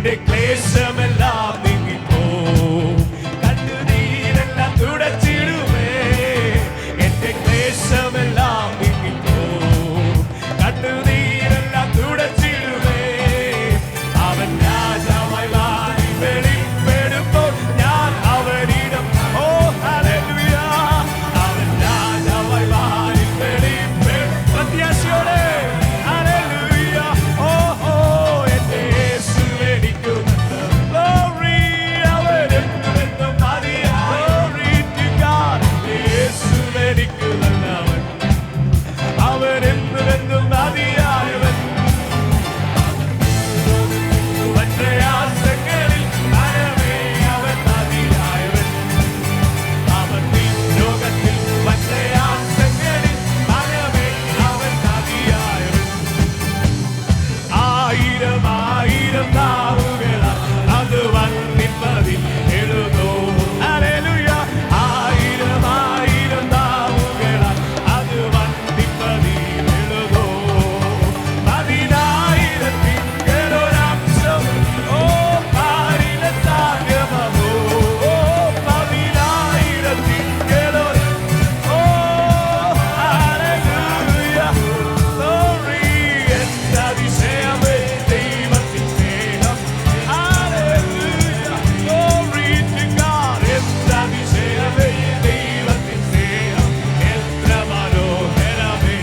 എന്റെ ക്ലേശമെല്ലാം നീങ്ങിപ്പോ, കണ്ണുനീരെല്ലാം തുടച്ചിടുമേ. എന്റെ ക്ലേശമെല്ലാം നീങ്ങിപ്പോ, കണ്ണുനീരെല്ലാം തുടച്ചിടുമേ. അവൻ രാജാവായി വാരി വെളിപ്പെടുമ്പോൾ ഞാൻ അവനിടം, ഓ ഹല്ലേലൂയ, അവൻ രാജാവായി വാരി വെളിപ്പെടും പ്രത്യാശയോടെ, ഹല്ലേലൂയ. ഓ ഓ എന്റെ യേശു എനിക്കു glory, അവനെന്നും മതിയായ glory to God. യേശു എനിക്കു നല്ലവൻ, അവനെന്നും മതിയായവൻ. പ്രയാസങ്ങളിൽ മനമേ അവൻ മതിയായവൻ, അവൻ ലോകത്തിൽ പ്രയാസങ്ങളിൽ മനമേ അവൻ മതിയായവൻ. ആയിരം ആയിരം നാവുകളാൽ അത് വന്നിപ്പതിൽ എഴുതോ, ഹല്ലേലൂയ. ആയിരം ആയിരം നാവുകളാൽ അത് വന്നിപ്പതിൽ എഴുതോ, പതിനായിരത്തിലൊരംശം, ഓ പാരിലെ സാഗമമോ, ഓ പതിനായിരത്തിലൊരു, ഓ ഹല്ലേലൂയ. Glory, എന്റെ അതിശയമേ ദൈവത്തിൻ സ്നേഹം, ഹല്ലേലൂയ. Glory to God, എന്റെ അതിശയമേ ദൈവത്തിൻ സ്നേഹം, എത്ര മനോഹരമേ,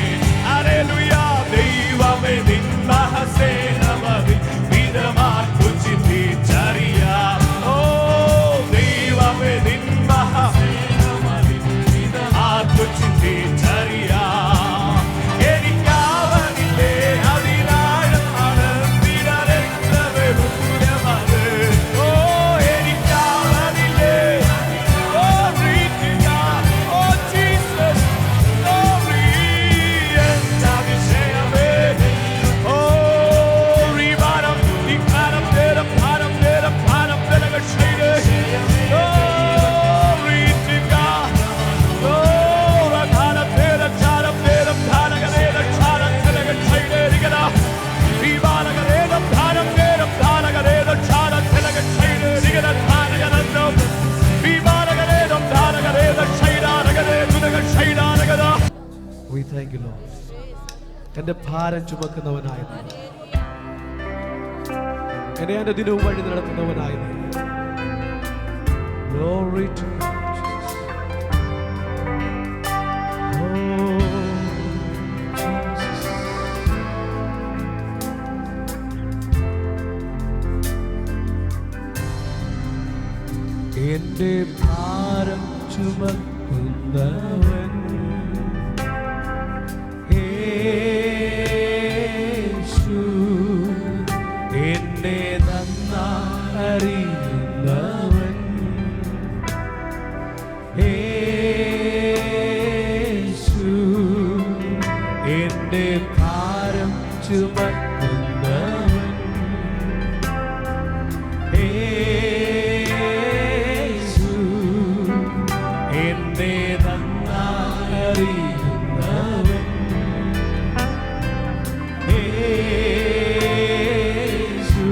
ഹല്ലേലൂയ. ദൈവമേ നിൻ മഹാസ്നേഹമതിൽ വിധമാർക്കു ചിന്തിച്ചറിയാം, ഓ ദൈവമേ നിൻ മഹാസ്നേഹമതിൽ വിധമാർക്കു ചിന്തിച്ചറിയാം. എനിക്കാവതില്ലേ അതിനാഴം അളന്നിടലെത്ര ബഹുലമത്, ഓ എനിക്കാവതില്ലേ. Glory to God, oh Jesus, glory, എന്റെ അതിശയമേ. ഓ റിവാരം ഇക്കാരം നേരം ഭാരം നേരം ഭാരം വിലകൾ ചെയ്ത്, glory to God. ഓ റകാരം നേരം ചാരം നേരം ധാരകനേരം ചാരം വിലകൾ ചെയ്തിരിക്കണ, വിവാനകനേരം ധാരം നേരം ധാരകനേരം ചാരം വിലകൾ ചെയ്തിരിക്കണ, ധാരകനന്ദം വിവാനകനേരം ധാരകനേരം ചെയ്താരകനേ തുലകൾ ചെയ്താരകന. We thank you, Lord. എന്റെ ഭാരം ചുമക്കുന്നവനായ ദൈവം, എന്നെ എന്റെ ദിനവും വഴി നടത്തുന്നവനായ ദൈവം. Glory to God, Jesus. Oh, Jesus. എന്റെ ഭാരം ചുമക്കുന്നവൻ യേശു, എന്നെ നന്നായി അറിയുന്നവൻ യേശു, എന്റെ ഭാരം ചുമക്കുന്നവൻ യേശു, എന്നെ നന്നായി അറിയുന്നവൻ യേശു.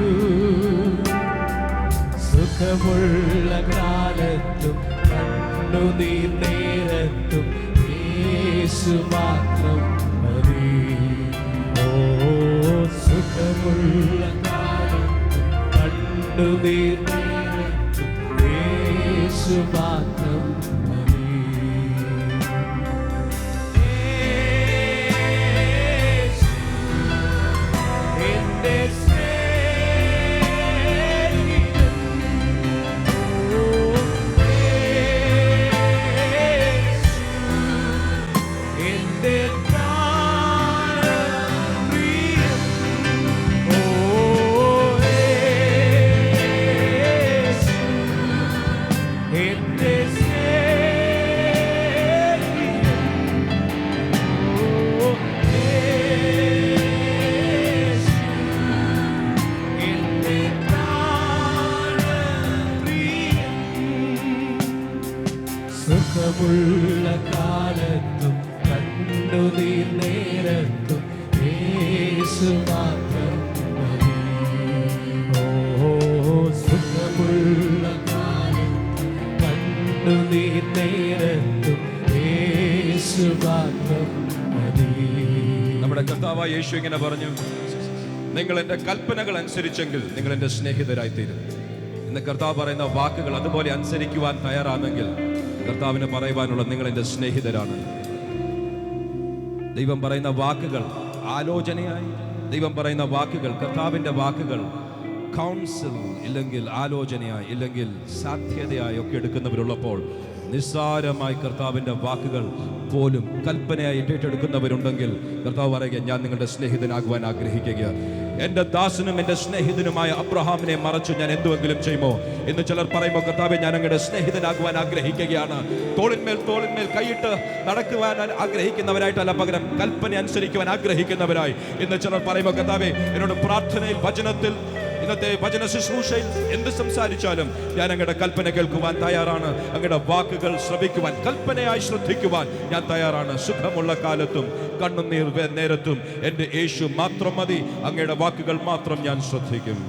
സുഖമുള്ള കാലത്തും കണ്ണുനീർ നേരത്തും യേശു മാത്രം മതി. ഓ സുഖമുള്ള കാലത്തും കണ്ണുനീർ നേരത്തും യേശു മാത്രം മതി. യേശു എന്റെ സ്നേഹിതൻ, ഓ യേശു എന്റെ പ്രാണപ്രിയൻ, ഓ യേശു എന്റെ സുഖമുള്ള കാലത്തും കണ്ണുനീർ നേരത്തും യേശു മാത്രം മതി. ഓ കർത്താവായ യേശു ഇങ്ങനെ പറഞ്ഞു, നിങ്ങൾ എൻ്റെ കൽപ്പനകൾ അനുസരിച്ചെങ്കിൽ നിങ്ങൾ എൻ്റെ സ്നേഹിതരായിത്തീരും. ഇന്ന് കർത്താവ് പറയുന്ന വാക്കുകൾ അതുപോലെ അനുസരിക്കുവാൻ തയ്യാറാണെങ്കിൽ കർത്താവിന് പറയുവാനുള്ള നിങ്ങൾ എൻ്റെ സ്നേഹിതരാണ്. ദൈവം പറയുന്ന വാക്കുകൾ ആലോചനയായി, ദൈവം പറയുന്ന വാക്കുകൾ, കർത്താവിൻ്റെ വാക്കുകൾ കൗൺസിൽ ഇല്ലെങ്കിൽ ആലോചനയായി, ഇല്ലെങ്കിൽ സാധ്യതയായി ഒക്കെ എടുക്കുന്നവരുള്ളപ്പോൾ നിസ്സാരമായി കർത്താവിൻ്റെ വാക്കുകൾ പോലും കൽപ്പനയായി ഏറ്റെടുക്കുന്നവരുണ്ടെങ്കിൽ കർത്താവ് പറയുക, ഞാൻ നിങ്ങളുടെ സ്നേഹിതനാകുവാൻ ആഗ്രഹിക്കുകയാണ്. എൻ്റെ ദാസനും എൻ്റെ സ്നേഹിതനുമായ അബ്രഹാമിനെ മറച്ചു ഞാൻ എന്തുവെങ്കിലും ചെയ്യുമോ എന്ന് ചിലർ പറയുമ്പോൾ, കർത്താവെ ഞാൻ അങ്ങയുടെ സ്നേഹിതനാകുവാൻ ആഗ്രഹിക്കുകയാണ്. തോളിന്മേൽ കൈയിട്ട് നടക്കുവാൻ ആഗ്രഹിക്കുന്നവരായിട്ടല്ല, പകരം കൽപ്പന അനുസരിക്കുവാൻ ആഗ്രഹിക്കുന്നവരായി ഇന്ന് ചിലർ പറയുമ്പോൾ, കർത്താവെ എന്നോട് പ്രാർത്ഥനയിൽ, വചനത്തിൽ, ഇന്നത്തെ വചന ശുശ്രൂഷയിൽ എന്ത് സംസാരിച്ചാലും ഞാൻ അങ്ങയുടെ കൽപ്പന കേൾക്കുവാൻ തയ്യാറാണ്. അങ്ങയുടെ വാക്കുകൾ ശ്രവിക്കുവാൻ, കൽപ്പനയായി ശ്രദ്ധിക്കുവാൻ ഞാൻ തയ്യാറാണ്. സുഖമുള്ള കാലത്തും കണ്ണുനീർ നേരത്തും എൻ്റെ യേശു മാത്രം മതി. അങ്ങയുടെ വാക്കുകൾ മാത്രം ഞാൻ ശ്രദ്ധിക്കും.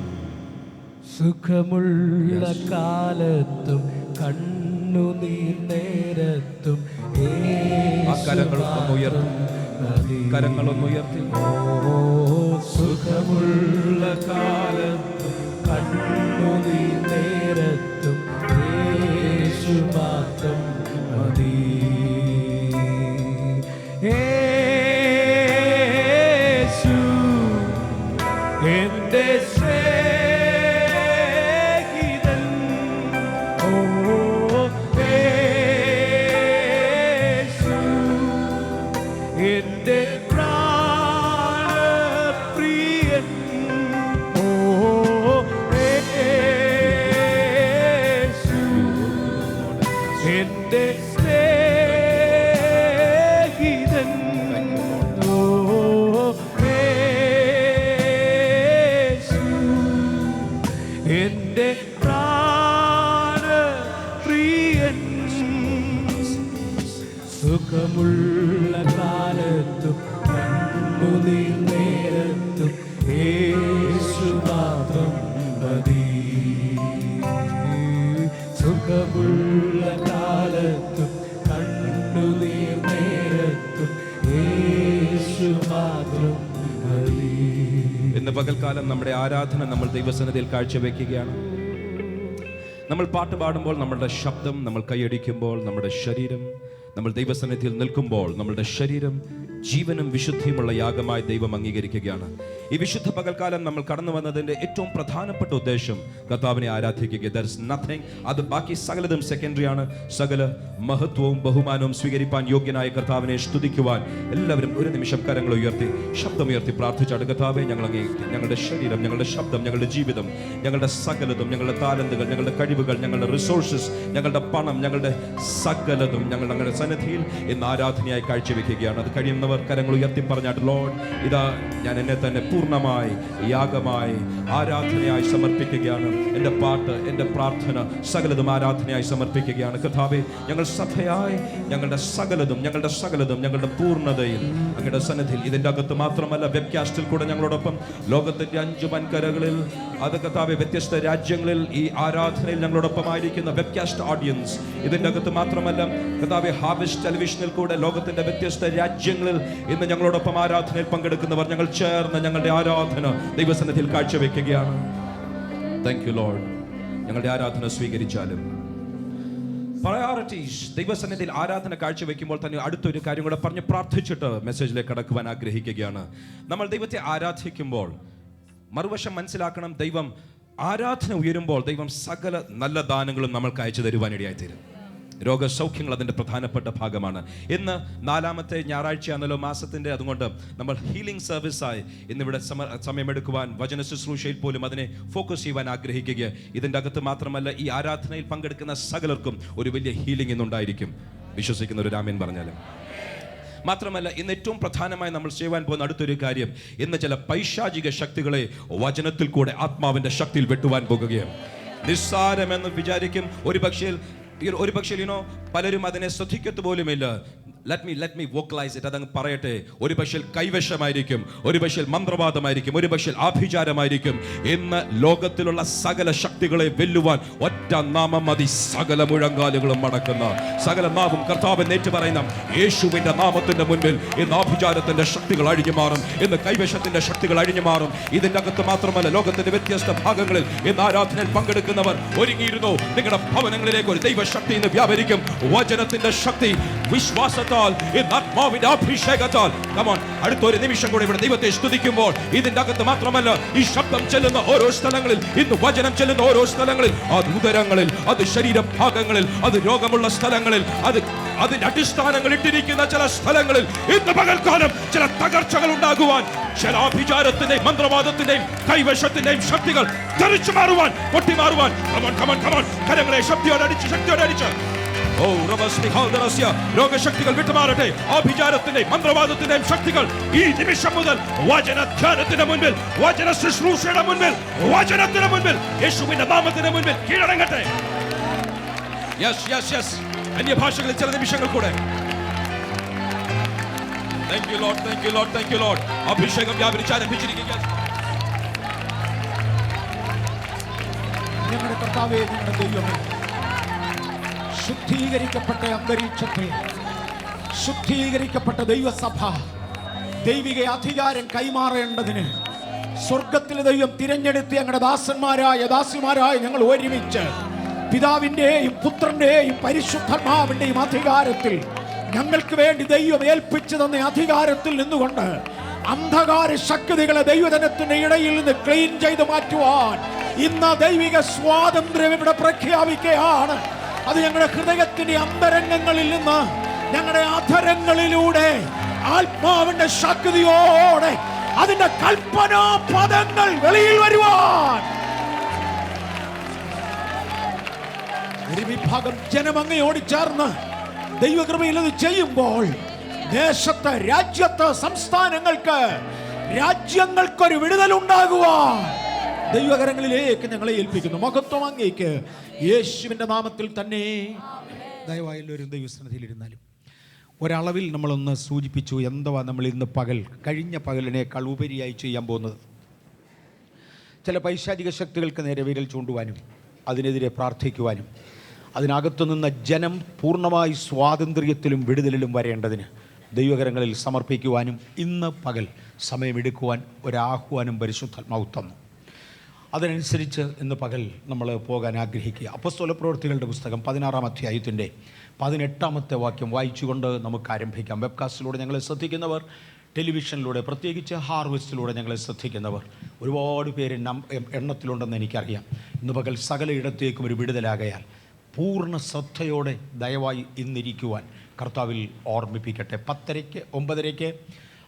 സുഖമുള്ള കാലത്തും കണ്ണുനീർ നേരത്തും കരങ്ങളൊന്ന് ഉയർത്തി. സുഖമുള്ള കാലത്തും കണ്ണുനീർ നേരത്തും യേശു മാത്രം മതി. യേശു എൻ്റെ സ്നേഹിതൻ, ഓ യേശു എൻ്റെ പ്രാണപ്രിയൻ, ഓ യേശു എൻ്റെ സ്നേഹിതൻ, ഓ യേശു എൻ്റെ പ്രാണപ്രിയൻ. സുഖമുള്ള കാലത്തും കണ്ണുനീർ നേരത്തും യേശു മാത്രം മതി. സുഖമുള്ള കാലത്തും കണ്ണുനീർ നേരത്തും യേശു മാത്രം മതി. ഇന്ന് പകൽക്കാലം നമ്മുടെ ആരാധന നമ്മൾ ദൈവസന്നിധിയിൽ കാഴ്ചവെക്കുകയാണ്. നമ്മൾ പാട്ട് പാടുമ്പോൾ നമ്മളുടെ ശബ്ദം, നമ്മൾ കൈയടിക്കുമ്പോൾ നമ്മുടെ ശരീരം, നമ്മൾ ദൈവസന്നിധിയിൽ നിൽക്കുമ്പോൾ നമ്മളുടെ ശരീരം ജീവനും വിശുദ്ധിയുമുള്ള യാഗമായി ദൈവം അംഗീകരിക്കുകയാണ്. ഈ വിശുദ്ധ പകൽക്കാലം നമ്മൾ കടന്നു വന്നതിൻ്റെ ഏറ്റവും പ്രധാനപ്പെട്ട ഉദ്ദേശം കർത്താവിനെ ആരാധിക്കുക. There is nothing, അത് ബാക്കി സകലതും സെക്കൻഡറിയാണ്. സകല മഹത്വവും ബഹുമാനവും സ്വീകരിപ്പാൻ യോഗ്യനായ കർത്താവിനെ സ്തുതിക്കുവാൻ എല്ലാവരും ഒരു നിമിഷം കരങ്ങൾ ഉയർത്തി, ശബ്ദമുയർത്തി പ്രാർത്ഥിച്ചാണ്. കർത്താവെ, ഞങ്ങൾ അംഗീകരിക്കും. ഞങ്ങളുടെ ശരീരം, ഞങ്ങളുടെ ശബ്ദം, ഞങ്ങളുടെ ജീവിതം, ഞങ്ങളുടെ സകലതും, ഞങ്ങളുടെ താലന്തുകൾ, ഞങ്ങളുടെ കഴിവുകൾ, ഞങ്ങളുടെ റിസോഴ്സസ്, ഞങ്ങളുടെ പണം, ഞങ്ങളുടെ സകലതും ഞങ്ങൾ ഞങ്ങളുടെ സന്നിധിയിൽ ഇന്ന് ആരാധനയായി കാഴ്ചവെക്കുകയാണ്. അത് കഴിയുന്നവർ കരങ്ങൾ ഉയർത്തി പറഞ്ഞാട്ട്, ലോർഡ്, ഇതാ ഞാൻ എന്നെ തന്നെ പൂർണ്ണമായി യാഗമായി ആരാധനയായി സമർപ്പിക്കുകയാണ്. എൻ്റെ പാട്ട്, എൻ്റെ പ്രാർത്ഥന സകലതും ആരാധനയായി സമർപ്പിക്കുകയാണ്. കർത്താവേ, ഞങ്ങൾ സഭയായി ഞങ്ങളുടെ സകലതും ഞങ്ങളുടെ പൂർണ്ണതയിൽ അങ്ങയുടെ സന്നിധിയിൽ, ഇതിൻ്റെ അകത്ത് മാത്രമല്ല വെബ്കാസ്റ്റിൽ കൂടെ ഞങ്ങളോടൊപ്പം ലോകത്തിൻ്റെ 5 വൻകരകളിൽ, അത് കർത്താവേ വ്യത്യസ്ത രാജ്യങ്ങളിൽ ഈ ആരാധനയിൽ ഞങ്ങളോടൊപ്പം ആയിരിക്കുന്ന വെബ്കാസ്റ്റ് ഓഡിയൻസ്, ഇതിൻ്റെ അകത്ത് മാത്രമല്ല കർത്താവേ ഹാർവെസ്റ്റ് ടെലിവിഷനിൽ കൂടെ ലോകത്തിൻ്റെ വ്യത്യസ്ത രാജ്യങ്ങളിൽ ഇന്ന് ഞങ്ങളോടൊപ്പം ആരാധനയിൽ പങ്കെടുക്കുന്നവർ, ഞങ്ങൾ ചേർന്ന് ഞങ്ങളുടെ ആരാധന ദൈവസന്നിധിയിൽ കാഴ്ചവെക്കുകയാണ്. Thank you Lord. ഞങ്ങളുടെ ആരാധന സ്വീകരിച്ചാലും പ്രയോറിറ്റീസ്, ദൈവസന്നിധിയിൽ ആരാധന കാഴ്ചവെക്കുമ്പോൾ തന്നെ അടുത്തൊരു കാര്യം കൂടെ പറഞ്ഞ് പ്രാർത്ഥിച്ചിട്ട് മെസ്സേജിലേക്ക് കടക്കുവാൻ ആഗ്രഹിക്കുകയാണ്. നമ്മൾ ദൈവത്തെ ആരാധിക്കുമ്പോൾ മറുവശം മനസ്സിലാക്കണം, ദൈവം ആരാധന ഉയരുമ്പോൾ ദൈവം സകല നല്ല ദാനങ്ങളും നമ്മൾക്ക് അയച്ചു തരുവാനിടയായിത്തീരും. രോഗസൗഖ്യങ്ങൾ അതിൻ്റെ പ്രധാനപ്പെട്ട ഭാഗമാണ്. ഇന്ന് 4ാമത്തെ ഞായറാഴ്ചയാണല്ലോ മാസത്തിൻ്റെ. അതുകൊണ്ട് നമ്മൾ ഹീലിംഗ് സർവീസായി ഇന്നിവിടെ സമയമെടുക്കുവാൻ, വചന ശുശ്രൂഷയിൽ പോലും അതിനെ ഫോക്കസ് ചെയ്യുവാൻ ആഗ്രഹിക്കുക. ഇതിൻ്റെ അകത്ത് മാത്രമല്ല, ഈ ആരാധനയിൽ പങ്കെടുക്കുന്ന സകലർക്കും ഒരു വലിയ ഹീലിംഗ് ഇന്നുണ്ടായിരിക്കും. വിശ്വസിക്കുന്ന ഒരു ആമേൻ പറഞ്ഞാലും. മാത്രമല്ല, ഇന്ന് ഏറ്റവും പ്രധാനമായി നമ്മൾ ചെയ്യുവാൻ പോകുന്ന അടുത്തൊരു കാര്യം, ഇന്ന് ചില പൈശാചിക ശക്തികളെ വചനത്തിൽ കൂടെ ആത്മാവിൻ്റെ ശക്തിയിൽ വെട്ടുവാൻ പോകുകയാണ്. നിസ്സാരമെന്ന് വിചാരിക്കും ഒരു പക്ഷേ പലരും അതിനെ ശ്രദ്ധിക്കത്ത് പോലുമില്ല. let me vocalize it. അതങ്ങ് പറയട്ടെ. ഒരു പക്ഷേ കൈവശമായിരിക്കും, ഒരു പക്ഷേ മന്ത്രവാദമായിരിക്കും, ഒരു പക്ഷേ ആഭിചാരമായിരിക്കും. ഇന്ന് ലോകത്തിലുള്ള സകല ശക്തികളെ വെല്ലുവാൻ ഒറ്റ നാമം മതി. സകല മുഴങ്കാലുകളും മടക്കുന്ന, സകല നാവും കർത്താവ് ഏറ്റു പറയുന്ന യേശുവിന്റെ നാമത്തിന്റെ മുൻപിൽ ഇന്ന് ആഭിചാരത്തിന്റെ ശക്തികൾ അഴിഞ്ഞു മാറും. ഇന്ന് കൈവശത്തിന്റെ ശക്തികൾ അഴിഞ്ഞു മാറും. ഇതിന്റെ അകത്ത് മാത്രമല്ല, ലോകത്തിന്റെ വ്യത്യസ്ത ഭാഗങ്ങളിൽ ഇന്ന് ആരാധനയിൽ പങ്കെടുക്കുന്നവർ ഒരുങ്ങിയിരുന്നു. നിങ്ങളുടെ ഭവനങ്ങളിലേക്ക് ഒരു ദൈവശക്തി ഇന്ന് വ്യാപരിക്കും. വചനത്തിന്റെ ശക്തി, വിശ്വാസത്താൽ, ഇന്ന് ആത്മാവിന്റെ അഭിഷേകത്താൽ. കമോൺ, അടുത്തൊരു നിമിഷം കൂടെ ഇവിടെ ദൈവത്തെ സ്തുതിക്കുമ്പോൾ ഇതിന്റെ അകത്ത് മാത്രമല്ല, ഈ ശബ്ദം ചെല്ലുന്ന ഓരോ സ്ഥലങ്ങളിൽ, ഇന്ന് വചനം ചെല്ലുന്ന ഓരോ സ്ഥലങ്ങളിൽ, അത് ഉദരങ്ങളിൽ, അത് ശരീരഭാഗങ്ങളിൽ, അത് രോഗമുള്ള സ്ഥലങ്ങളിൽ, അതിന്റെ അടിസ്ഥാനങ്ങൾ ഇട്ടിരിക്കുന്ന ചില സ്ഥലങ്ങളിൽ ഇന്ന് പകൽക്കാലം ചില തകർച്ചകൾ ഉണ്ടാകുവാൻ, ചില ആഭിചാരത്തിന്റെയും മന്ത്രവാദത്തിന്റെയും കൈവശത്തിന്റെയും ശക്തികൾ തെറിച്ചു മാറുവാൻ, പൊട്ടിമാറുവാൻ. കരങ്ങളെ ശക്തിയോടെ അടിച്ച് ഓ റബസ്മിഹാൽദറസ്യ, രോഗശക്തികൾ വിട്ടുമാറട്ടെ. ആഭിചാരത്തിന്റെയും മന്ത്രവാദത്തിന്റെയും ശക്തികൾ ഈ നിമിഷം മുതൽ വചനധ്യാനത്തിന്റെ മുൻപിൽ, വചന ശുശ്രൂഷയുടെ മുൻപിൽ, വചനത്തിന് മുൻപിൽ, യേശുവിന്റെ നാമത്തിന് മുൻപിൽ കീഴടങ്ങട്ടെ. Yes yes yes. അന്യഭാഷകളിൽ ചില നിമിഷങ്ങൾ കൂടെ. Thank you Lord, thank you Lord, thank you Lord. അഭിഷേകം വ്യാപരിച്ച് ആരംഭിച്ചിരിക്കുകയാണ്. ഞങ്ങളുടെ കർത്താവേ, ഞങ്ങളുടെ ദൈവമേ, ശുദ്ധീകരിക്കപ്പെട്ട അന്തരീക്ഷത്തെ, ശുദ്ധീകരിക്കപ്പെട്ട ദൈവസഭ ദൈവിക അധികാരം കൈമാറേണ്ടതിന് സ്വർഗത്തിലെ ദൈവം തിരഞ്ഞെടുത്ത് ഞങ്ങളുടെ ദാസിമാരായ ഞങ്ങൾ ഒരുമിച്ച് പിതാവിന്റെയും പുത്രന്റെയും പരിശുദ്ധാത്മാവിന്റെയും അധികാരത്തിൽ ഞങ്ങൾക്ക് വേണ്ടി ദൈവം ഏൽപ്പിച്ചു തന്ന അധികാരത്തിൽ നിന്നുകൊണ്ട് അന്ധകാര ശക്തികളെ ദൈവജനത്തിന്റെ ഇടയിൽ നിന്ന് ക്ലീൻ ചെയ്ത് മാറ്റുവാൻ ഇന്ന് ദൈവിക സ്വാതന്ത്ര്യം ഇവിടെ പ്രഖ്യാപിക്കുകയാണ്. അത് ഞങ്ങളുടെ ഹൃദയത്തിന്റെ അന്തരംഗങ്ങളിൽ നിന്ന്, ഞങ്ങളുടെ അധരങ്ങളിലൂടെ ആത്മാവിന്റെ ശക്തിയോടെ അതിന്റെ കൽപ്പനാ പദങ്ങൾ വെളിയിൽ വരുവാൻ ഒരു വിഭാഗം ജനം അങ്ങയോട് ചേർന്ന് ദൈവകൃപയിൽ അത് ചെയ്യുമ്പോൾ ദേശത്ത്, രാജ്യത്ത്, രാജ്യങ്ങൾക്കൊരു വിടുതൽ ഉണ്ടാകുവാൻ ദൈവകരങ്ങളിലേക്ക് ഞങ്ങളെ ഏൽപ്പിക്കുന്നു. മഹത്വം അങ്ങേക്ക്, യേശുവിന്റെ നാമത്തിൽ തന്നെ. ദയവായി എല്ലാവരും ദൈവസന്നിധിയിലിരുന്നാലും. ഒരളവിൽ നമ്മളൊന്ന് സൂചിപ്പിച്ചു എന്തുവാ നമ്മൾ ഇന്ന് കഴിഞ്ഞ പകലിനേക്കാൾ ഉപരിയായി ചെയ്യാൻ പോകുന്നത്. ചില പൈശാചിക ശക്തികൾക്ക് നേരെ വിരൽ ചൂണ്ടുവാനും അതിനെതിരെ പ്രാർത്ഥിക്കുവാനും അതിനകത്തു നിന്ന ജനം പൂർണ്ണമായി സ്വാതന്ത്ര്യത്തിലും വിടുതലിലും വരേണ്ടതിന് ദൈവകരങ്ങളിൽ സമർപ്പിക്കുവാനും ഇന്ന് പകൽ സമയമെടുക്കുവാൻ ഒരാഹ്വാനം പരിശുദ്ധാത്മാവ് തന്നു. അതിനനുസരിച്ച് ഇന്ന് പകൽ നമ്മൾ പോകാൻ ആഗ്രഹിക്കുക. അപ്പോസ്തല പ്രവൃത്തികളുടെ പുസ്തകം 16-ാം അധ്യായത്തിൻ്റെ 18-ാമത്തെ വാക്യം വായിച്ചുകൊണ്ട് നമുക്ക് ആരംഭിക്കാം. വെബ്കാസ്റ്റിലൂടെ ഞങ്ങളെ ശ്രദ്ധിക്കുന്നവർ, ടെലിവിഷനിലൂടെ, പ്രത്യേകിച്ച് ഹാർവെസ്റ്റിലൂടെ ഞങ്ങളെ ശ്രദ്ധിക്കുന്നവർ ഒരുപാട് പേര് എണ്ണത്തിലുണ്ടെന്ന് എനിക്കറിയാം. ഇന്ന് പകൽ സകല ഇടത്തേക്കും ഒരു വിടുതലാകയാൽ പൂർണ്ണ ശ്രദ്ധയോടെ ദയവായി ഇന്നിരിക്കുവാൻ കർത്താവിൽ ഓർമ്മിപ്പിക്കട്ടെ. 10:30, 9:30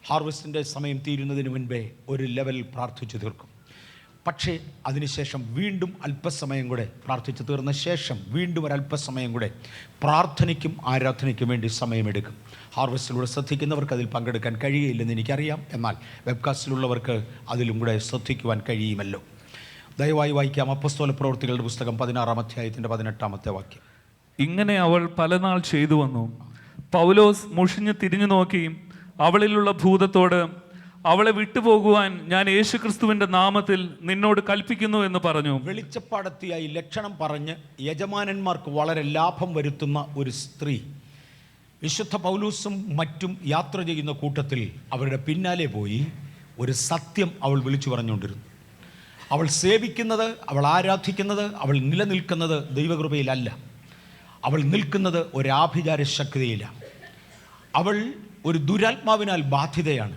ഹാർവെസ്റ്റിൻ്റെ സമയം തീരുന്നതിന് മുൻപേ ഒരു ലെവൽ പ്രാർത്ഥിച്ചു തീർക്കും. പക്ഷേ അതിനുശേഷം വീണ്ടും അല്പസമയം കൂടെ പ്രാർത്ഥിച്ചു തീർന്ന ശേഷം വീണ്ടും ഒരല്പസമയം കൂടെ പ്രാർത്ഥനയ്ക്കും ആരാധനയ്ക്കും വേണ്ടി സമയമെടുക്കും. ഹാർവെസ്റ്റിലൂടെ ശ്രദ്ധിക്കുന്നവർക്ക് അതിൽ പങ്കെടുക്കാൻ കഴിയില്ലെന്ന് എനിക്കറിയാം. എന്നാൽ വെബ്കാസ്റ്റിലുള്ളവർക്ക് അതിലും കൂടെ ശ്രദ്ധിക്കുവാൻ കഴിയുമല്ലോ. ദയവായി വായിക്കാം. അപ്പോസ്തല പ്രവൃത്തികളുടെ പുസ്തകം 16-ാം അധ്യായത്തിൻ്റെ 18-ാമത്തെ വാക്യം. ഇങ്ങനെ അവൾ പലനാൾ ചെയ്തു വന്നു. പൗലോസ് മുഷിഞ്ഞ് തിരിഞ്ഞു നോക്കി അവളിലുള്ള ഭൂതത്തോട്, അവളെ വിട്ടുപോകുവാൻ ഞാൻ യേശുക്രിസ്തുവിന്റെ നാമത്തിൽ നിന്നോട് കൽപ്പിക്കുന്നു എന്ന് പറഞ്ഞു. വെളിച്ചപ്പാടത്തിയായി ലക്ഷണം പറഞ്ഞ് യജമാനന്മാർക്ക് വളരെ ലാഭം വരുത്തുന്ന ഒരു സ്ത്രീ വിശുദ്ധ പൗലോസും മറ്റും യാത്ര ചെയ്യുന്ന കൂട്ടത്തിൽ അവരുടെ പിന്നാലെ പോയി ഒരു സത്യം അവൾ വിളിച്ചു പറഞ്ഞുകൊണ്ടിരുന്നു. അവൾ സേവിക്കുന്നത്, അവൾ ആരാധിക്കുന്നത്, അവൾ നിലനിൽക്കുന്നത് ദൈവകൃപയിലല്ല. അവൾ നിൽക്കുന്നത് ഒരാഭിചാര ശക്തിയിലാണ്. അവൾ ഒരു ദുരാത്മാവിനാൽ ബാധിതയാണ്.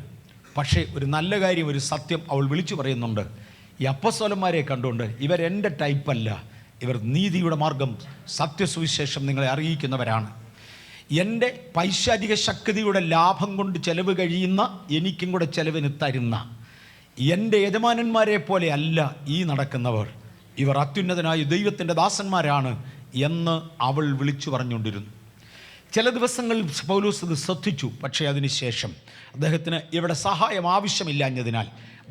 പക്ഷേ ഒരു നല്ല കാര്യം, ഒരു സത്യം അവൾ വിളിച്ചു പറയുന്നുണ്ട്. ഈ അപ്പോസ്തലന്മാരെ കണ്ടുകൊണ്ട്, ഇവരെൻ്റെ ടൈപ്പല്ല, ഇവർ നീതിയുടെ മാർഗം, സത്യസുവിശേഷം നിങ്ങളെ അറിയിക്കുന്നവരാണ്. എൻ്റെ പൈശാചിക ശക്തിയുടെ ലാഭം കൊണ്ട് ചെലവ് കഴിയുന്ന, എനിക്കും കൂടെ ചെലവിന് തരുന്ന എൻ്റെ യജമാനന്മാരെ പോലെ അല്ല ഈ നടക്കുന്നവർ. ഇവർ അത്യുന്നതനായ ദൈവത്തിൻ്റെ ദാസന്മാരാണ് എന്ന് അവൾ വിളിച്ചു പറഞ്ഞുകൊണ്ടിരുന്നു. ചില ദിവസങ്ങൾ പൗലോസ് ഇത് ശ്രദ്ധിച്ചു. പക്ഷേ അതിനുശേഷം അദ്ദേഹത്തിന് ഇവിടെ സഹായം ആവശ്യമില്ലാഞ്ഞതിനാൽ,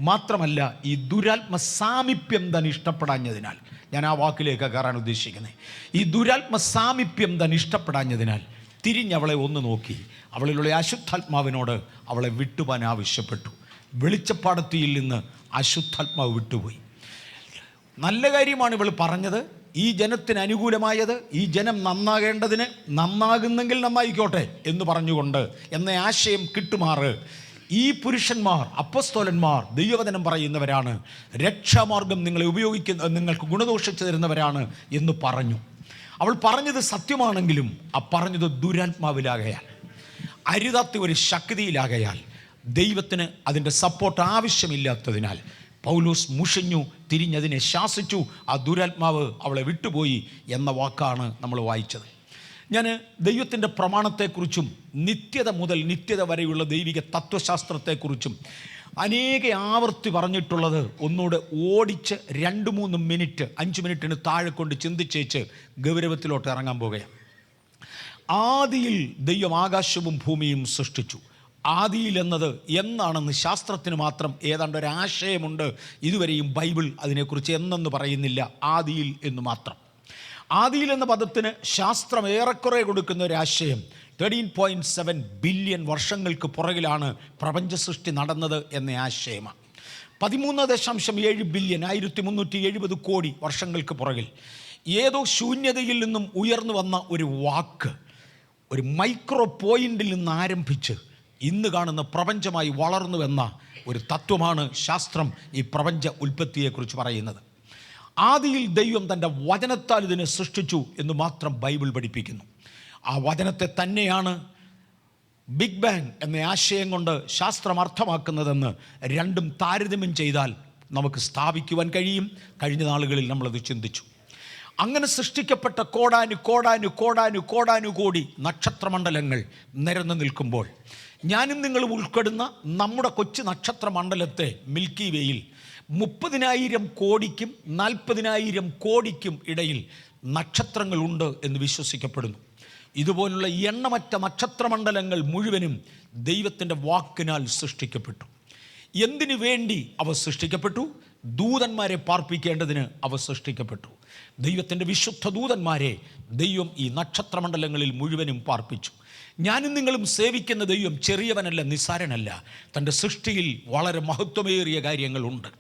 മാത്രമല്ല ഈ ദുരാത്മ സാമീപ്യം തന്നെ ഇഷ്ടപ്പെടാഞ്ഞതിനാൽ, ഞാൻ ആ വാക്കിലേക്ക് കയറാൻ ഉദ്ദേശിക്കുന്നത്, ഈ ദുരാത്മ സാമീപ്യം തന്നെ ഇഷ്ടപ്പെടാഞ്ഞതിനാൽ തിരിഞ്ഞവളെ ഒന്ന് നോക്കി അവളിലുള്ള അശുദ്ധാത്മാവിനോട് അവളെ വിട്ടുപോകാൻ ആവശ്യപ്പെട്ടു. വെളിച്ചപ്പാടത്തിയിൽ നിന്ന് അശുദ്ധാത്മാവ് വിട്ടുപോയി. നല്ല കാര്യമാണ് ഇവൾ പറഞ്ഞത്. ഈ ജനത്തിന് അനുകൂലമായത്, ഈ ജനം നന്നാകേണ്ടതിന് നന്നാകുന്നെങ്കിൽ നന്നായിക്കോട്ടെ എന്ന് പറഞ്ഞുകൊണ്ട് എന്ന ആശയം കിട്ടുമാറ് ഈ പുരുഷന്മാർ, അപ്പസ്തോലന്മാർ ദൈവവചനം പറയുന്നവരാണ്, രക്ഷാമാർഗം നിങ്ങളെ നിങ്ങൾക്ക് ഗുണദോഷിച്ചു തരുന്നവരാണ് എന്ന് പറഞ്ഞു. അവൾ പറഞ്ഞത് സത്യമാണെങ്കിലും ആ പറഞ്ഞത് ദുരാത്മാവിലാകയാൽ, അരുതാത്ത ഒരു ശക്തിയിലാകയാൽ, ദൈവത്തിന് അതിൻ്റെ സപ്പോർട്ട് ആവശ്യമില്ലാത്തതിനാൽ പൗലോസ് മുഷിഞ്ഞു, തിരിഞ്ഞതിനെ ശാസിച്ചു. ആ ദുരാത്മാവ് അവളെ വിട്ടുപോയി എന്ന വാക്കാണ് നമ്മൾ വായിച്ചത്. ഞാൻ ദൈവത്തിൻ്റെ പ്രമാണത്തെക്കുറിച്ചും നിത്യത മുതൽ നിത്യത വരെയുള്ള ദൈവിക തത്വശാസ്ത്രത്തെക്കുറിച്ചും അനേക ആവർത്തി പറഞ്ഞിട്ടുള്ളത് ഒന്നുകൂടെ ഓടിച്ച് 2-3 മിനിറ്റ് 5 മിനിറ്റിന് താഴെ കൊണ്ട് ചിന്തിച്ചേച്ച് ഗൗരവത്തിലോട്ട് ഇറങ്ങാൻ പോകുകയാണ്. ആദിയിൽ ദൈവം ആകാശവും ഭൂമിയും സൃഷ്ടിച്ചു. ആദിയിൽ എന്നത് എന്നാണെന്ന് ശാസ്ത്രത്തിന് മാത്രം ഏതാണ്ട് ഒരാശയമുണ്ട്. ഇതുവരെയും ബൈബിൾ അതിനെക്കുറിച്ച് എന്നെന്ന് പറയുന്നില്ല, ആദിയിൽ എന്ന് മാത്രം. ആദിയിൽ എന്ന പദത്തിന് ശാസ്ത്രം ഏറെക്കുറെ കൊടുക്കുന്ന ഒരാശയം 13.7 ബില്യൺ വർഷങ്ങൾക്ക് പുറകിലാണ് പ്രപഞ്ച സൃഷ്ടി നടന്നത് എന്ന ആശയമാണ്. 13.7 ബില്യൺ 1370 കോടി വർഷങ്ങൾക്ക് പുറകിൽ ഏതോ ശൂന്യതയിൽ നിന്നും ഉയർന്നു വന്ന ഒരു വാക്ക്, ഒരു മൈക്രോ പോയിന്റിൽ നിന്ന് ആരംഭിച്ച് ഇന്ന് കാണുന്ന പ്രപഞ്ചമായി വളർന്നുവെന്ന ഒരു തത്വമാണ് ശാസ്ത്രം ഈ പ്രപഞ്ച ഉൽപ്പത്തിയെക്കുറിച്ച് പറയുന്നത്. ആദിയിൽ ദൈവം തൻ്റെ വചനത്താൽ ഇതിനെ സൃഷ്ടിച്ചു എന്ന് മാത്രം ബൈബിൾ പഠിപ്പിക്കുന്നു. ആ വചനത്തെ തന്നെയാണ് ബിഗ് ബാങ് എന്ന ആശയം കൊണ്ട് ശാസ്ത്രം അർത്ഥമാക്കുന്നതെന്ന് രണ്ടും താരതമ്യം ചെയ്താൽ നമുക്ക് സ്ഥാപിക്കുവാൻ കഴിയും. കഴിഞ്ഞ നാളുകളിൽ നമ്മളത് ചിന്തിച്ചു. അങ്ങനെ സൃഷ്ടിക്കപ്പെട്ട കോടാനു കോടി നക്ഷത്രമണ്ഡലങ്ങൾ നിരന്നു നിൽക്കുമ്പോൾ ഞാനും നിങ്ങളും ഉൾപ്പെടുന്ന നമ്മുടെ കൊച്ചു നക്ഷത്രമണ്ഡലത്തെ മിൽക്കി വേയിൽ 30,000 കോടിക്കും 40,000 കോടിക്കും ഇടയിൽ നക്ഷത്രങ്ങളുണ്ട് എന്ന് വിശ്വസിക്കപ്പെടുന്നു. ഇതുപോലുള്ള എണ്ണമറ്റ നക്ഷത്രമണ്ഡലങ്ങൾ മുഴുവനും ദൈവത്തിൻ്റെ വാക്കിനാൽ സൃഷ്ടിക്കപ്പെട്ടു. എന്തിനു വേണ്ടി അവ സൃഷ്ടിക്കപ്പെട്ടു? ദൂതന്മാരെ പാർപ്പിക്കേണ്ടതിന് അവ സൃഷ്ടിക്കപ്പെട്ടു. ദൈവത്തിൻ്റെ വിശുദ്ധ ദൂതന്മാരെ ദൈവം ഈ നക്ഷത്രമണ്ഡലങ്ങളിൽ മുഴുവനും പാർപ്പിച്ചു. ഞാനും നിങ്ങളും സേവിക്കുന്ന ദൈവം ചെറിയവനല്ല, നിസ്സാരനല്ല. തൻ്റെ സൃഷ്ടിയിൽ വളരെ മഹത്വമേറിയ കാര്യങ്ങളുണ്ട്.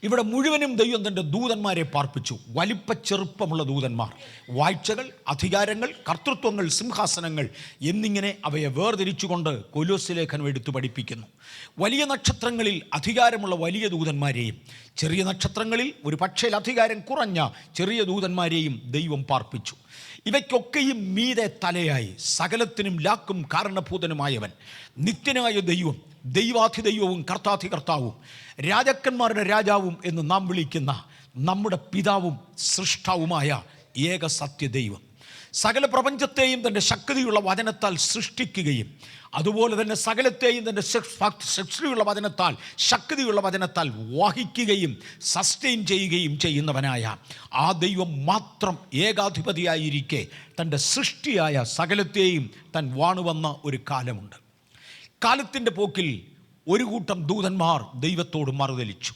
ഇവിടെ മുഴുവനും ദൈവം തൻ്റെ ദൂതന്മാരെ പാർപ്പിച്ചു. വലിപ്പ ചെറുപ്പമുള്ള ദൂതന്മാർ, വാഴ്ചകൾ, അധികാരങ്ങൾ, കർത്തൃത്വങ്ങൾ, സിംഹാസനങ്ങൾ എന്നിങ്ങനെ അവയെ വേർതിരിച്ചുകൊണ്ട് കൊലോസ്യ ലേഖനം എടുത്തു പഠിപ്പിക്കുന്നു. വലിയ നക്ഷത്രങ്ങളിൽ അധികാരമുള്ള വലിയ ദൂതന്മാരെയും ചെറിയ നക്ഷത്രങ്ങളിൽ ഒരു പക്ഷേ അധികാരം കുറഞ്ഞ ചെറിയ ദൂതന്മാരെയും ദൈവം പാർപ്പിച്ചു. ഇവയ്ക്കൊക്കെയും മീതെ തലയായി സകലത്തിനും ലാക്കും കാരണഭൂതനുമായവൻ, നിത്യനായ ദൈവം, ദൈവാധിദൈവവും കർത്താധികർത്താവും രാജാക്കന്മാരുടെ രാജാവും എന്ന് നാം വിളിക്കുന്ന നമ്മുടെ പിതാവും സൃഷ്ടാവുമായ ഏക സത്യദൈവം സകല പ്രപഞ്ചത്തെയും തൻ്റെ ശക്തിയുള്ള വചനത്താൽ സൃഷ്ടിക്കുകയും അതുപോലെ തന്നെ സകലത്തെയും തൻ്റെ ശക്തിയുള്ള വചനത്താൽ ശക്തിയുള്ള വചനത്താൽ വഹിക്കുകയും സസ്റ്റെയിൻ ചെയ്യുകയും ചെയ്യുന്നവനായ ആ ദൈവം മാത്രം ഏകാധിപതിയായിരിക്കെ തൻ്റെ സൃഷ്ടിയായ സകലത്തെയും താൻ വാണുവന്ന ഒരു കാലമുണ്ട്. കാലത്തിൻ്റെ പോക്കിൽ ഒരു കൂട്ടം ദൂതന്മാർ ദൈവത്തോട് മറുതലിച്ചു.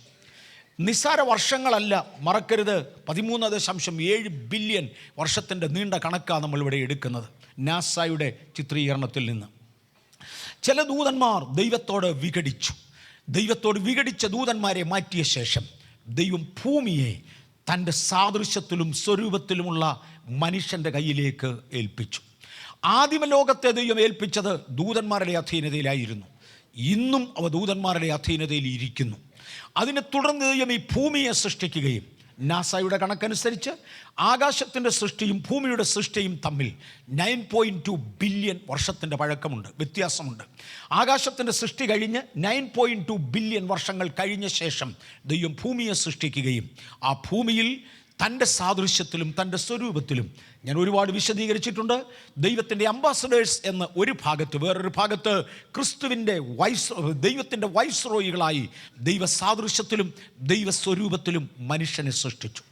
നിസ്സാര വർഷങ്ങളല്ല, മറക്കരുത്. 13.7 ബില്യൺ വർഷത്തിൻ്റെ നീണ്ട കണക്കാണ് നമ്മളിവിടെ എടുക്കുന്നത് നാസയുടെ ചിത്രീകരണത്തിൽ നിന്ന്. ചില ദൂതന്മാർ ദൈവത്തോട് വിഘടിച്ച ദൂതന്മാരെ മാറ്റിയ ശേഷം ദൈവം ഭൂമിയെ തൻ്റെ സാദൃശ്യത്തിലും സ്വരൂപത്തിലുമുള്ള മനുഷ്യൻ്റെ കയ്യിലേക്ക് ഏൽപ്പിച്ചു. ആദിമലോകത്തെ ദൈവം ഏൽപ്പിച്ചത് ദൂതന്മാരുടെ അധീനതയിലായിരുന്നു. ഇന്നും അവ ദൂതന്മാരുടെ അധീനതയിൽ ഇരിക്കുന്നു. അതിനെ തുടർന്ന് ദൈവം ഈ ഭൂമിയെ സൃഷ്ടിക്കുകയും നാസയുടെ കണക്കനുസരിച്ച് ആകാശത്തിൻ്റെ സൃഷ്ടിയും ഭൂമിയുടെ സൃഷ്ടിയും തമ്മിൽ 9.2 ബില്യൺ വർഷത്തിൻ്റെ പഴക്കമുണ്ട്, വ്യത്യാസമുണ്ട്. ആകാശത്തിൻ്റെ സൃഷ്ടി കഴിഞ്ഞ് 9.2 ബില്യൺ വർഷങ്ങൾ കഴിഞ്ഞ ശേഷം ദൈവം ഭൂമിയെ സൃഷ്ടിക്കുകയും ആ ഭൂമിയിൽ തൻ്റെ സാദൃശ്യത്തിലും തൻ്റെ സ്വരൂപത്തിലും ഞാൻ ഒരുപാട് വിശദീകരിച്ചിട്ടുണ്ട്. ദൈവത്തിൻ്റെ അംബാസഡേഴ്സ് എന്ന ഒരു ഭാഗത്ത്, വേറൊരു ഭാഗത്ത് ദൈവത്തിൻ്റെ വൈസ്രോയികളായി ദൈവ സാദൃശ്യത്തിലും ദൈവസ്വരൂപത്തിലും മനുഷ്യനെ സൃഷ്ടിച്ചു.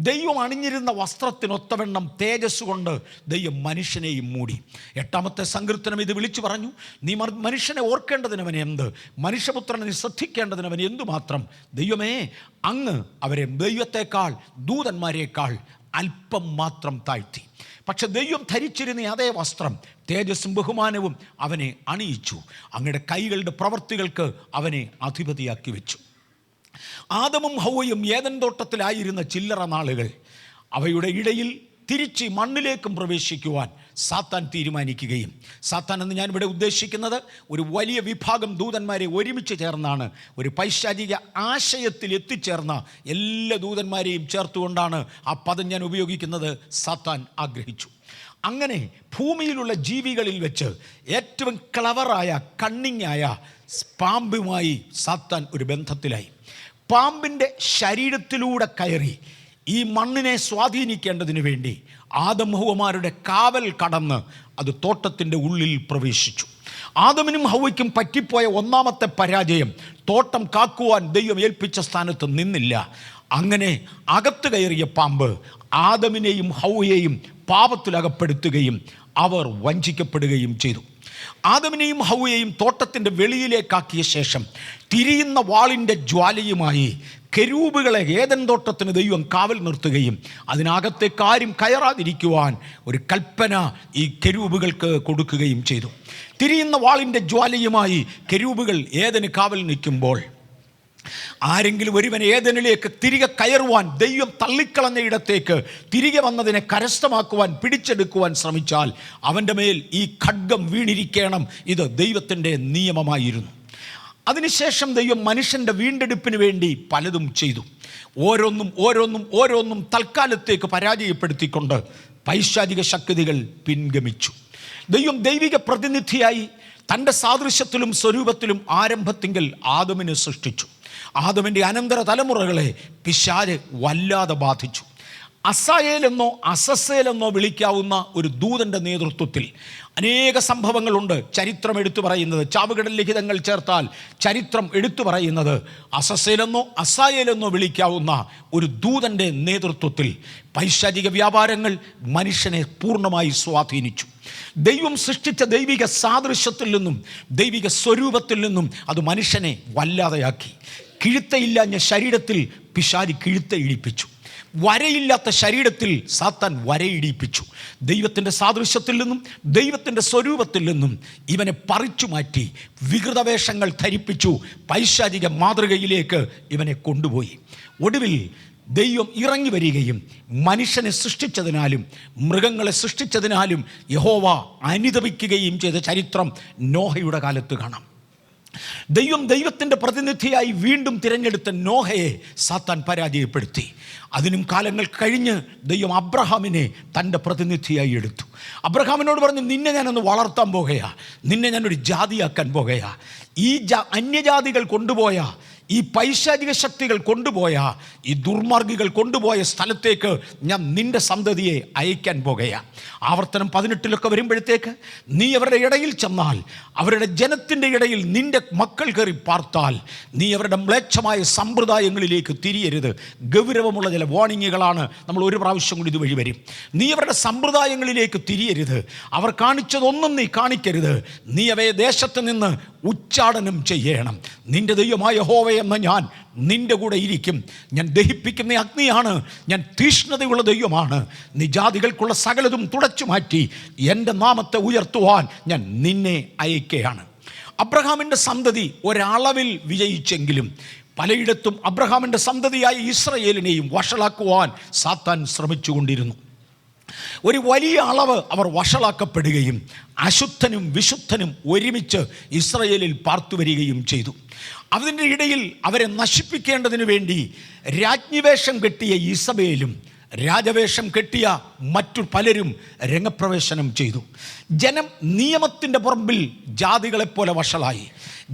ദൈവം അണിഞ്ഞിരുന്ന വസ്ത്രത്തിനൊത്തവണ്ണം തേജസ് കൊണ്ട് ദൈവം മനുഷ്യനെയും മൂടി. 8-ാമത്തെ സങ്കീർത്തനം ഇത് വിളിച്ചു പറഞ്ഞു, നീ മനുഷ്യനെ ഓർക്കേണ്ടതിനവൻ എന്ത്, മനുഷ്യപുത്രനെ ശ്രദ്ധിക്കേണ്ടതിനവൻ എന്തുമാത്രം. ദൈവമേ, അങ്ങ് അവരെ ദൈവത്തെക്കാൾ ദൂതന്മാരെക്കാൾ അല്പം മാത്രം താഴ്ത്തി. പക്ഷെ ദൈവം ധരിച്ചിരുന്ന അതേ വസ്ത്രം, തേജസ്സും ബഹുമാനവും അവനെ അണിയിച്ചു. അങ്ങയുടെ കൈകളുടെ പ്രവൃത്തികൾക്ക് അവനെ അധിപതിയാക്കി വെച്ചു. ആദമും ഹൗവയും ഏദൻ തോട്ടത്തിലായിരുന്ന ചില്ലറ നാളുകൾ, അവയുടെ ഇടയിൽ തിരിച്ച് മണ്ണിലേക്കും പ്രവേശിക്കുവാൻ സാത്താൻ തീരുമാനിക്കുകയും, സാത്താൻ എന്ന് ഞാനിവിടെ ഉദ്ദേശിക്കുന്നത് ഒരു വലിയ വിഭാഗം ദൂതന്മാരെ ഒരുമിച്ച് ചേർന്നാണ്, ഒരു പൈശാചിക ആശയത്തിൽ എത്തിച്ചേർന്ന എല്ലാ ദൂതന്മാരെയും ചേർത്തുകൊണ്ടാണ് ആ പദം ഞാൻ ഉപയോഗിക്കുന്നത്. സാത്താൻ ആഗ്രഹിച്ചു. അങ്ങനെ ഭൂമിയിലുള്ള ജീവികളിൽ വെച്ച് ഏറ്റവും ക്ലവറായ, കണ്ണിങ്ങായ പാമ്പുമായി സാത്താൻ ഒരു ബന്ധത്തിലായി. പാമ്പിൻ്റെ ശരീരത്തിലൂടെ കയറി ഈ മണ്ണിനെ സ്വാധീനിക്കേണ്ടതിന് വേണ്ടി ആദം ഹൗവമാരുടെ കാവൽ കടന്ന് അത് തോട്ടത്തിൻ്റെ ഉള്ളിൽ പ്രവേശിച്ചു. ആദമിനും ഹൗവയ്ക്കും പറ്റിപ്പോയ ഒന്നാമത്തെ പരാജയം, തോട്ടം കാക്കുവാൻ ദൈവം ഏൽപ്പിച്ച സ്ഥാനത്ത് നിന്നില്ല. അങ്ങനെ അകത്ത് കയറിയ പാമ്പ് ആദമിനെയും ഹൗവയെയും പാപത്തിലകപ്പെടുത്തുകയും അവർ വഞ്ചിക്കപ്പെടുകയും ചെയ്തു. ആദമിനെയും ഹൗവയെയും തോട്ടത്തിൻ്റെ വെളിയിലേക്കാക്കിയ ശേഷം തിരിയുന്ന വാളിൻ്റെ ജ്വാലയുമായി കെരൂബുകളെ ഏദൻ തോട്ടത്തിന് ദൈവം കാവൽ നിർത്തുകയും അതിനകത്തേക്ക് ആരും കയറാതിരിക്കുവാൻ ഒരു കൽപ്പന ഈ കെരൂബുകൾക്ക് കൊടുക്കുകയും ചെയ്തു. തിരിയുന്ന വാളിൻ്റെ ജ്വാലയുമായി കെരൂബുകൾ ഏദന് കാവൽ നിൽക്കുമ്പോൾ ആരെങ്കിലും ഒരുവൻ ഏദനിലേക്ക് തിരികെ കയറുവാൻ ദൈവം തള്ളിക്കളഞ്ഞ ഇടത്തേക്ക് തിരികെ വന്നതിനെ കരസ്ഥമാക്കുവാൻ, പിടിച്ചെടുക്കുവാൻ ശ്രമിച്ചാൽ അവൻ്റെ മേൽ ഈ ഖഡ്ഗം വീണിരിക്കണം. ഇത് ദൈവത്തിൻ്റെ നിയമമായിരുന്നു. അതിനുശേഷം ദൈവം മനുഷ്യൻ്റെ വീണ്ടെടുപ്പിന് വേണ്ടി പലതും ചെയ്തു. ഓരോന്നും തൽക്കാലത്തേക്ക് പരാജയപ്പെടുത്തിക്കൊണ്ട് പൈശാചിക ശക്തികൾ പിൻഗമിച്ചു. ദൈവം ദൈവിക പ്രതിനിധിയായി തൻ്റെ സാദൃശ്യത്തിലും സ്വരൂപത്തിലും ആരംഭത്തിങ്കൽ ആദമിനെ സൃഷ്ടിച്ചു. ആദമിൻ്റെ അനന്തര തലമുറകളെ പിശാച് വല്ലാതെ ബാധിച്ചു. അസായേലെന്നോ അസസേലെന്നോ വിളിക്കാവുന്ന ഒരു ദൂതൻ്റെ നേതൃത്വത്തിൽ അനേക സംഭവങ്ങളുണ്ട് ചരിത്രം എടുത്തു പറയുന്നത്. ചാവുകടൽ ലിഖിതങ്ങൾ ചേർത്താൽ ചരിത്രം എടുത്തു പറയുന്നത് അസസേലെന്നോ അസായേലെന്നോ വിളിക്കാവുന്ന ഒരു ദൂതൻ്റെ നേതൃത്വത്തിൽ പൈശാചിക വ്യാപാരങ്ങൾ മനുഷ്യനെ പൂർണ്ണമായി സ്വാധീനിച്ചു. ദൈവം സൃഷ്ടിച്ച ദൈവിക സാദൃശ്യത്തിൽ നിന്നും ദൈവിക സ്വരൂപത്തിൽ നിന്നും അത് മനുഷ്യനെ വല്ലാതെയാക്കി. കിഴുത്തയില്ലാഞ്ഞ ശരീരത്തിൽ പിശാച് കിഴുത്ത ഇടിപ്പിച്ചു. വരയില്ലാത്ത ശരീരത്തിൽ സാത്താൻ വരയിടിപ്പിച്ചു. ദൈവത്തിൻ്റെ സാദൃശ്യത്തിൽ നിന്നും ദൈവത്തിൻ്റെ സ്വരൂപത്തിൽ നിന്നും ഇവനെ പറിച്ചു മാറ്റി വികൃതവേഷങ്ങൾ ധരിപ്പിച്ചു. പൈശാചിക മാതൃകയിലേക്ക് ഇവനെ കൊണ്ടുപോയി. ഒടുവിൽ ദൈവം ഇറങ്ങി വരികയും മനുഷ്യനെ സൃഷ്ടിച്ചതിനാലും മൃഗങ്ങളെ സൃഷ്ടിച്ചതിനാലും യഹോവ അനുതപിക്കുകയും ചെയ്ത ചരിത്രം നോഹയുടെ കാലത്ത് കാണാം. ദൈവത്തിൻ്റെ പ്രതിനിധിയായി വീണ്ടും തിരഞ്ഞെടുത്ത നോഹയെ സാത്താൻ പരാജയപ്പെടുത്തി. അതിനും കാലങ്ങൾ കഴിഞ്ഞ് ദൈവം അബ്രഹാമിനെ തൻ്റെ പ്രതിനിധിയായി എടുത്തു. അബ്രഹാമിനോട് പറഞ്ഞു, നിന്നെ ഞാനൊന്ന് വളർത്താൻ പോകുകയാ, നിന്നെ ഞാനൊരു ജാതിയാക്കാൻ പോകുകയാ. ഈ അന്യജാതികൾ കൊണ്ടുപോയ, ഈ പൈശാചിക ശക്തികൾ കൊണ്ടുപോയ, ഈ ദുർമാർഗികൾ കൊണ്ടുപോയ സ്ഥലത്തേക്ക് ഞാൻ നിന്റെ സന്തതിയെ അയക്കാൻ പോകുകയാണ്. ആവർത്തനം 18 വരുമ്പോഴത്തേക്ക് നീ അവരുടെ ഇടയിൽ ചെന്നാൽ, അവരുടെ ജനത്തിൻ്റെ ഇടയിൽ നിന്റെ മക്കൾ കയറി പാർത്താൽ, നീ അവരുടെ മ്ലേച്ഛമായ സമ്പ്രദായങ്ങളിലേക്ക് തിരിയരുത്. ഗൗരവമുള്ള ചില വാർണിങ്ങുകളാണ്. നമ്മൾ ഒരു പ്രാവശ്യം കൂടി ഇതുവഴി വരും. നീ അവരുടെ സമ്പ്രദായങ്ങളിലേക്ക് തിരിയരുത്. അവർ കാണിച്ചതൊന്നും നീ കാണിക്കരുത്. നീ അവയെ ദേശത്ത് നിന്ന് ഉച്ചാടനം ചെയ്യണം. നിന്റെ ദൈവമായ യഹോവ എന്ന ഞാൻ നിന്റെ കൂടെ ഇരിക്കും. ഞാൻ ദഹിപ്പിക്കുന്ന അഗ്നിയാണ്, ഞാൻ തീഷ്ണതയുള്ള ദൈവമാണ്. നീ ജാതികൾക്കുള്ള സകലതും തുടച്ചു മാറ്റി എൻ്റെ നാമത്തെ ഉയർത്തുവാൻ ഞാൻ നിന്നെ അയക്കുകയാണ്. അബ്രഹാമിൻ്റെ സന്തതി ഒരളവിൽ വിജയിച്ചെങ്കിലും പലയിടത്തും അബ്രഹാമിൻ്റെ സന്തതിയായ ഇസ്രയേലിനെയും വഷളാക്കുവാൻ സാത്താൻ ശ്രമിച്ചുകൊണ്ടിരുന്നു. ഒരു വലിയ അളവ് അവർ വഷളാക്കപ്പെടുകയും അശുദ്ധനും വിശുദ്ധനും ഒരുമിച്ച് ഇസ്രയേലിൽ പാർത്തുവരികയും ചെയ്തു. അതിൻ്റെ ഇടയിൽ അവരെ നശിപ്പിക്കേണ്ടതിന് വേണ്ടി രാജ്ഞിവേഷം കെട്ടിയ ഈസബേലും രാജവേഷം കെട്ടിയ മറ്റു പലരും രംഗപ്രവേശനം ചെയ്തു. ജനം നിയമത്തിൻ്റെ പുറമ്പിൽ ജാതികളെപ്പോലെ വഷളായി.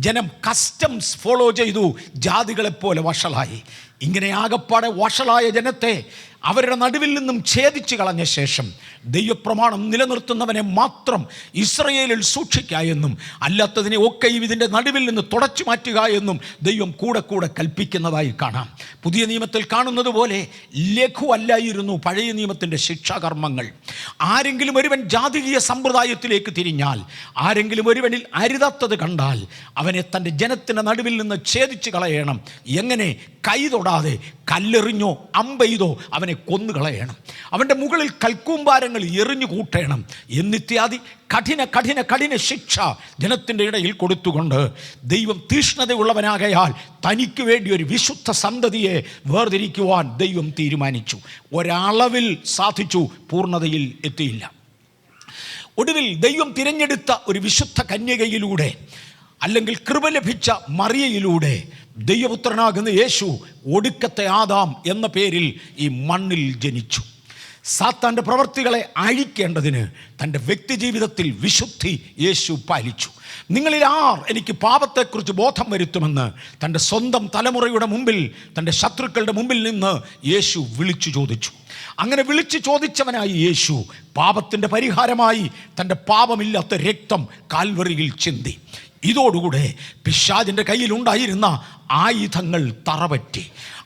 ജനം കസ്റ്റംസ് ഫോളോ ചെയ്തു, ജാതികളെപ്പോലെ വഷളായി. ഇങ്ങനെ ആകപ്പാടെ വഷളായ ജനത്തെ അവരുടെ നടുവിൽ നിന്നും ഛേദിച്ചു കളഞ്ഞ ശേഷം ദൈവപ്രമാണം നിലനിർത്തുന്നവനെ മാത്രം ഇസ്രയേലിൽ സൂക്ഷിക്കുക എന്നും അല്ലാത്തതിനെ ഒക്കെയും ഇതിൻ്റെ നടുവിൽ നിന്ന് തുടച്ചു മാറ്റുക എന്നും ദൈവം കൂടെ കൂടെ കൽപ്പിക്കുന്നതായി കാണാം. പുതിയ നിയമത്തിൽ കാണുന്നത് പോലെ ലഘുവല്ലായിരുന്നു പഴയ നിയമത്തിൻ്റെ ശിക്ഷാകർമ്മങ്ങൾ. ആരെങ്കിലും ഒരുവൻ ജാതികീയ സമ്പ്രദായത്തിലേക്ക് തിരിഞ്ഞാൽ, ആരെങ്കിലും ഒരുവനിൽ അരുതാത്തത് കണ്ടാൽ അവനെ തൻ്റെ ജനത്തിൻ്റെ നടുവിൽ നിന്ന് ഛേദിച്ചു കളയണം. എങ്ങനെ? കൈ തൊടാതെ, കല്ലെറിഞ്ഞോ അമ്പെയ്തോ അവനെ അവനെ കൊന്നുകളയണം, അവൻ്റെ മുകളിൽ കൽക്കൂമ്പാരങ്ങൾ എറിഞ്ഞു കൂട്ടണം എന്നിത്യാദി കഠിന കഠിന കഠിന ശിക്ഷ ജനത്തിൻ്റെ ഇടയിൽ കൊടുത്തുകൊണ്ട് ദൈവം തീഷ്ണതയുള്ളവനാകയാൽ തനിക്ക് വേണ്ടി ഒരു വിശുദ്ധ സന്തതിയെ വേർതിരിക്കുവാൻ ദൈവം തീരുമാനിച്ചു. ഒരളവിൽ സാധിച്ചു, പൂർണ്ണതയിൽ എത്തിയില്ല. ഒടുവിൽ ദൈവം തിരഞ്ഞെടുത്ത ഒരു വിശുദ്ധ കന്യകയിലൂടെ, അല്ലെങ്കിൽ കൃപ ലഭിച്ച മറിയയിലൂടെ ദൈവപുത്രനാകുന്ന യേശു ഒടുക്കത്തെ ആദാം എന്ന പേരിൽ ഈ മണ്ണിൽ ജനിച്ചു. സാത്താൻ്റെ പ്രവർത്തികളെ അഴിക്കേണ്ടതിന് തൻ്റെ വ്യക്തിജീവിതത്തിൽ വിശുദ്ധി യേശു പാലിച്ചു. നിങ്ങളിൽ ആർ എനിക്ക് പാപത്തെക്കുറിച്ച് ബോധം വരുത്തുമെന്ന് തൻ്റെ സ്വന്തം തലമുറയുടെ മുമ്പിൽ, തൻ്റെ ശത്രുക്കളുടെ മുമ്പിൽ നിന്ന് യേശു വിളിച്ചു ചോദിച്ചു. അങ്ങനെ വിളിച്ചു ചോദിച്ചവനായി യേശു പാപത്തിൻ്റെ പരിഹാരമായി തൻ്റെ പാപമില്ലാത്ത രക്തം കാൽവറിയിൽ ചിന്തി. ഇതോടുകൂടെ പിശാചിൻ്റെ കയ്യിലുണ്ടായിരുന്ന ആയുധങ്ങൾ തറപറ്റി.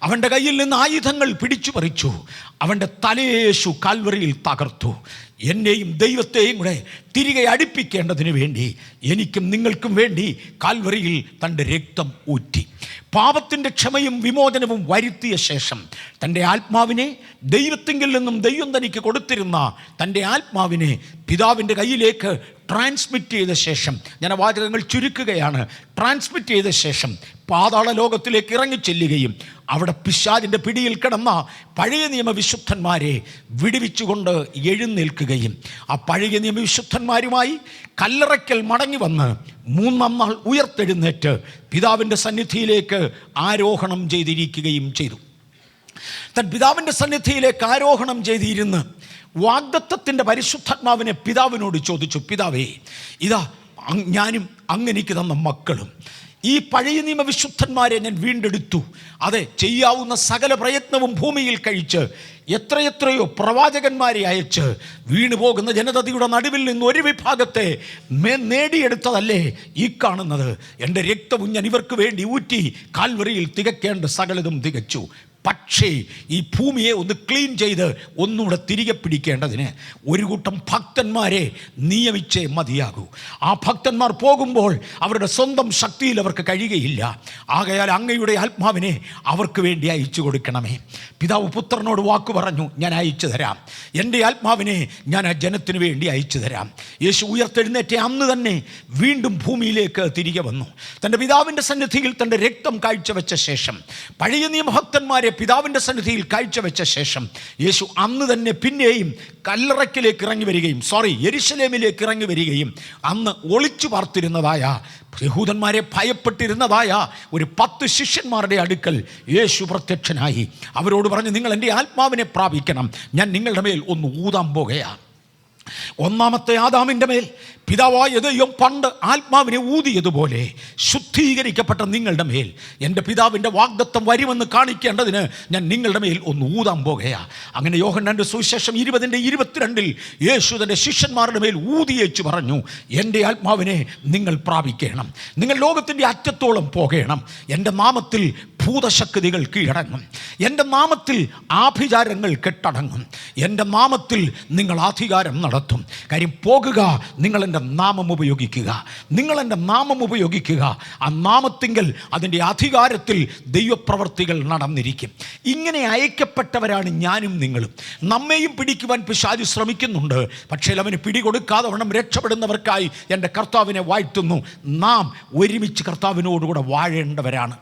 അവൻ്റെ കയ്യിൽ നിന്ന് ആയുധങ്ങൾ പിടിച്ചു പറിച്ചു. അവൻ്റെ തലയേശു കാൽവറിയിൽ തകർത്തു. എന്നെയും ദൈവത്തെയും കൂടെ തിരികെ അടുപ്പിക്കേണ്ടതിന് വേണ്ടി, എനിക്കും നിങ്ങൾക്കും വേണ്ടി കാൽവറിയിൽ തൻ്റെ രക്തം ഊറ്റി. പാപത്തിൻ്റെ ക്ഷമയും വിമോചനവും വരുത്തിയ ശേഷം തൻ്റെ ആത്മാവിനെ ദൈവത്തിങ്കിൽ നിന്നും ദൈവം തനിക്ക് കൊടുത്തിരുന്ന തൻ്റെ ആത്മാവിനെ പിതാവിൻ്റെ കയ്യിലേക്ക് ട്രാൻസ്മിറ്റ് ചെയ്ത ശേഷം, ഞാൻ വാചകങ്ങൾ ചുരുക്കുകയാണ്, ട്രാൻസ്മിറ്റ് ചെയ്ത ശേഷം പാതാള ലോകത്തിലേക്ക് ഇറങ്ങിച്ചെല്ലുകയും അവിടെ പിശാചിൻ്റെ പിടിയിൽ കിടന്ന പഴയ നിയമ വിശുദ്ധന്മാരെ വിടുവിച്ചുകൊണ്ട് എഴുന്നേൽക്കുകയും ആ പഴയ നിയമ വിശുദ്ധന്മാരുമായി കല്ലറയ്ക്കൽ മടങ്ങി വന്ന് മൂന്നാം നാൾ ഉയർത്തെഴുന്നേറ്റ് പിതാവിൻ്റെ സന്നിധിയിലേക്ക് ആരോഹണം ചെയ്തിരിക്കുകയും ചെയ്തു. തൻ പിതാവിൻ്റെ സന്നിധിയിലേക്ക് ആരോഹണം ചെയ്തിരുന്ന് വാഗ്ദത്തത്തിൻ്റെ പരിശുദ്ധാത്മാവിനെ പിതാവിനോട് ചോദിച്ചു, പിതാവേ, ഇതാ ഞാനും അങ്ങനെക്ക് തന്ന മക്കളും ഈ പഴയ നിയമ വിശുദ്ധന്മാരെ ഞാൻ വീണ്ടെടുത്തു. അതെ, ചെയ്യാവുന്ന സകല പ്രയത്നവും ഭൂമിയിൽ കഴിച്ച് എത്രയെത്രയോ പ്രവാചകന്മാരെ അയച്ച് വീണുപോകുന്ന ജനതയുടെ നടുവിൽ നിന്ന് ഒരു വിഭാഗത്തെ നേടിയെടുത്തതല്ലേ ഈ കാണുന്നത്. എൻ്റെ രക്തവും ഞാൻ ഇവർക്ക് വേണ്ടി ഊറ്റി കാൽവറിയിൽ തികക്കേണ്ട സകലതും തികച്ചു. പക്ഷേ ഈ ഭൂമിയെ ഒന്ന് ക്ലീൻ ചെയ്ത് ഒന്നുകൂടെ തിരികെ പിടിക്കേണ്ടതിന് ഒരു കൂട്ടം ഭക്തന്മാരെ നിയമിച്ചേ മതിയാകൂ. ആ ഭക്തന്മാർ പോകുമ്പോൾ അവരുടെ സ്വന്തം ശക്തിയിൽ അവർക്ക് കഴിയുകയില്ല. ആകയാൽ അങ്ങയുടെ ആത്മാവിനെ അവർക്ക് വേണ്ടി അയച്ചു കൊടുക്കണമേ. പിതാവ് പുത്രനോട് വാക്ക് പറഞ്ഞു, ഞാൻ അയച്ചു തരാം, എൻ്റെ ആത്മാവിനെ ഞാൻ ആ ജനത്തിന് വേണ്ടി അയച്ചു തരാം. യേശു ഉയർത്തെഴുന്നേറ്റ അന്ന് തന്നെ വീണ്ടും ഭൂമിയിലേക്ക് തിരികെ വന്നു. തൻ്റെ പിതാവിൻ്റെ സന്നിധിയിൽ തൻ്റെ രക്തം കാഴ്ചവെച്ച ശേഷം, പഴയ നിയമഭക്തന്മാരെ പിതാവിൻ്റെ സന്നിധിയിൽ കാഴ്ചവെച്ച ശേഷം യേശു അന്ന് തന്നെ പിന്നെയും കല്ലറയ്ക്കിലേക്ക് ഇറങ്ങി വരികയും, യെരുശലേമിലേക്ക് ഇറങ്ങി വരികയും അന്ന് ഒളിച്ചു പാർത്തിരുന്നതായ, യഹൂദന്മാരെ ഭയപ്പെട്ടിരുന്നതായ ഒരു 10 ശിഷ്യന്മാരുടെ അടുക്കൽ യേശു പ്രത്യക്ഷനായി അവരോട് പറഞ്ഞു, നിങ്ങൾ എൻ്റെ ആത്മാവിനെ പ്രാപിക്കണം, ഞാൻ നിങ്ങളുടെ മേൽ ഒന്ന് ഊതാൻ പോകുകയാണ്. ഒന്നാമത്തെ ആദാമിൻ്റെ മേൽ പിതാവായ ദൈവം പണ്ട് ആത്മാവിനെ ഊതിയതുപോലെ ശുദ്ധീകരിക്കപ്പെട്ട നിങ്ങളുടെ മേൽ എൻ്റെ പിതാവിൻ്റെ വാഗ്ദത്തം വരുമെന്ന് കാണിക്കേണ്ടതിന് ഞാൻ നിങ്ങളുടെ മേൽ ഒന്ന് ഊതാൻ പോകുകയാണ്. അങ്ങനെ യോഹന്നാന്റെ സുവിശേഷം 20:22 യേശു തൻ്റെ ശിഷ്യന്മാരുടെ മേൽ ഊതിയേച്ചു പറഞ്ഞു, എൻ്റെ ആത്മാവിനെ നിങ്ങൾ പ്രാപിക്കണം, നിങ്ങൾ ലോകത്തിൻ്റെ അറ്റത്തോളം പോകണം, എൻ്റെ നാമത്തിൽ ഭൂതശക്തികൾ കീഴടങ്ങും, എൻ്റെ നാമത്തിൽ ആഭിചാരങ്ങൾ കെട്ടടങ്ങും, എൻ്റെ നാമത്തിൽ നിങ്ങൾ അധികാരം നടത്തും. കാര്യം പോകുക, നിങ്ങൾ എൻ്റെ നാമം ഉപയോഗിക്കുക, നിങ്ങൾ എൻ്റെ നാമം ഉപയോഗിക്കുക. ആ നാമത്തിങ്കൽ അതിൻ്റെ അധികാരത്തിൽ ദൈവപ്രവർത്തികൾ നടന്നിരിക്കും. ഇങ്ങനെ അയക്കപ്പെട്ടവരാണ് ഞാനും നിങ്ങളും. നമ്മെയും പിടിക്കുവാൻ പിശാച് ശ്രമിക്കുന്നുണ്ട്. പക്ഷേ അവന് പിടികൊടുക്കാതെ വണ്ണം രക്ഷപ്പെടുന്നവർക്കായി എൻ്റെ കർത്താവിനെ വാഴ്ത്തുന്നു. നാം ഒരുമിച്ച് കർത്താവിനോടുകൂടെ വാഴേണ്ടവരാണ്.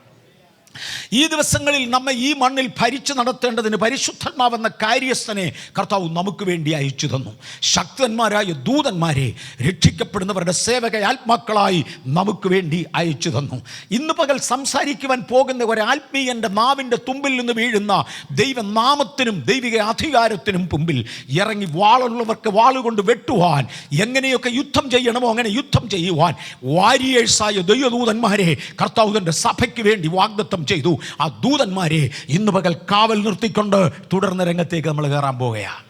ഈ ദിവസങ്ങളിൽ നമ്മെ ഈ മണ്ണിൽ ഭരിച്ചു നടത്തേണ്ടതിന് പരിശുദ്ധാത്മാവെന്ന കാര്യസ്ഥനെ കർത്താവ് നമുക്ക് വേണ്ടി അയച്ചു തന്നു. ശക്തന്മാരായ ദൂതന്മാരെ രക്ഷിക്കപ്പെടുന്നവരുടെ സേവക ആത്മാക്കളായി നമുക്ക് വേണ്ടി അയച്ചു തന്നു. ഇന്ന് പകൽ സംസാരിക്കുവാൻ പോകുന്ന ഒരു ആത്മീയൻ്റെ നാവിൻ്റെ തുമ്പിൽ നിന്ന് വീഴുന്ന ദൈവനാമത്തിനും ദൈവിക അധികാരത്തിനും മുമ്പിൽ ഇറങ്ങി വാളുള്ളവർക്ക് വാളുകൊണ്ട് വെട്ടുവാൻ, എങ്ങനെയൊക്കെ യുദ്ധം ചെയ്യണമോ അങ്ങനെ യുദ്ധം ചെയ്യുവാൻ വാരിയേഴ്സായ ദൈവദൂതന്മാരെ കർത്താവ് തൻ്റെ സഭയ്ക്ക് വേണ്ടി വാഗ്ദത്തം ചെയ്തു. ആ ദൂതന്മാരെ ഇന്ന് പകൽ കാവൽ നിർത്തിക്കൊണ്ട് തുടർന്ന് രംഗത്തേക്ക് നമ്മൾ കയറാൻ പോകുകയാണ്.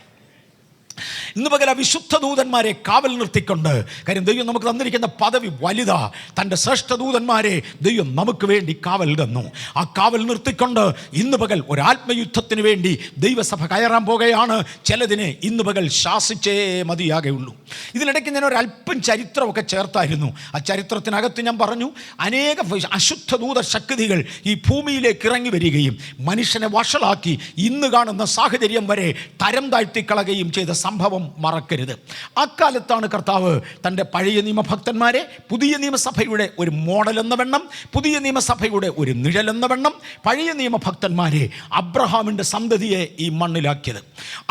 ഇന്ന് പകൽ ആ വിശുദ്ധ ദൂതന്മാരെ കാവൽ നിർത്തിക്കൊണ്ട്, കാര്യം ദൈവം നമുക്ക് തന്നിരിക്കുന്ന പദവി വലുതാ, തൻ്റെ ശ്രേഷ്ഠ ദൂതന്മാരെ ദൈവം നമുക്ക് വേണ്ടി കാവൽ തന്നു. ആ കാവൽ നിർത്തിക്കൊണ്ട് ഇന്ന് പകൽ ഒരാത്മയുദ്ധത്തിന് വേണ്ടി ദൈവസഭ കയറാൻ പോകുകയാണ്. ചിലതിനെ ഇന്ന് പകൽ ശാസിച്ചേ മതിയാകുള്ളൂ. ഇതിനിടയ്ക്ക് ഞാൻ ഒരല്പം ചരിത്രമൊക്കെ ചേർത്തായിരുന്നു. ആ ചരിത്രത്തിനകത്ത് ഞാൻ പറഞ്ഞു, അനേക അശുദ്ധ ദൂത ശക്തികൾ ഈ ഭൂമിയിലേക്ക് ഇറങ്ങി വരികയും മനുഷ്യനെ വഷളാക്കി ഇന്ന് കാണുന്ന സാഹചര്യം വരെ തരം താഴ്ത്തിക്കളയുകയും ചെയ്ത സംഭവം മറക്കരുത്. അക്കാലത്താണ് കർത്താവ് തൻ്റെ പഴയ നിയമഭക്തന്മാരെ പുതിയ നിയമസഭയുടെ ഒരു മോഡൽ എന്ന വണ്ണം, പുതിയ നിയമസഭയുടെ ഒരു നിഴലെന്ന വണ്ണം പഴയ നിയമഭക്തന്മാരെ, അബ്രഹാമിൻ്റെ സന്തതിയെ ഈ മണ്ണിലാക്കിയത്.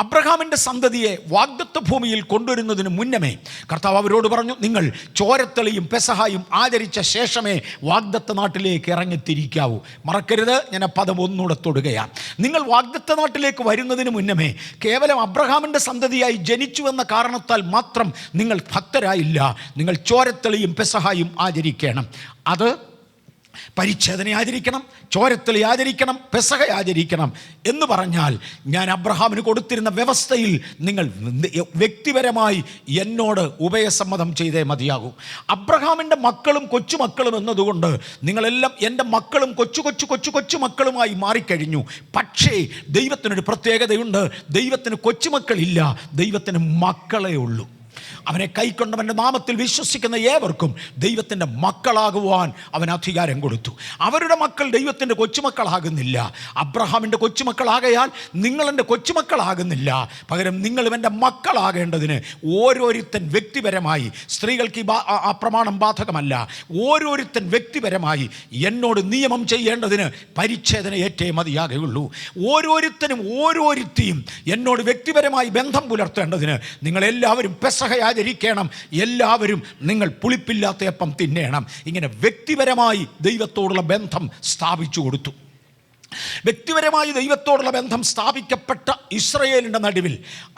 അബ്രഹാമിൻ്റെ സന്തതിയെ വാഗ്ദത്ത ഭൂമിയിൽ കൊണ്ടുവരുന്നതിന് മുന്നമേ കർത്താവ് അവരോട് പറഞ്ഞു, നിങ്ങൾ ചോരത്തളിയും പെസഹായും ആചരിച്ച ശേഷമേ വാഗ്ദത്ത നാട്ടിലേക്ക് ഇറങ്ങിത്തിരിക്കാവൂ. മറക്കരുത്, ഞാൻ ആ പദം ഒന്നുകൂടെ തൊടുകയാണ്. നിങ്ങൾ വാഗ്ദത്ത നാട്ടിലേക്ക് വരുന്നതിന് മുന്നമേ കേവലം അബ്രഹാമിൻ്റെ സന്തതിയായി ജനിച്ചു എന്ന കാരണത്താൽ മാത്രം നിങ്ങൾ ഭക്തരായില്ല. നിങ്ങൾ ചോരത്തളിയും പെസഹായും ആചരിക്കണം. അത് പരിച്ഛേദന ആചരിക്കണം, ചോരത്തളി ആചരിക്കണം, പെസഹ ആചരിക്കണം എന്ന് പറഞ്ഞാൽ ഞാൻ അബ്രഹാമിന് കൊടുത്തിരുന്ന വ്യവസ്ഥയിൽ നിങ്ങൾ വ്യക്തിപരമായി എന്നോട് ഉഭയസമ്മതം ചെയ്തേ മതിയാകൂ. അബ്രഹാമിൻ്റെ മക്കളും കൊച്ചുമക്കളും എന്നതുകൊണ്ട് നിങ്ങളെല്ലാം എൻ്റെ മക്കളും കൊച്ചു മക്കളുമായി മാറിക്കഴിഞ്ഞു. പക്ഷേ ദൈവത്തിനൊരു പ്രത്യേകതയുണ്ട്. ദൈവത്തിന് കൊച്ചുമക്കളില്ല, ദൈവത്തിന് മക്കളേ ഉള്ളൂ. അവനെ കൈക്കൊണ്ടവൻ്റെ നാമത്തിൽ വിശ്വസിക്കുന്ന ഏവർക്കും ദൈവത്തിൻ്റെ മക്കളാകുവാൻ അവൻ അധികാരം കൊടുത്തു. അവരുടെ മക്കൾ ദൈവത്തിൻ്റെ കൊച്ചുമക്കളാകുന്നില്ല. അബ്രഹാമിൻ്റെ കൊച്ചുമക്കളാകയാൽ നിങ്ങളെൻ്റെ കൊച്ചുമക്കളാകുന്നില്ല. പകരം നിങ്ങളും എൻ്റെ മക്കളാകേണ്ടതിന് ഓരോരുത്തൻ വ്യക്തിപരമായി, സ്ത്രീകൾക്ക് ആ പ്രമാണം ബാധകമല്ല, ഓരോരുത്തൻ വ്യക്തിപരമായി എന്നോട് നിയമം ചെയ്യേണ്ടതിന് പരിച്ഛേദന ഏറ്റേ മതിയാകുള്ളൂ. ഓരോരുത്തരും എന്നോട് വ്യക്തിപരമായി ബന്ധം പുലർത്തേണ്ടതിന് നിങ്ങളെല്ലാവരും പെസഹ ആചരിക്കണം. എല്ലാവരും നിങ്ങൾ പുളിപ്പില്ലാത്ത അപ്പം തിന്നേണം. ഇങ്ങനെ വ്യക്തിപരമായി ദൈവത്തോടുള്ള ബന്ധം സ്ഥാപിച്ചു കൊടുത്തു. വ്യക്തിപരമായി ദൈവത്തോടുള്ള ബന്ധം സ്ഥാപിക്കപ്പെട്ട ഇസ്രയേലിൻ്റെ നടുവിൽ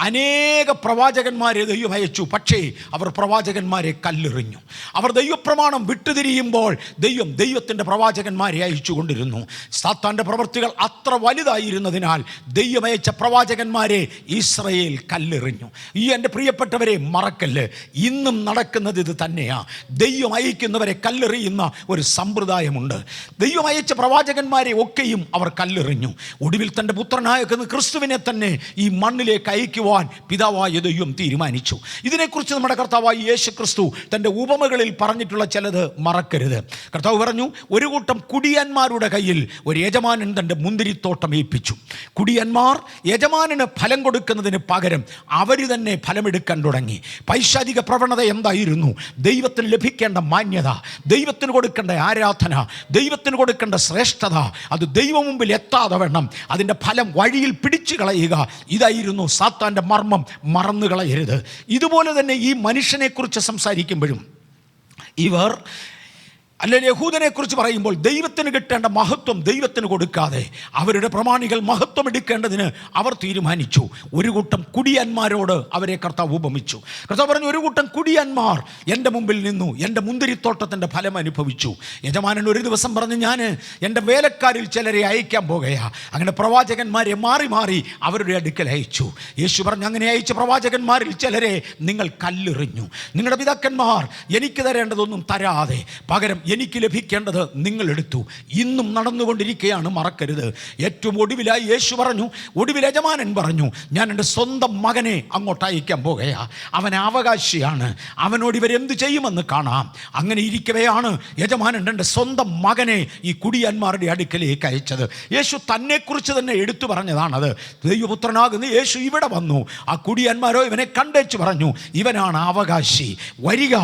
അനേക പ്രവാചകന്മാരെ ദൈവം അയച്ചു. പക്ഷേ അവർ പ്രവാചകന്മാരെ കല്ലെറിഞ്ഞു. അവർ ദൈവപ്രമാണം വിട്ടുതിരിയുമ്പോൾ ദൈവത്തിൻ്റെ പ്രവാചകന്മാരെ അയച്ചു കൊണ്ടിരുന്നു. സാത്താൻ്റെ പ്രവൃത്തികൾ അത്ര വലുതായിരുന്നതിനാൽ ദൈവം അയച്ച പ്രവാചകന്മാരെ ഇസ്രയേൽ കല്ലെറിഞ്ഞു. ഈ എൻ്റെ പ്രിയപ്പെട്ടവരെ മറക്കല്ല്, ഇന്നും നടക്കുന്നത് ഇത് തന്നെയാണ്. ദൈവം അയക്കുന്നവരെ കല്ലെറിയുന്ന ഒരു സമ്പ്രദായമുണ്ട്. ദൈവം അയച്ച പ്രവാചകന്മാരെ ഒക്കെയും അവർ കല്ലെറിഞ്ഞു. ഒടുവിൽ തൻ്റെ പുത്രനായ ക്രിസ്തുവിനെ തന്നെ ഈ മണ്ണിലേക്ക് അയക്കുവാൻ പിതാവായ ദൈവം തീരുമാനിച്ചു. ഇതിനെക്കുറിച്ച് നമ്മുടെ കർത്താവായ യേശു ക്രിസ്തു തൻ്റെ ഉപമകളിൽ പറഞ്ഞിട്ടുള്ള ചിലത് മറക്കരുത്. കർത്താവ് പറഞ്ഞു, ഒരു കൂട്ടം കുടിയന്മാരുടെ കയ്യിൽ ഒരു യജമാനൻ തൻ്റെ മുന്തിരിത്തോട്ടം ഏൽപ്പിച്ചു. കുടിയന്മാർ യജമാനന് ഫലം കൊടുക്കുന്നതിന് പകരം അവർ തന്നെ ഫലമെടുക്കാൻ തുടങ്ങി. പൈശാചിക പ്രവണത എന്തായിരുന്നു? ദൈവത്തിന് ലഭിക്കേണ്ട മാന്യത, ദൈവത്തിന് കൊടുക്കേണ്ട ആരാധന, ദൈവത്തിന് കൊടുക്കേണ്ട ശ്രേഷ്ഠത, അത് ദൈവം മുമ്പിൽ എത്താതെ വേണം അതിൻ്റെ ഫലം വഴിയിൽ പിടിച്ചു കളയുക. ഇതായിരുന്നു സാത്താൻ്റെ മർമ്മം. മറന്നു കളയരുത്. ഇതുപോലെ തന്നെ ഈ മനുഷ്യനെക്കുറിച്ച് സംസാരിക്കുമ്പോഴും ഇവർ അല്ലെങ്കിൽ യഹൂദനെ കുറിച്ച് പറയുമ്പോൾ ദൈവത്തിന് കിട്ടേണ്ട മഹത്വം ദൈവത്തിന് കൊടുക്കാതെ അവരുടെ പ്രമാണികൾ മഹത്വം എടുക്കേണ്ടതിന് അവർ തീരുമാനിച്ചു. ഒരു കൂട്ടം കുടിയന്മാരോട് അവരെ കർത്താവ് ഉപമിച്ചു. കർത്താവ് പറഞ്ഞു, ഒരു കൂട്ടം കുടിയന്മാർ എൻ്റെ മുമ്പിൽ നിന്നു എൻ്റെ മുന്തിരിത്തോട്ടത്തിൻ്റെ ഫലം അനുഭവിച്ചു. യജമാനൻ ഒരു ദിവസം പറഞ്ഞു, ഞാൻ എൻ്റെ വേലക്കാരിൽ ചിലരെ അയക്കാൻ പോകുകയാ. അങ്ങനെ പ്രവാചകന്മാരെ മാറി മാറി അവരുടെ അടുക്കൽ അയച്ചു. യേശു പറഞ്ഞു, അങ്ങനെ അയച്ച പ്രവാചകന്മാരിൽ ചിലരെ നിങ്ങൾ കല്ലെറിഞ്ഞു. നിങ്ങളുടെ പിതാക്കന്മാർ എനിക്ക് തരേണ്ടതൊന്നും തരാതെ പകരം എനിക്ക് ലഭിക്കേണ്ടത് നിങ്ങൾ എടുത്തു. ഇന്നും നടന്നുകൊണ്ടിരിക്കുകയാണ്, മറക്കരുത്. ഏറ്റവും ഒടുവിലായി യേശു പറഞ്ഞു, ഒടുവിൽ യജമാനൻ പറഞ്ഞു, ഞാൻ എൻ്റെ സ്വന്തം മകനെ അങ്ങോട്ട് അയക്കാൻ പോകുകയാ. അവൻ അവകാശിയാണ്, അവനോട് ഇവരെന്ത് ചെയ്യുമെന്ന് കാണാം. അങ്ങനെ ഇരിക്കവെയാണ് യജമാനൻ എൻ്റെ സ്വന്തം മകനെ ഈ കുടിയന്മാരുടെ അടുക്കലേക്ക് അയച്ചത്. യേശു തന്നെക്കുറിച്ച് തന്നെ എടുത്തു പറഞ്ഞതാണത്. ദൈവപുത്രനാകുന്ന യേശു ഇവിടെ വന്നു. ആ കുടിയന്മാരോ ഇവനെ കണ്ടേച്ചു പറഞ്ഞു, ഇവനാണ് അവകാശി, വരിക,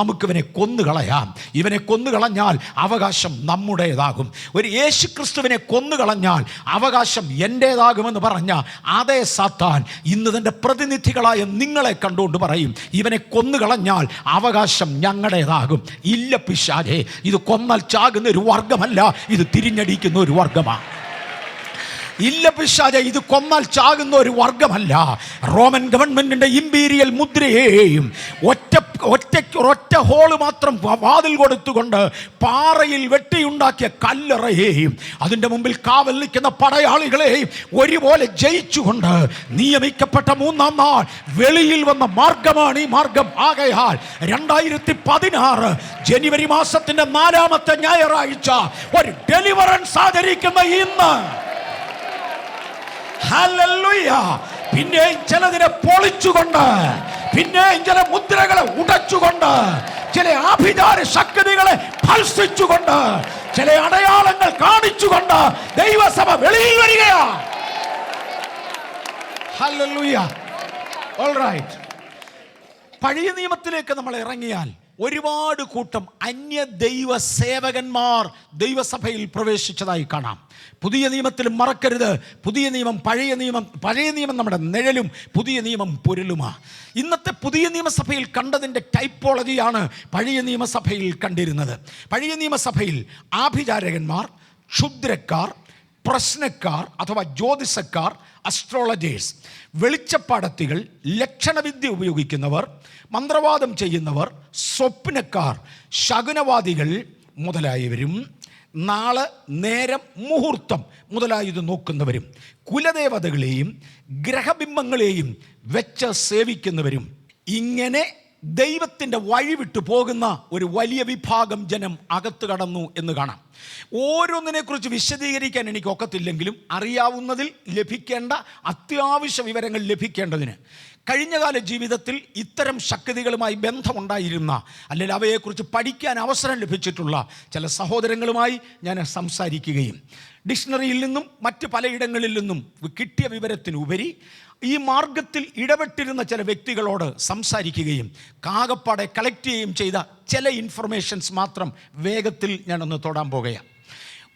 നമുക്കിവനെ കൊന്നുകളയാം. ഇവനെ കൊന്നുകളഞ്ഞാൽ അവകാശം നമ്മുടേതാകും. ഒരു യേശു ക്രിസ്തുവിനെ കൊന്നുകളഞ്ഞാൽ അവകാശം എൻ്റേതാകുമെന്ന് പറഞ്ഞ അതേ സാത്താൻ ഇന്ന് തൻ്റെ പ്രതിനിധികളായ നിങ്ങളെ കണ്ടുകൊണ്ട് പറയും, ഇവനെ കൊന്നുകളഞ്ഞാൽ അവകാശം ഞങ്ങളുടേതാകും. ഇല്ല പിശാചേ, ഇത് കൊന്നാൽ ചാകുന്ന ഒരു വർഗമല്ല, ഇത് തിരിഞ്ഞടിക്കുന്ന ഒരു വർഗമാണ്. ഇല്ല പിശാച, ഇത് കൊന്നാൽ ചാകുന്ന ഒരു വർഗമല്ല. റോമൻ ഗവൺമെന്റിന്റെ ഇമ്പീരിയൽ മുദ്രയെയും ഒറ്റ ഒറ്റ ഹോള് മാത്രം വാതിൽ കൊടുത്തുകൊണ്ട് പാറയിൽ വെട്ടിയുണ്ടാക്കിയ കല്ലറയെയും അതിൻ്റെ മുമ്പിൽ കാവൽ നിൽക്കുന്ന പടയാളികളെയും ഒരുപോലെ ജയിച്ചുകൊണ്ട് നിയമിക്കപ്പെട്ട 3-ാം നാൾ വെളിയിൽ വന്ന മാർഗമാണ് ഈ മാർഗം. ആകയാൽ 2016 ജനുവരി മാസത്തിന്റെ 4-ാമത്തെ ഞായറാഴ്ച ഒരു ഡെലിവറൻസ് ആചരിക്കുന്ന ഇന്ന്, ഹല്ലേലൂയ, പിന്നെയും ചിലതിനെ പൊളിച്ചുകൊണ്ട്, പിന്നെയും ചില മുദ്രകളെ ഉടച്ചുകൊണ്ട്, ചില ആഭിചാര ശക്തികളെ ഭത്സിച്ചുകൊണ്ട്, ചില അടയാളങ്ങൾ കാണിച്ചുകൊണ്ട് ദൈവസഭ വെളിയിൽ വരികയാ. ഹല്ലേലൂയ. ഓൾറൈറ്റ്. പഴയ നിയമത്തിലേക്ക് നമ്മൾ ഇറങ്ങിയാൽ ഒരുപാട് കൂട്ടം അന്യ ദൈവ സേവകന്മാർ ദൈവസഭയിൽ പ്രവേശിച്ചതായി കാണാം. പുതിയ നിയമത്തിലും മറക്കരുത്, പുതിയ നിയമം പഴയ നിയമം നമ്മുടെ നിഴലും പുതിയ നിയമം പൊരുളുമാ. ഇന്നത്തെ പുതിയ നിയമസഭയിൽ കണ്ടതിൻ്റെ ടൈപ്പോളജിയാണ് പഴയ നിയമസഭയിൽ കണ്ടിരുന്നത്. പഴയ നിയമസഭയിൽ ആഭിചാരകന്മാർ, ക്ഷുദ്രക്കാർ, പ്രശ്നക്കാർ അഥവാ ജ്യോതിഷക്കാർ, അസ്ട്രോളജേഴ്സ്, വെളിച്ചപ്പാടത്തികൾ, ലക്ഷണവിദ്യ ഉപയോഗിക്കുന്നവർ, മന്ത്രവാദം ചെയ്യുന്നവർ, സ്വപ്നക്കാർ, ശകുനവാദികൾ മുതലായവരും, നാളെ, നേരം, മുഹൂർത്തം മുതലായത് നോക്കുന്നവരും, കുലദേവതകളെയും ഗ്രഹബിംബങ്ങളെയും വെച്ച് സേവിക്കുന്നവരും, ഇങ്ങനെ ദൈവത്തിൻ്റെ വഴി വിട്ടു പോകുന്ന ഒരു വലിയ വിഭാഗം ജനം അകത്ത് കടന്നു എന്ന് കാണാം. ഓരോന്നിനെക്കുറിച്ച് വിശദീകരിക്കാൻ എനിക്ക് ഒക്കത്തില്ലെങ്കിലും അറിയാവുന്നതിൽ ലഭിക്കേണ്ട അത്യാവശ്യ വിവരങ്ങൾ ലഭിക്കേണ്ടതിന് കഴിഞ്ഞകാല ജീവിതത്തിൽ ഇത്തരം ശക്തികളുമായി ബന്ധമുണ്ടായിരുന്ന, അല്ലെങ്കിൽ അവയെക്കുറിച്ച് പഠിക്കാൻ അവസരം ലഭിച്ചിട്ടുള്ള ചില സഹോദരങ്ങളുമായി ഞാൻ സംസാരിക്കുകയും ഡിക്ഷണറിയിൽ നിന്നും മറ്റ് പലയിടങ്ങളിൽ നിന്നും കിട്ടിയ വിവരത്തിനുപരി ഈ മാർഗത്തിൽ ഇടപെട്ടിരുന്ന ചില വ്യക്തികളോട് സംസാരിക്കുകയും കാകപ്പാടെ കളക്ട് ചെയ്യുകയും ചെയ്ത ചില ഇൻഫർമേഷൻസ് മാത്രം വേഗത്തിൽ ഞാനൊന്ന് തൊടാൻ പോകുകയാണ്.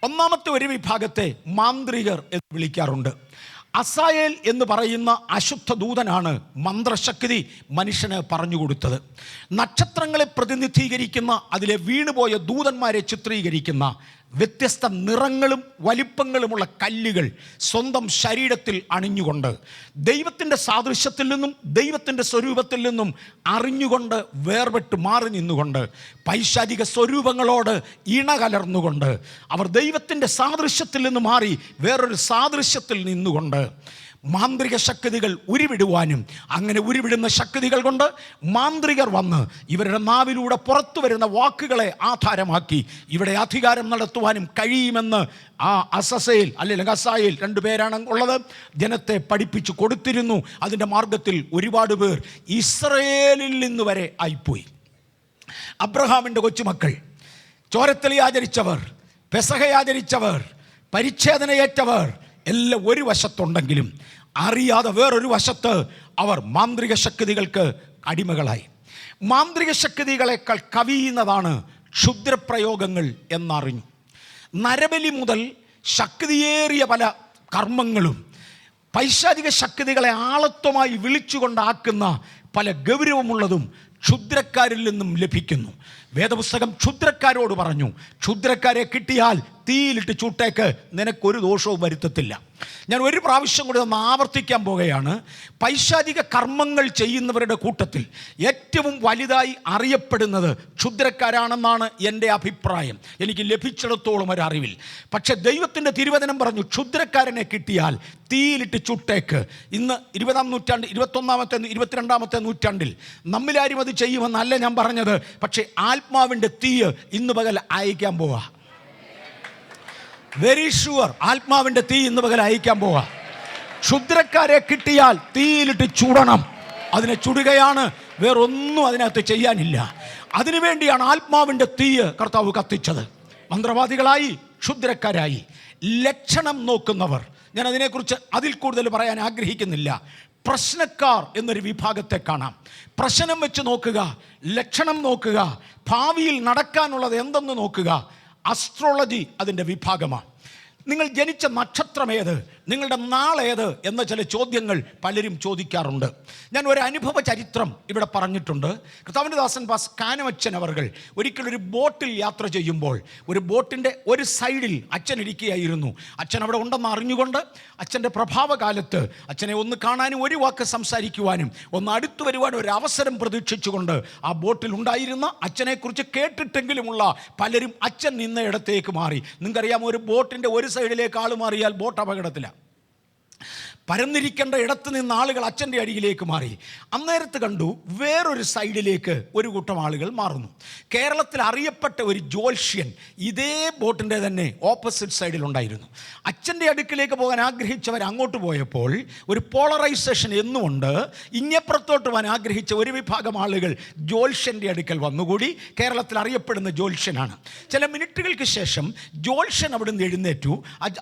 ഒന്നാമത്തെ ഒരു വിഭാഗത്തെ മാന്ത്രികർ എന്ന് വിളിക്കാറുണ്ട്. അസായേൽ എന്ന് പറയുന്ന അശുദ്ധ ദൂതനാണ് മന്ത്രശക്തി മനുഷ്യന് പറഞ്ഞു കൊടുത്തത്. നക്ഷത്രങ്ങളെ പ്രതിനിധീകരിക്കുന്ന, അതിലെ വീണുപോയ ദൂതന്മാരെ ചിത്രീകരിക്കുന്ന വ്യത്യസ്ത നിറങ്ങളും വലിപ്പങ്ങളുമുള്ള കല്ലുകൾ സ്വന്തം ശരീരത്തിൽ അണിഞ്ഞുകൊണ്ട് ദൈവത്തിൻ്റെ സാദൃശ്യത്തിൽ നിന്നും ദൈവത്തിൻ്റെ സ്വരൂപത്തിൽ നിന്നും അറിഞ്ഞുകൊണ്ട് വേർപെട്ട് മാറി നിന്നുകൊണ്ട് പൈശാചിക സ്വരൂപങ്ങളോട് ഇണകലർന്നുകൊണ്ട് അവർ ദൈവത്തിൻ്റെ സാദൃശ്യത്തിൽ നിന്ന് മാറി വേറൊരു സാദൃശ്യത്തിൽ നിന്നുകൊണ്ട് മാന്ത്രിക ശക്തികൾ ഉരുവിടുവാനും, അങ്ങനെ ഉരുവിടുന്ന ശക്തികൾ കൊണ്ട് മാന്ത്രികർ വന്ന് ഇവരുടെ നാവിലൂടെ പുറത്തു വരുന്ന വാക്കുകളെ ആധാരമാക്കി ഇവിടെ അധികാരം നടത്തുവാനും കഴിയുമെന്ന് ആ അസസേൽ അല്ലെങ്കിൽ അസായേൽ 2 പേരാണ് ഉള്ളത്, ജനത്തെ പഠിപ്പിച്ചു കൊടുത്തിരുന്നു. അതിൻ്റെ മാർഗത്തിൽ ഒരുപാട് പേർ ഇസ്രയേലിൽ നിന്ന് വരെ ആയിപ്പോയി. അബ്രഹാമിൻ്റെ കൊച്ചുമക്കൾ, ചോരത്തലി ആചരിച്ചവർ, പെസഹയാചരിച്ചവർ, പരിച്ഛേദനയേറ്റവർ എല്ലാം ഒരു വശത്തുണ്ടെങ്കിലും അറിയാതെ വേറൊരു വശത്ത് അവർ മാന്ത്രിക ശക്തികൾക്ക് അടിമകളായി. മാന്ത്രിക ശക്തികളെക്കാൾ കവിയുന്നതാണ് ക്ഷുദ്രപ്രയോഗങ്ങൾ എന്നറിഞ്ഞു. നരബലി മുതൽ ശക്തിയേറിയ പല കർമ്മങ്ങളും പൈശാചിക ശക്തികളെ ആളത്വമായി വിളിച്ചുകൊണ്ടാക്കുന്ന പല ഗൗരവമുള്ളതും ക്ഷുദ്രക്കാരിൽ നിന്നും ലഭിക്കുന്നു. വേദപുസ്തകം ക്ഷുദ്രക്കാരോട് പറഞ്ഞു, ക്ഷുദ്രക്കാരെ കിട്ടിയാൽ തീയിലിട്ട് ചൂട്ടേക്ക്, നിനക്കൊരു ദോഷവും വരുത്തത്തില്ല. ഞാൻ ഒരു പ്രാവശ്യം കൂടി ഒന്ന് ആവർത്തിക്കാൻ പോകുകയാണ്. പൈശാചിക കർമ്മങ്ങൾ ചെയ്യുന്നവരുടെ കൂട്ടത്തിൽ ഏറ്റവും വലുതായി അറിയപ്പെടുന്നത് ക്ഷുദ്രക്കാരാണെന്നാണ് എൻ്റെ അഭിപ്രായം, എനിക്ക് ലഭിച്ചിടത്തോളം ഒരറിവിൽ. പക്ഷേ ദൈവത്തിൻ്റെ തിരുവചനം പറഞ്ഞു, ക്ഷുദ്രക്കാരനെ കിട്ടിയാൽ തീയിലിട്ട് ചുട്ടേക്ക്. ഇന്ന് 20-ാം നൂറ്റാണ്ട്, 21-ാമത്തെ 22-ാമത്തെ നൂറ്റാണ്ടിൽ നമ്മിലാരും അത് ചെയ്യുമെന്നല്ല ഞാൻ പറഞ്ഞത്. പക്ഷേ ആത്മാവിൻ്റെ തീയ് ഇന്ന് പകൽ അയക്കാൻ പോവാ. വെരി ഷുവർ, ആത്മാവിൻ്റെ തീ ഇന്ന് പകൽ അയക്കാൻ പോവാ. ക്ഷുദ്രക്കാരെ കിട്ടിയാൽ തീയിലിട്ട് ചുടണം. അതിനെ ചുടുകയാണ്, വേറൊന്നും അതിനകത്ത് ചെയ്യാനില്ല. അതിനുവേണ്ടിയാണ് ആത്മാവിൻ്റെ തീയ് കർത്താവ് കത്തിച്ചത്. മന്ത്രവാദികളായി, ക്ഷുദ്രക്കാരായി, ലക്ഷണം നോക്കുന്നവർ, ഞാൻ അതിനെക്കുറിച്ച് അതിൽ കൂടുതൽ പറയാൻ ആഗ്രഹിക്കുന്നില്ല. പ്രശ്നക്കാർ എന്നൊരു വിഭാഗത്തെ കാണാം. പ്രശ്നം വെച്ച് നോക്കുക, ലക്ഷണം നോക്കുക, ഭാവിയിൽ നടക്കാനുള്ളത് എന്തെന്ന് നോക്കുക. അസ്ട്രോളജി അതിൻ്റെ വിഭാഗമാണ്. നിങ്ങൾ ജനിച്ച നക്ഷത്രം ഏത്, നിങ്ങളുടെ നാളേത് എന്ന ചില ചോദ്യങ്ങൾ പലരും ചോദിക്കാറുണ്ട്. ഞാൻ ഒരു അനുഭവ ചരിത്രം ഇവിടെ പറഞ്ഞിട്ടുണ്ട്. കർത്താവിൻ്റെ ദാസൻ പാസ് കാനമച്ചൻ അവർകൾ ഒരിക്കലൊരു ബോട്ടിൽ യാത്ര ചെയ്യുമ്പോൾ ഒരു ബോട്ടിൻ്റെ ഒരു സൈഡിൽ അച്ഛൻ ഇരിക്കുകയായിരുന്നു. അച്ഛൻ അവിടെ ഉണ്ടെന്ന് അറിഞ്ഞുകൊണ്ട് അച്ഛൻ്റെ പ്രഭാവകാലത്ത് അച്ഛനെ ഒന്ന് കാണാനും ഒരു വാക്ക് സംസാരിക്കുവാനും ഒന്ന് അടുത്തു വരുവാനും ഒരു അവസരം പ്രതീക്ഷിച്ചുകൊണ്ട് ആ ബോട്ടിൽ ഉണ്ടായിരുന്ന അച്ഛനെക്കുറിച്ച് കേട്ടിട്ടെങ്കിലുമുള്ള പലരും അച്ഛൻ നിന്ന ഇടത്തേക്ക് മാറി. നിങ്ങൾക്കറിയാമോ, ഒരു ബോട്ടിൻ്റെ ഒരു സൈഡിലേക്ക് ആൾ മാറിയാൽ ബോട്ട് അപകടത്തിലാണ്. പരന്നിരിക്കേണ്ട ഇടത്ത് നിന്ന് ആളുകൾ അച്ഛൻ്റെ അരികിലേക്ക് മാറി. അന്നേരത്ത് കണ്ടു വേറൊരു സൈഡിലേക്ക് ഒരു കൂട്ടം ആളുകൾ മാറുന്നു. കേരളത്തിൽ അറിയപ്പെട്ട ഒരു ജ്യോത്സ്യൻ ഇതേ ബോട്ടിൻ്റെ തന്നെ ഓപ്പോസിറ്റ് സൈഡിലുണ്ടായിരുന്നു. അച്ഛൻ്റെ അടുക്കിലേക്ക് പോകാൻ ആഗ്രഹിച്ചവർ അങ്ങോട്ട് പോയപ്പോൾ ഒരു പോളറൈസേഷൻ എന്നുകൊണ്ട് ഇങ്ങപ്പുറത്തോട്ട് പോകാൻ ആഗ്രഹിച്ച ഒരു വിഭാഗം ആളുകൾ ജ്യോത്സ്യൻ്റെ അടുക്കൽ വന്നുകൂടി. കേരളത്തിൽ അറിയപ്പെടുന്ന ജ്യോത്സ്യനാണ്. ചില മിനിറ്റുകൾക്ക് ശേഷം ജ്യോത്സ്യൻ അവിടുന്ന് എഴുന്നേറ്റു.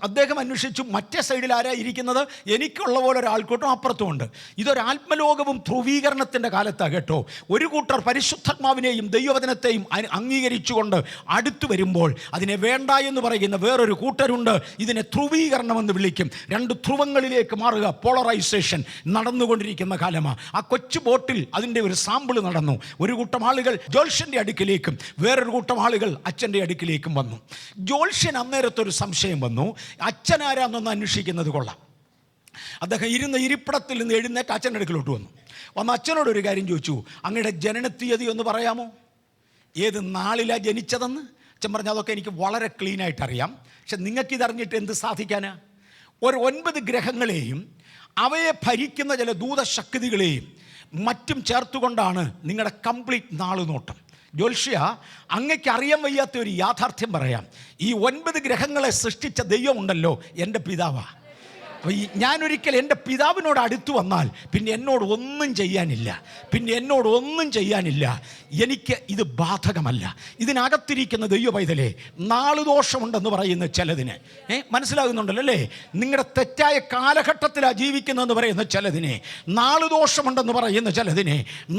അദ്ദേഹം അന്വേഷിച്ചു, മറ്റേ സൈഡിൽ ആരാ ഇരിക്കുന്നത്? എനിക്കുള്ള പോലെ ഒരാൾക്കൂട്ടം അപ്പുറത്തുമുണ്ട്. ഇതൊരു ആത്മലോകവും ധ്രുവീകരണത്തിൻ്റെ കാലത്താണ് കേട്ടോ. ഒരു കൂട്ടർ പരിശുദ്ധാത്മാവിനെയും ദൈവവചനത്തെയും അംഗീകരിച്ചുകൊണ്ട് അടുത്തു വരുമ്പോൾ അതിനെ വേണ്ട എന്ന് പറയുന്ന വേറൊരു കൂട്ടരുണ്ട്. ഇതിനെ ധ്രുവീകരണമെന്ന് വിളിക്കും. രണ്ട് ധ്രുവങ്ങളിലേക്ക് മാറുക, പോളറൈസേഷൻ നടന്നുകൊണ്ടിരിക്കുന്ന കാലമാണ്. ആ കൊച്ചു ബോട്ടിൽ അതിൻ്റെ ഒരു സാമ്പിൾ നടന്നു. ഒരു കൂട്ടം ആളുകൾ ജ്യോത്സ്യൻ്റെ അടുക്കിലേക്കും വേറൊരു കൂട്ടം ആളുകൾ അച്ഛൻ്റെ അടുക്കിലേക്കും വന്നു. ജ്യോത്സ്യൻ അന്നേരത്തൊരു സംശയം വന്നു, അച്ഛനാരാന്നൊന്ന് അന്വേഷിക്കുന്നത് കൊള്ളാം. അദ്ദേഹം ഇരുന്ന ഇരിപ്പിടത്തിൽ നിന്ന് എഴുന്നേറ്റ് അച്ഛൻ്റെ അടുക്കിലോട്ട് വന്ന് അച്ഛനോട് ഒരു കാര്യം ചോദിച്ചു, അങ്ങയുടെ ജനനത്തീയതി ഒന്ന് പറയാമോ? ഏത് നാളിലാണ് ജനിച്ചതെന്ന്? അച്ഛൻ പറഞ്ഞു, അതൊക്കെ എനിക്ക് വളരെ ക്ലീനായിട്ട് അറിയാം, പക്ഷെ നിങ്ങൾക്കിതറിഞ്ഞിട്ട് എന്ത് സാധിക്കാനാ? ഒരു 9 ഗ്രഹങ്ങളെയും അവയെ ഭരിക്കുന്ന ചില ദൂതശക്തികളെയും മറ്റും ചേർത്തുകൊണ്ടാണ് നിങ്ങളുടെ കംപ്ലീറ്റ് നാളുനോട്ടം. ജ്യോത്സ്യ, അങ്ങയ്ക്ക് അറിയാൻ വയ്യാത്ത ഒരു യാഥാർത്ഥ്യം പറയാം. ഈ 9 ഗ്രഹങ്ങളെ സൃഷ്ടിച്ച ദൈവമുണ്ടല്ലോ, എൻ്റെ പിതാവാ. അപ്പോൾ ഞാനൊരിക്കൽ എൻ്റെ പിതാവിനോട് അടുത്ത് വന്നാൽ പിന്നെ എന്നോട് ഒന്നും ചെയ്യാനില്ല. എനിക്ക് ഇത് ബാധകമല്ല. ഇതിനകത്തിരിക്കുന്ന ദൈവ പൈതലേ, നാളുദോഷമുണ്ടെന്ന് പറയുന്ന ചിലതിന് മനസ്സിലാകുന്നുണ്ടല്ലോ അല്ലേ? നിങ്ങളുടെ തെറ്റായ കാലഘട്ടത്തിലാണ് ജീവിക്കുന്നതെന്ന് പറയുന്ന ചിലതിനെ, നാളുദോഷമുണ്ടെന്ന് പറയുന്ന ചിലതിനെ,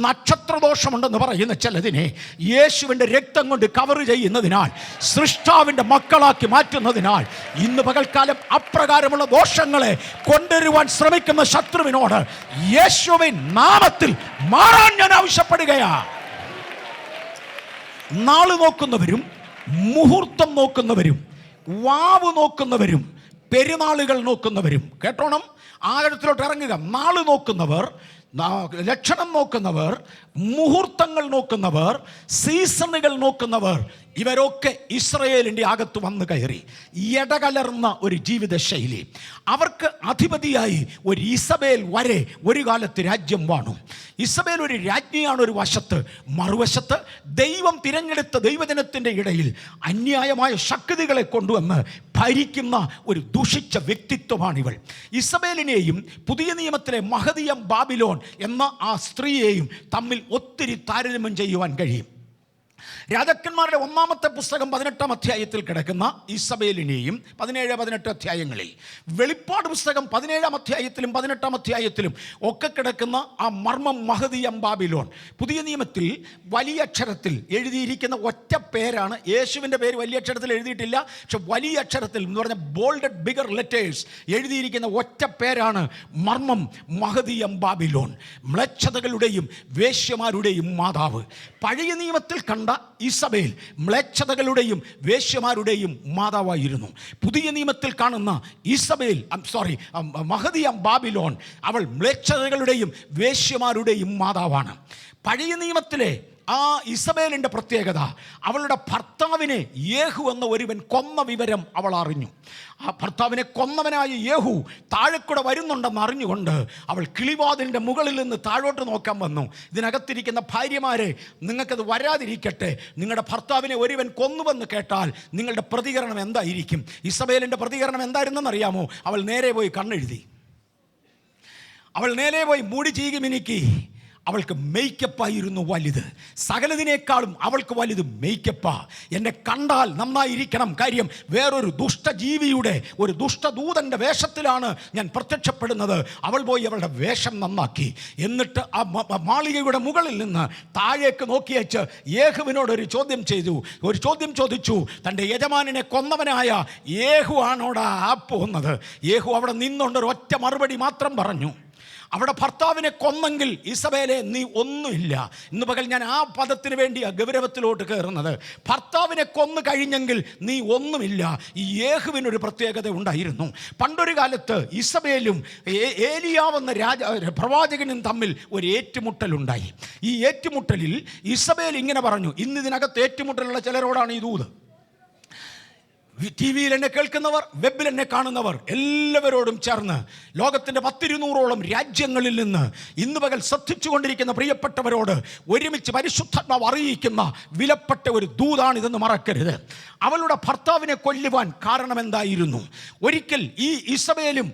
നക്ഷത്രദോഷമുണ്ടെന്ന് പറയുന്ന ചിലതിനെ യേശുവിൻ്റെ രക്തം കൊണ്ട് കവർ ചെയ്യുന്നതിനാൽ, സൃഷ്ടാവിൻ്റെ മക്കളാക്കി മാറ്റുന്നതിനാൽ ഇന്ന് പകൽക്കാലം അപ്രകാരമുള്ള ദോഷങ്ങളെ കൊണ്ടുവരുവാൻ ശ്രമിക്കുന്ന ശത്രുവിനോട് യേശുവിൻ നാമത്തിൽ മാറാൻ ഞാൻ ആവശ്യപ്പെടുകയാ. നാള് നോക്കുന്നവരും മുഹൂർത്തം നോക്കുന്നവരും വാവ് നോക്കുന്നവരും പെരുന്നാളുകൾ നോക്കുന്നവരും കേട്ടോണം, ആഴത്തിലോട്ട് ഇറങ്ങുക. നാള് നോക്കുന്നവർ, ലക്ഷണം നോക്കുന്നവർ, മുഹൂർത്തങ്ങൾ നോക്കുന്നവർ, സീസണുകൾ നോക്കുന്നവർ, ഇവരൊക്കെ ഇസ്രയേലിൻ്റെ അകത്ത് വന്നു കയറി. ഇടകലർന്ന ഒരു ജീവിതശൈലി. അവർക്ക് അധിപതിയായി ഒരു ഇസബേൽ വരെ ഒരു കാലത്ത് രാജ്യം വാണു. ഇസബേൽ ഒരു രാജ്ഞിയാണ് ഒരു വശത്ത്, മറുവശത്ത് ദൈവം തിരഞ്ഞെടുത്ത ദൈവജനത്തിൻ്റെ ഇടയിൽ അന്യായമായ ശക്തികളെ കൊണ്ടുവന്ന് ഭരിക്കുന്ന ഒരു ദുഷിച്ച വ്യക്തിത്വമാണിവൾ. ഇസബേലിനെയും പുതിയ നിയമത്തിലെ മഹദിയം ബാബിലോൺ എന്ന ആ സ്ത്രീയെയും തമ്മിൽ ഒത്തിരി താരതമ്യം ചെയ്യുവാൻ കഴിയും. രാജാക്കന്മാരുടെ 1-ാമത്തെ പുസ്തകം 18-ാം അധ്യായത്തിൽ കിടക്കുന്ന ഇസബേലിനെയും 17-18 അധ്യായങ്ങളിൽ, വെളിപ്പാട് പുസ്തകം 17-ാം അധ്യായത്തിലും 18-ാം അധ്യായത്തിലും ഒക്കെ കിടക്കുന്ന ആ മർമ്മം മഹദിയം ബാബിലോൺ. പുതിയ നിയമത്തിൽ വലിയ അക്ഷരത്തിൽ എഴുതിയിരിക്കുന്ന ഒറ്റ പേരാണ്. യേശുവിൻ്റെ പേര് വലിയ അക്ഷരത്തിൽ എഴുതിയിട്ടില്ല, പക്ഷെ വലിയ അക്ഷരത്തിൽ എന്ന് പറഞ്ഞ ബോൾഡഡ് ബിഗർ ലെറ്റേഴ്സ് എഴുതിയിരിക്കുന്ന ഒറ്റ പേരാണ് മർമ്മം മഹദിയം ബാബിലോൺ. മ്ലേച്ഛതകളുടെയും വേശ്യമാരുടെയും മാതാവ്. പഴയ നിയമത്തിൽ കണ്ട ഇസബേൽ മ്ലേച്ഛതകളുടെയും വേശ്യമാരുടെയും മാതാവായിരുന്നു. പുതിയ നിയമത്തിൽ കാണുന്ന ഇസബേൽ മഹദിയം ബാബിലോൺ, അവൾ മ്ലേച്ഛതകളുടെയും വേശ്യമാരുടെയും മാതാവാണ്. പഴയ നിയമത്തിലെ ആ ഇസബേലിൻ്റെ പ്രത്യേകത, അവളുടെ ഭർത്താവിനെ യേഹു എന്ന ഒരുവൻ കൊന്ന വിവരം അവൾ അറിഞ്ഞു. ആ ഭർത്താവിനെ കൊന്നവനായ യേഹു താഴെക്കൂടെ വരുന്നുണ്ടെന്ന് അറിഞ്ഞുകൊണ്ട് അവൾ കിളിവാതിലിൻ്റെ മുകളിൽ നിന്ന് താഴോട്ട് നോക്കാൻ വന്നു. ഇതിനകത്തിരിക്കുന്ന ഭാര്യമാരെ, നിങ്ങൾക്കത് വരാതിരിക്കട്ടെ. നിങ്ങളുടെ ഭർത്താവിനെ ഒരുവൻ കൊന്നുവെന്ന് കേട്ടാൽ നിങ്ങളുടെ പ്രതികരണം എന്തായിരിക്കും? ഇസബേലിൻ്റെ പ്രതികരണം എന്തായിരുന്നെന്നറിയാമോ? അവൾ നേരെ പോയി കണ്ണെഴുതി, അവൾ നേരെ പോയി മൂടി ചീകി മിനുക്കി, അവൾക്ക് മേക്കപ്പായിരുന്നു വലുത്. സകലതിനേക്കാളും അവൾക്ക് വലുത് മേക്കപ്പാ. എന്നെ കണ്ടാൽ നന്നായിരിക്കണം. കാര്യം വേറൊരു ദുഷ്ടജീവിയുടെ, ഒരു ദുഷ്ടദൂതൻ്റെ വേഷത്തിലാണ് ഞാൻ പ്രത്യക്ഷപ്പെടുന്നത്. അവൾ പോയി അവളുടെ വേഷം നന്നാക്കി. എന്നിട്ട് ആ മാളികയുടെ മുകളിൽ നിന്ന് താഴേക്ക് നോക്കിയേച്ച് യേഹുവിനോടൊരു ചോദ്യം ചോദിച്ചു. തൻ്റെ യജമാനെ കൊന്നവനായ യേഹു ആണോടാ പോകുന്നത്? യേഹു അവിടെ നിന്നുകൊണ്ട് ഒറ്റ മറുപടി മാത്രം പറഞ്ഞു. അവിടെ ഭർത്താവിനെ കൊന്നെങ്കിൽ ഇസബേലെ നീ ഒന്നുമില്ല. ഇന്ന് പകൽ ഞാൻ ആ പദത്തിന് വേണ്ടിയാ ഗൗരവത്തിലോട്ട് കയറുന്നത്. ഭർത്താവിനെ കൊന്നു കഴിഞ്ഞെങ്കിൽ നീ ഒന്നുമില്ല. ഈ യേഹുവിനൊരു പ്രത്യേകത ഉണ്ടായിരുന്നു. പണ്ടൊരു കാലത്ത് ഇസബേലും ഏലിയാവെന്ന പ്രവാചകനും തമ്മിൽ ഒരു ഏറ്റുമുട്ടലുണ്ടായി. ഈ ഏറ്റുമുട്ടലിൽ ഇസബേൽ ഇങ്ങനെ പറഞ്ഞു. ഇന്ന് ഇതിനകത്ത് ഏറ്റുമുട്ടലുള്ള ചിലരോടാണ് ഈ ദൂത്. TV-യിൽ എന്നെ കേൾക്കുന്നവർ, വെബിൽ എന്നെ കാണുന്നവർ എല്ലാവരോടും ചേർന്ന് ലോകത്തിൻ്റെ 100-200ഓളം രാജ്യങ്ങളിൽ നിന്ന് ഇന്ന് പകൽ ശ്രദ്ധിച്ചുകൊണ്ടിരിക്കുന്ന പ്രിയപ്പെട്ടവരോട് ഒരുമിച്ച് പരിശുദ്ധാത്മാവ് അറിയിക്കുന്ന വിലപ്പെട്ട ഒരു ദൂതാണിതെന്ന് മറക്കരുത്. അവളുടെ ഭർത്താവിനെ കൊല്ലുവാൻ കാരണം എന്തായിരുന്നു? ഒരിക്കൽ ഈ ഇസബേലും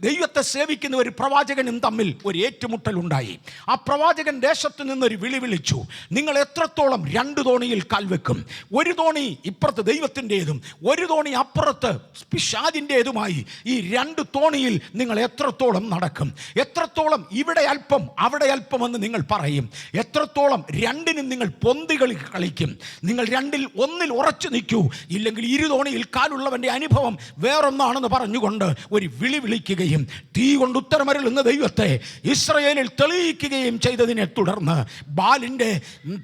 ദൈവത്തെ സേവിക്കുന്ന ഒരു പ്രവാചകനും തമ്മിൽ ഒരു ഏറ്റുമുട്ടലുണ്ടായി. ആ പ്രവാചകൻ ദേശത്ത് നിന്നൊരു വിളി വിളിച്ചു. നിങ്ങൾ എത്രത്തോളം 2 തോണിയിൽ കാൽവെക്കും? ഒരു തോണി ഇപ്പുറത്ത് ദൈവത്തിൻ്റെതും ഒരു തോണി അപ്പുറത്ത് പിശാചിൻ്റെതുമായി. ഈ 2 തോണിയിൽ നിങ്ങൾ എത്രത്തോളം നടക്കും? എത്രത്തോളം ഇവിടെ അല്പം അവിടെ അല്പമെന്ന് നിങ്ങൾ പറയും? എത്രത്തോളം 2നും നിങ്ങൾ പൊന്തികളി കളിക്കും? നിങ്ങൾ 2-ൽ 1-ൽ ഉറച്ചു നിൽക്കൂ. ഇല്ലെങ്കിൽ 2 തോണിയിൽ കാലുള്ളവൻ്റെ അനുഭവം വേറൊന്നാണെന്ന് പറഞ്ഞുകൊണ്ട് ഒരു വിളി വിളിക്കുകയും തീ കൊണ്ട് ഉത്തരമരുളുന്ന ദൈവത്തെ ഇസ്രായേലിൽ തെളിയിക്കുകയും ചെയ്തതിനെ തുടർന്ന് ബാലിൻ്റെ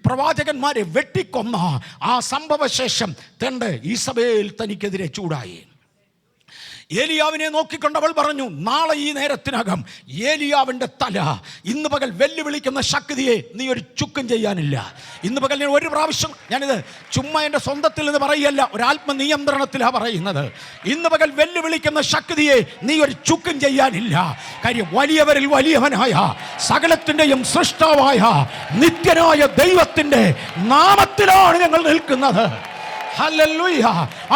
പ്രവാചകന്മാരെ വെട്ടിക്കൊന്ന ആ സംഭവശേഷം തൻ്റെ ഇസബേൽ തനിക്കെതിരെ ചൂടായി. ഏലിയാവിനെ നോക്കിക്കൊണ്ട് അവൾ പറഞ്ഞു, നാളെ ഈ നേരത്തിനകം ഏലിയാവിൻ്റെ തല, ഇന്ന് പകൽ വെല്ലുവിളിക്കുന്ന ശക്തിയെ നീ ഒരു ചുക്കും ചെയ്യാനില്ല. ഇന്ന് പകൽ ഞാൻ ഒരു പ്രാവശ്യം, ഞാനിത് ചുമ്മാ എൻ്റെ സ്വന്തത്തിൽ നിന്ന് പറയല്ല, ഒരാത്മനിയന്ത്രണത്തിലാണ് പറയുന്നത്. ഇന്ന് പകൽ വെല്ലുവിളിക്കുന്ന ശക്തിയെ നീ ഒരു ചുക്കും ചെയ്യാനില്ല. കാര്യം വലിയവരിൽ വലിയവനായ സകലത്തിൻ്റെയും സൃഷ്ടാവായ നിത്യനായ ദൈവത്തിൻ്റെ നാമത്തിലാണ് ഞങ്ങൾ നിൽക്കുന്നത്. ഹല്ലേലൂയ!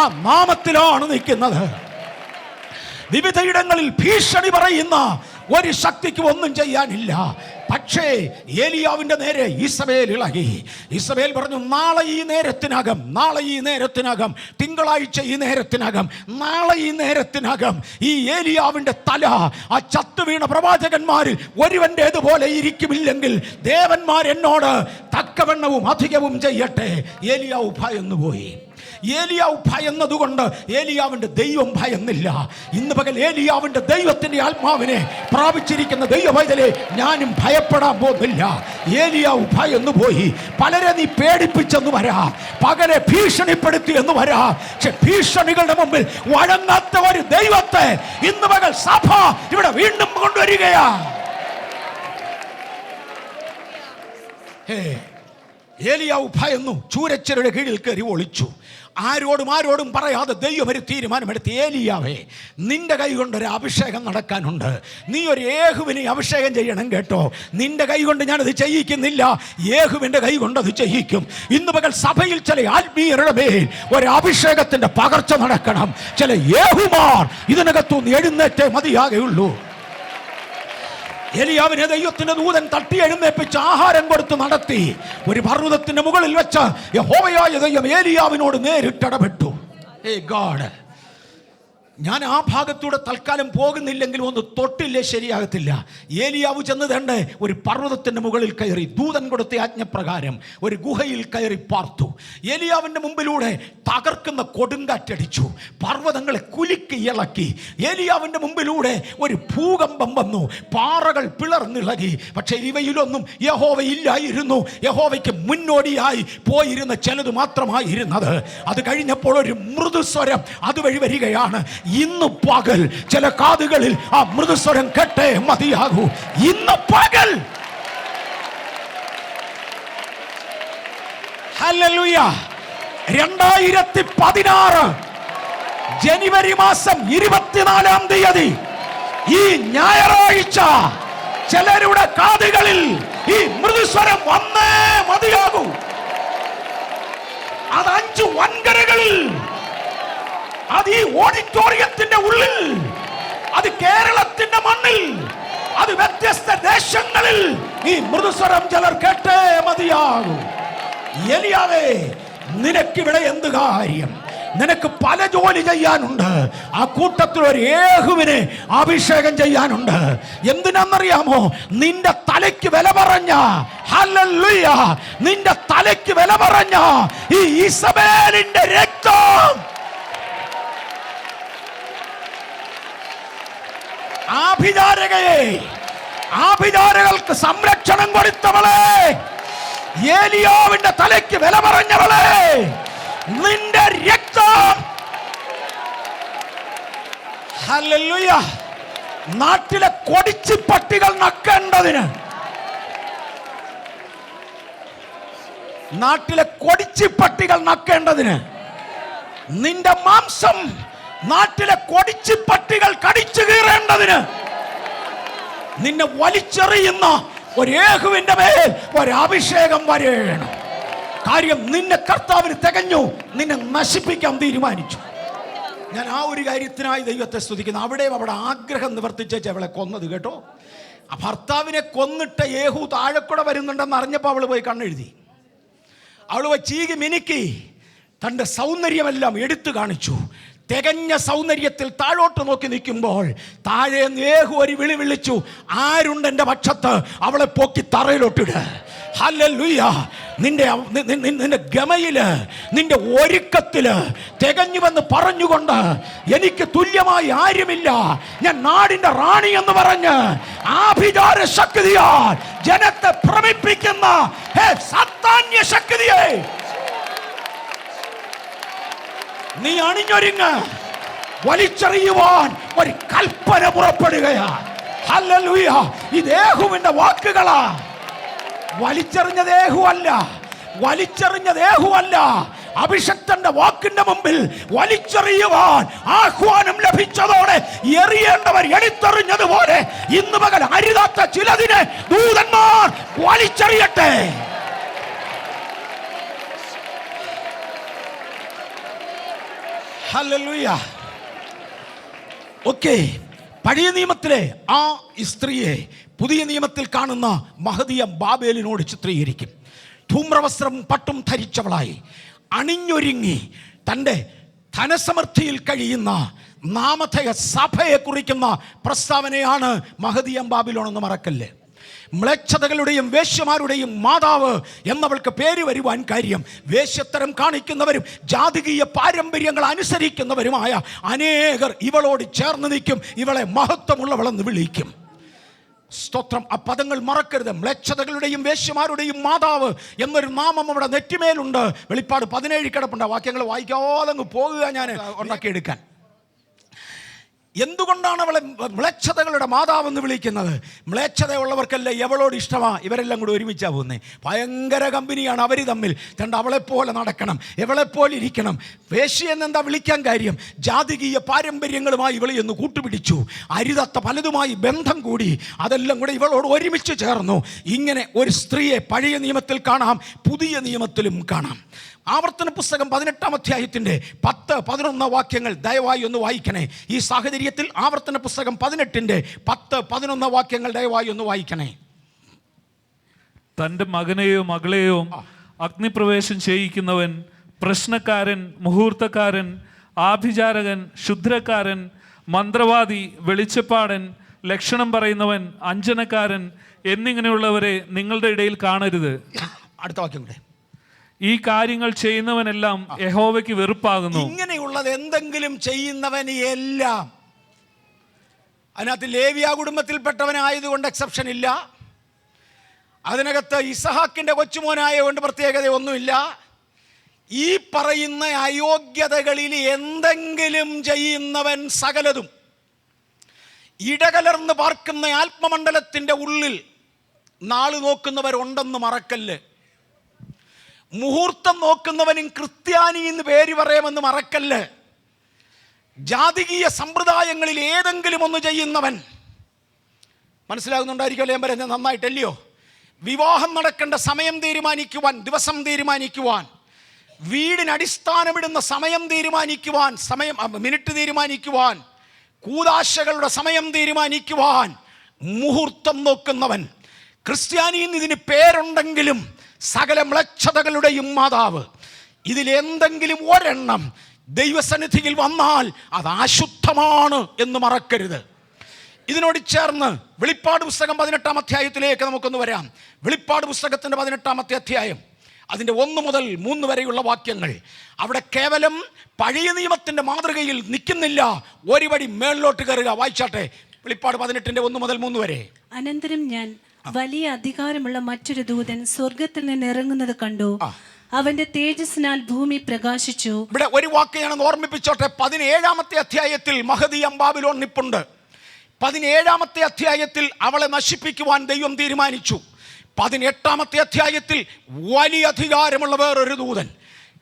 ആ നാമത്തിലാണ് നിൽക്കുന്നത്. വിവിധയിടങ്ങളിൽ ഭീഷണി പറയുന്ന ഒരു ശക്തിക്ക് ഒന്നും ചെയ്യാനില്ല. പക്ഷേ ഏലിയാവിൻ്റെ നേരെ ഇസബേൽ ഇളകി. ഇസബേൽ പറഞ്ഞു, നാളെ ഈ നേരത്തിനകം, തിങ്കളാഴ്ച ഈ നേരത്തിനകം, നാളെ ഈ നേരത്തിനകം ഈ ഏലിയാവിൻ്റെ തല ആ ചത്തുവീണ പ്രവാചകന്മാരിൽ ഒരുവൻ്റേതുപോലെ ഇരിക്കുമില്ലെങ്കിൽ ദേവന്മാർ എന്നോട് തക്കവണ്ണവും അധികവും ചെയ്യട്ടെ. ഏലിയാവ് ഭയന്നുപോയി. ഏലിയാവ് ഭയന്നതുകൊണ്ട് ഏലിയാവിൻ്റെ ദൈവം ഭയന്നില്ല. ഇന്ന് പകൽ ഏലിയാവിൻ്റെ ദൈവത്തിൻ്റെ ആത്മാവിനെ പ്രാപിച്ചിരിക്കുന്ന ദൈവവൈതലെ ഞാനും ഭയപ്പെടാൻ പോകുന്നില്ല. ഏലിയാവ് ഭയന്നു പോയി. പലരെ നീ പേടിപ്പിച്ചെന്ന് വരാം, പകരെ ഭീഷണിപ്പെടുത്തി എന്ന് വരാം. പക്ഷെ ഭീഷണികളുടെ മുമ്പിൽ വഴങ്ങാത്ത ഒരു ദൈവത്തെ ഇന്ന് പകൽ സഭ ഇവിടെ വീണ്ടും കൊണ്ടുവരികയാ. ഏലിയാവ് ഭയന്നു, ചൂരച്ചരുടെ കീഴിൽ കയറി ഒളിച്ചു. ആരോടും പറയാതെ ദൈവം ഒരു തീരുമാനമെടുത്ത്, ഏലിയാവേ, നിന്റെ കൈ കൊണ്ടൊരു അഭിഷേകം നടക്കാനുണ്ട്. നീ ഒരു യേഹുവിനെ അഭിഷേകം ചെയ്യണം കേട്ടോ. നിന്റെ കൈ കൊണ്ട് ഞാനത് ചെയ്യിക്കുന്നില്ല, യേഹുവിൻ്റെ കൈ കൊണ്ട് അത് ചെയ്യിക്കും. ഇന്ന് പകൽ സഭയിൽ ചില ആത്മീയരുടെ മേൽ ഒരു അഭിഷേകത്തിൻ്റെ പകർച്ച നടക്കണം. ചില യേഹുമാർ ഇതിനകത്തുനിന്ന് എഴുന്നേറ്റേ മതിയാകുള്ളൂ. ഏലിയാവിനെ ദൈവത്തിന്റെ ദൂതൻ തട്ടി എഴുന്നേപ്പിച്ച് ആഹാരം കൊടുത്ത് നടത്തി. ഒരു പർവ്വതത്തിന്റെ മുകളിൽ വെച്ച് യഹോവയായ ദൈവം ഏലിയാവിനോട് നേരിട്ടിടപെട്ടു. ഗോഡ്, ഞാൻ ആ ഭാഗത്തൂടെ തൽക്കാലം പോകുന്നില്ലെങ്കിൽ ഒന്ന് തൊട്ടില്ലേ ശരിയാകത്തില്ല. ഏലിയാവ് ചെന്ന് തണ്ട് ഒരു പർവ്വതത്തിൻ്റെ മുകളിൽ കയറി ദൂതൻ കൊടുത്ത ആജ്ഞപ്രകാരം ഒരു ഗുഹയിൽ കയറി പാർത്തു. ഏലിയാവിൻ്റെ മുമ്പിലൂടെ തകർക്കുന്ന കൊടുങ്കാറ്റടിച്ചു, പർവ്വതങ്ങളെ കുലുക്കി ഇളക്കി. ഏലിയാവിൻ്റെ മുമ്പിലൂടെ ഒരു ഭൂകമ്പം വന്നു, പാറകൾ പിളർന്നിളകി. പക്ഷേ ഇവയിലൊന്നും യഹോവയില്ലായിരുന്നു. യഹോവയ്ക്ക് മുന്നോടിയായി പോയിരുന്ന ചിലത് മാത്രമായിരുന്നത്. അത് കഴിഞ്ഞപ്പോൾ ഒരു മൃദുസ്വരം അതുവഴി വരികയാണ്. ഇന്ന് പകൽ ചില കാതുകളിൽ ആ മൃദുസ്വരം കേട്ടേ മതിയാകൂ. ഇന്ന് പകൽ ഹല്ലേലൂയ. 2016 ജനുവരി മാസം 24-ാം തീയതി ഈ ഞായറാഴ്ച ചിലരുടെ കാതുകളിൽ ഈ മൃദുസ്വരം വന്നേ മതിയാകൂ. അത് 5 വൻകരകളിൽ, അത് ഈ ഓഡിറ്റോറിയത്തിന്റെ ഉള്ളിൽ, അത് കേരളത്തിന്റെ മണ്ണിൽ, അത് വ്യത്യസ്ത ദേശങ്ങളിൽ ഈ മൃദുസ്വരം ചിലർ കേട്ടേ മതിയാകൂ. എലിയാവേ, നിനക്കിവിടെ എന്ത് കാര്യം? നിനക്ക് പല ജോലി ചെയ്യാനുണ്ട്. ആ കൂട്ടത്തിൽ ഒരു യേഹൂവിനെ അഭിഷേകം ചെയ്യാനുണ്ട്. എന്തിനാണെന്നറിയാമോ? നിന്റെ തലയ്ക്ക് വില പറഞ്ഞ, ഹല്ലേലൂയ, നിന്റെ തലയ്ക്ക് വില പറഞ്ഞ ഈ ഈസബേലിന്റെ രക്തം ആഭിചാരകൾക്ക് സംരക്ഷണം കൊടുത്തവളെ, ഏലിയാവിന്റെ തലയ്ക്ക് വില പറഞ്ഞവളെ, നിന്റെ രക്തം, ഹല്ലേലൂയ, നാട്ടിലെ കൊടിച്ചിപ്പട്ടികൾ നക്കേണ്ടതിന്, നാട്ടിലെ കൊടിച്ചിപ്പട്ടികൾ നക്കേണ്ടതിന്, നിന്റെ മാംസം നാട്ടിലെ കൊടിച്ചിപ്പട്ടികൾ കടിച്ചു കീറേണ്ടതിന്, നിന്നെ വലിച്ചെറിയുന്ന ഒരു യേഹൂവിന്റെ മേൽ ഒരു അഭിഷേകം വരേണം. കാര്യം നിന്നെ കർത്താവിന് തികഞ്ഞു, നിന്നെ നശിപ്പിക്കാൻ തീരുമാനിച്ചു. ഞാൻ ആ ഒരു കാര്യത്തിനായി ദൈവത്തെ സ്തുതിക്കുന്നു. അവിടെയും അവിടെ ആഗ്രഹം നിവർത്തിച്ചേച്ച് അവളെ കൊന്നത് കേട്ടോ. ആ ഭർത്താവിനെ കൊന്നിട്ട് യേഹൂ താഴെക്കൂടെ വരുന്നുണ്ടെന്ന് അറിഞ്ഞപ്പോൾ അവൾ പോയി കണ്ണെഴുതി. അവൾ പോയി ചീകി മിനുക്കി തൻ്റെ സൗന്ദര്യമെല്ലാം എടുത്തു കാണിച്ചു. തികഞ്ഞ സൗന്ദര്യത്തിൽ താഴോട്ട് നോക്കി നിൽക്കുമ്പോൾ താഴെ യേഹൂ ഒരു വിളി വിളിച്ചു, ആരുണ്ട് എൻ്റെ പക്ഷത്ത്? അവളെ പൊക്കി തറയിലോട്ടിട്. ഹല്ലേലൂയ. നിന്റെ ഗമയില്, നിന്റെ ഒരുക്കത്തില് തികഞ്ഞുവെന്ന് പറഞ്ഞുകൊണ്ട് എനിക്ക് തുല്യമായി ആരുമില്ല, ഞാൻ നാടിന്റെ റാണി എന്ന് പറഞ്ഞ് ആഭിചാര ശക്തിയാൽ ജനത്തെ ഭ്രമിപ്പിക്കുന്ന സാത്താന്യ ശക്തിയെ നീ അണിഞ്ഞൊരുങ്ങ്. വലിച്ചെറിയുവാൻ ഒരു കൽപ്പന പുറപ്പെടുകയാണ്. ഹല്ലേലൂയ. ഇത് യേഹൂവിന്റെ വാക്കുകളാ. വലിച്ചെറിഞ്ഞത് യേഹൂ അല്ല. അഭിഷക്തന്റെ വാക്കിന്റെ മുമ്പിൽ വലിച്ചെറിയുവാൻ ആഹ്വാനം ലഭിച്ചതോടെ എറിയേണ്ടവർ എടുത്തെറിഞ്ഞതുപോലെ ഇന്ന് പകൽ അരുതാത്ത ചിലതിനെ ദൂതന്മാർ വലിച്ചെറിയട്ടെ. ഹല്ലേലൂയ. ഓക്കേ, പഴയ നിയമത്തിലെ ആ സ്ത്രീയെ പുതിയ നിയമത്തിൽ കാണുന്ന മഹദിയ ബാബേലിനോട് ചിത്രീകരിക്കും. ധൂമ്രവസ്ത്രം പട്ടും ധരിച്ചവളായി അണിഞ്ഞൊരുങ്ങി തൻ്റെ ധനസമൃദ്ധിയിൽ കഴിയുന്ന നാമധേയ സഭയെ കുറിക്കുന്ന പ്രസ്താവനയാണ് മഹദിയ ബാബിലോൺ എന്ന് മറക്കല്ലേ. മ്ലേച്ഛതകളുടെയും വേശ്യമാരുടെയും മാതാവ് എന്നവൾക്ക് പേര് വരുവാൻ കാര്യം വേശ്യത്തരം കാണിക്കുന്നവരും ജാതികീയ പാരമ്പര്യങ്ങൾ അനുസരിക്കുന്നവരുമായ അനേകർ ഇവളോട് ചേർന്ന് നിൽക്കും. ഇവളെ മഹത്വമുള്ളവളെന്ന് വിളിക്കും. സ്തോത്രം. ആ പദങ്ങൾ മറക്കരുത്. മ്ലേച്ഛതകളുടെയും വേശ്യമാരുടെയും മാതാവ് എന്നൊരു നാമം അവിടെ നെറ്റിമേലുണ്ട്. വെളിപ്പാട് 17 കിടപ്പുണ്ട്. വാക്യങ്ങൾ വായിക്കാതെ അങ്ങ് പോകുക ഞാൻ ഉണ്ടാക്കിയെടുക്കാൻ. എന്തുകൊണ്ടാണ് അവളെ മ്ലേച്ഛതകളുടെ മാതാവെന്ന് വിളിക്കുന്നത്? മ്ലേച്ഛതയുള്ളവർക്കല്ല എവളോട് ഇഷ്ടമാ. ഇവരെല്ലാം കൂടി ഒരുമിച്ചാ പോകുന്നത്. ഭയങ്കര കമ്പനിയാണ് അവർ തമ്മിൽ. കണ്ട് അവളെപ്പോലെ നടക്കണം, എവളെപ്പോലെ ഇരിക്കണം. വേശ്യ എന്നെന്താ വിളിക്കാൻ കാര്യം? ജാതികീയ പാരമ്പര്യങ്ങളുമായി ഇവളെ ഒന്ന് കൂട്ടുപിടിച്ചു. അരുതാത്ത പലതുമായി ബന്ധം കൂടി. അതെല്ലാം കൂടെ ഇവളോട് ഒരുമിച്ച് ചേർന്നു. ഇങ്ങനെ ഒരു സ്ത്രീയെ പഴയ നിയമത്തിൽ കാണാം, പുതിയ നിയമത്തിലും കാണാം. ആവർത്തന പുസ്തകം 18-ാം അധ്യായത്തിൻ്റെ 10-11 വാക്യങ്ങൾ ദയവായി ഒന്ന് വായിക്കണേ. ഈ സാഹചര്യത്തിൽ ആവർത്തന പുസ്തകം 18-ന്റെ 10-11 വാക്യങ്ങൾ ദയവായി ഒന്ന് വായിക്കണേ. തൻ്റെ മകനെയോ മകളെയോ അഗ്നിപ്രവേശം ചെയ്യിക്കുന്നവൻ, പ്രശ്നക്കാരൻ, മുഹൂർത്തക്കാരൻ, ആഭിചാരകൻ, ക്ഷുദ്രക്കാരൻ, മന്ത്രവാദി, വെളിച്ചപ്പാടൻ, ലക്ഷണം പറയുന്നവൻ, അഞ്ജനക്കാരൻ എന്നിങ്ങനെയുള്ളവരെ നിങ്ങളുടെ ഇടയിൽ കാണരുത്. അടുത്ത വാക്യം കൂടെ. ഈ കാര്യങ്ങൾ ചെയ്യുന്നവനെല്ലാം യഹോവയ്ക്ക് വെറുപ്പാകുന്നു. ഇങ്ങനെയുള്ളത് എന്തെങ്കിലും ചെയ്യുന്നവന് എല്ലാം, അതിനകത്ത് ലേവിയ കുടുംബത്തിൽപ്പെട്ടവനായതുകൊണ്ട് എക്സെപ്ഷൻ ഇല്ല. അതിനകത്ത് ഇസഹാക്കിന്റെ കൊച്ചുമോനായതുകൊണ്ട് പ്രത്യേകത ഒന്നുമില്ല. ഈ പറയുന്ന അയോഗ്യതകളിൽ എന്തെങ്കിലും ചെയ്യുന്നവൻ സകലതും ഇടകലർന്ന് പാർക്കുന്ന ആത്മമണ്ഡലത്തിന്റെ ഉള്ളിൽ നാള് നോക്കുന്നവരുണ്ടെന്ന് മറക്കല്ല്. മുഹൂർത്തം നോക്കുന്നവനും ക്രിസ്ത്യാനി എന്ന് പേര് പറയാമെന്ന് മറക്കല്ല്. ജാതികീയ സമ്പ്രദായങ്ങളിൽ ഏതെങ്കിലും ഒന്ന് ചെയ്യുന്നവൻ, മനസ്സിലാകുന്നുണ്ടായിരിക്കുമല്ലോ ഞാൻ പറയുന്നത് നന്നായിട്ടല്ലയോ? വിവാഹം നടക്കേണ്ട സമയം തീരുമാനിക്കുവാൻ, ദിവസം തീരുമാനിക്കുവാൻ, വീടിന് അടിസ്ഥാനമിടുന്ന സമയം തീരുമാനിക്കുവാൻ, മിനിറ്റ് തീരുമാനിക്കുവാൻ, കൂദാശകളുടെ സമയം തീരുമാനിക്കുവാൻ മുഹൂർത്തം നോക്കുന്നവൻ. ക്രിസ്ത്യാനിന്ന് ഇതിന് പേരുണ്ടെങ്കിലും സകല മ്ലേച്ഛതകളുടെയും മാതാവ്. ഇതിലെന്തെങ്കിലും ഒരെണ്ണം ദൈവസന്നിധിയിൽ വന്നാൽ അത് അശുദ്ധമാണ് എന്ന് മറക്കരുത്. ഇതിനോട് ചേർന്ന് വെളിപ്പാട് പുസ്തകം 18-ാം അധ്യായത്തിലേക്ക് നമുക്കൊന്ന് വരാം. വെളിപ്പാട് പുസ്തകത്തിൻ്റെ 18-ാമത്തെ അധ്യായം, അതിൻ്റെ 1 മുതൽ 3 വരെയുള്ള വാക്യങ്ങൾ. അവിടെ കേവലം പഴയ നിയമത്തിൻ്റെ മാതൃകയിൽ നിൽക്കുന്നില്ല, ഒരുപടി മേളിലോട്ട് കയറുക. വായിച്ചാട്ടെ, വെളിപ്പാട് 18-ന്റെ 1 മുതൽ 3 വരെ. അനന്തരം ഞാൻ വലിയ അധികാരമുള്ള മറ്റൊരു ദൂതൻ സ്വർഗത്തിൽ നിന്ന് ഇറങ്ങുന്നത് കണ്ടു. അവന്റെ തേജസ്സിനാൽ ഭൂമി പ്രകാശിച്ചു. ഇവിടെ ഒരു വാക്ക് ഞാനൊന്ന് ഓർമ്മിപ്പിച്ചോട്ടെ. 17-ാമത്തെ അധ്യായത്തിൽ മഹദിയം ബാബിലോൺ നിപ്പുണ്ട്. 17-ാമത്തെ അധ്യായത്തിൽ അവളെ നശിപ്പിക്കുവാൻ ദൈവം തീരുമാനിച്ചു. 18-ാമത്തെ അധ്യായത്തിൽ വലിയ അധികാരമുള്ള വേറൊരു ദൂതൻ,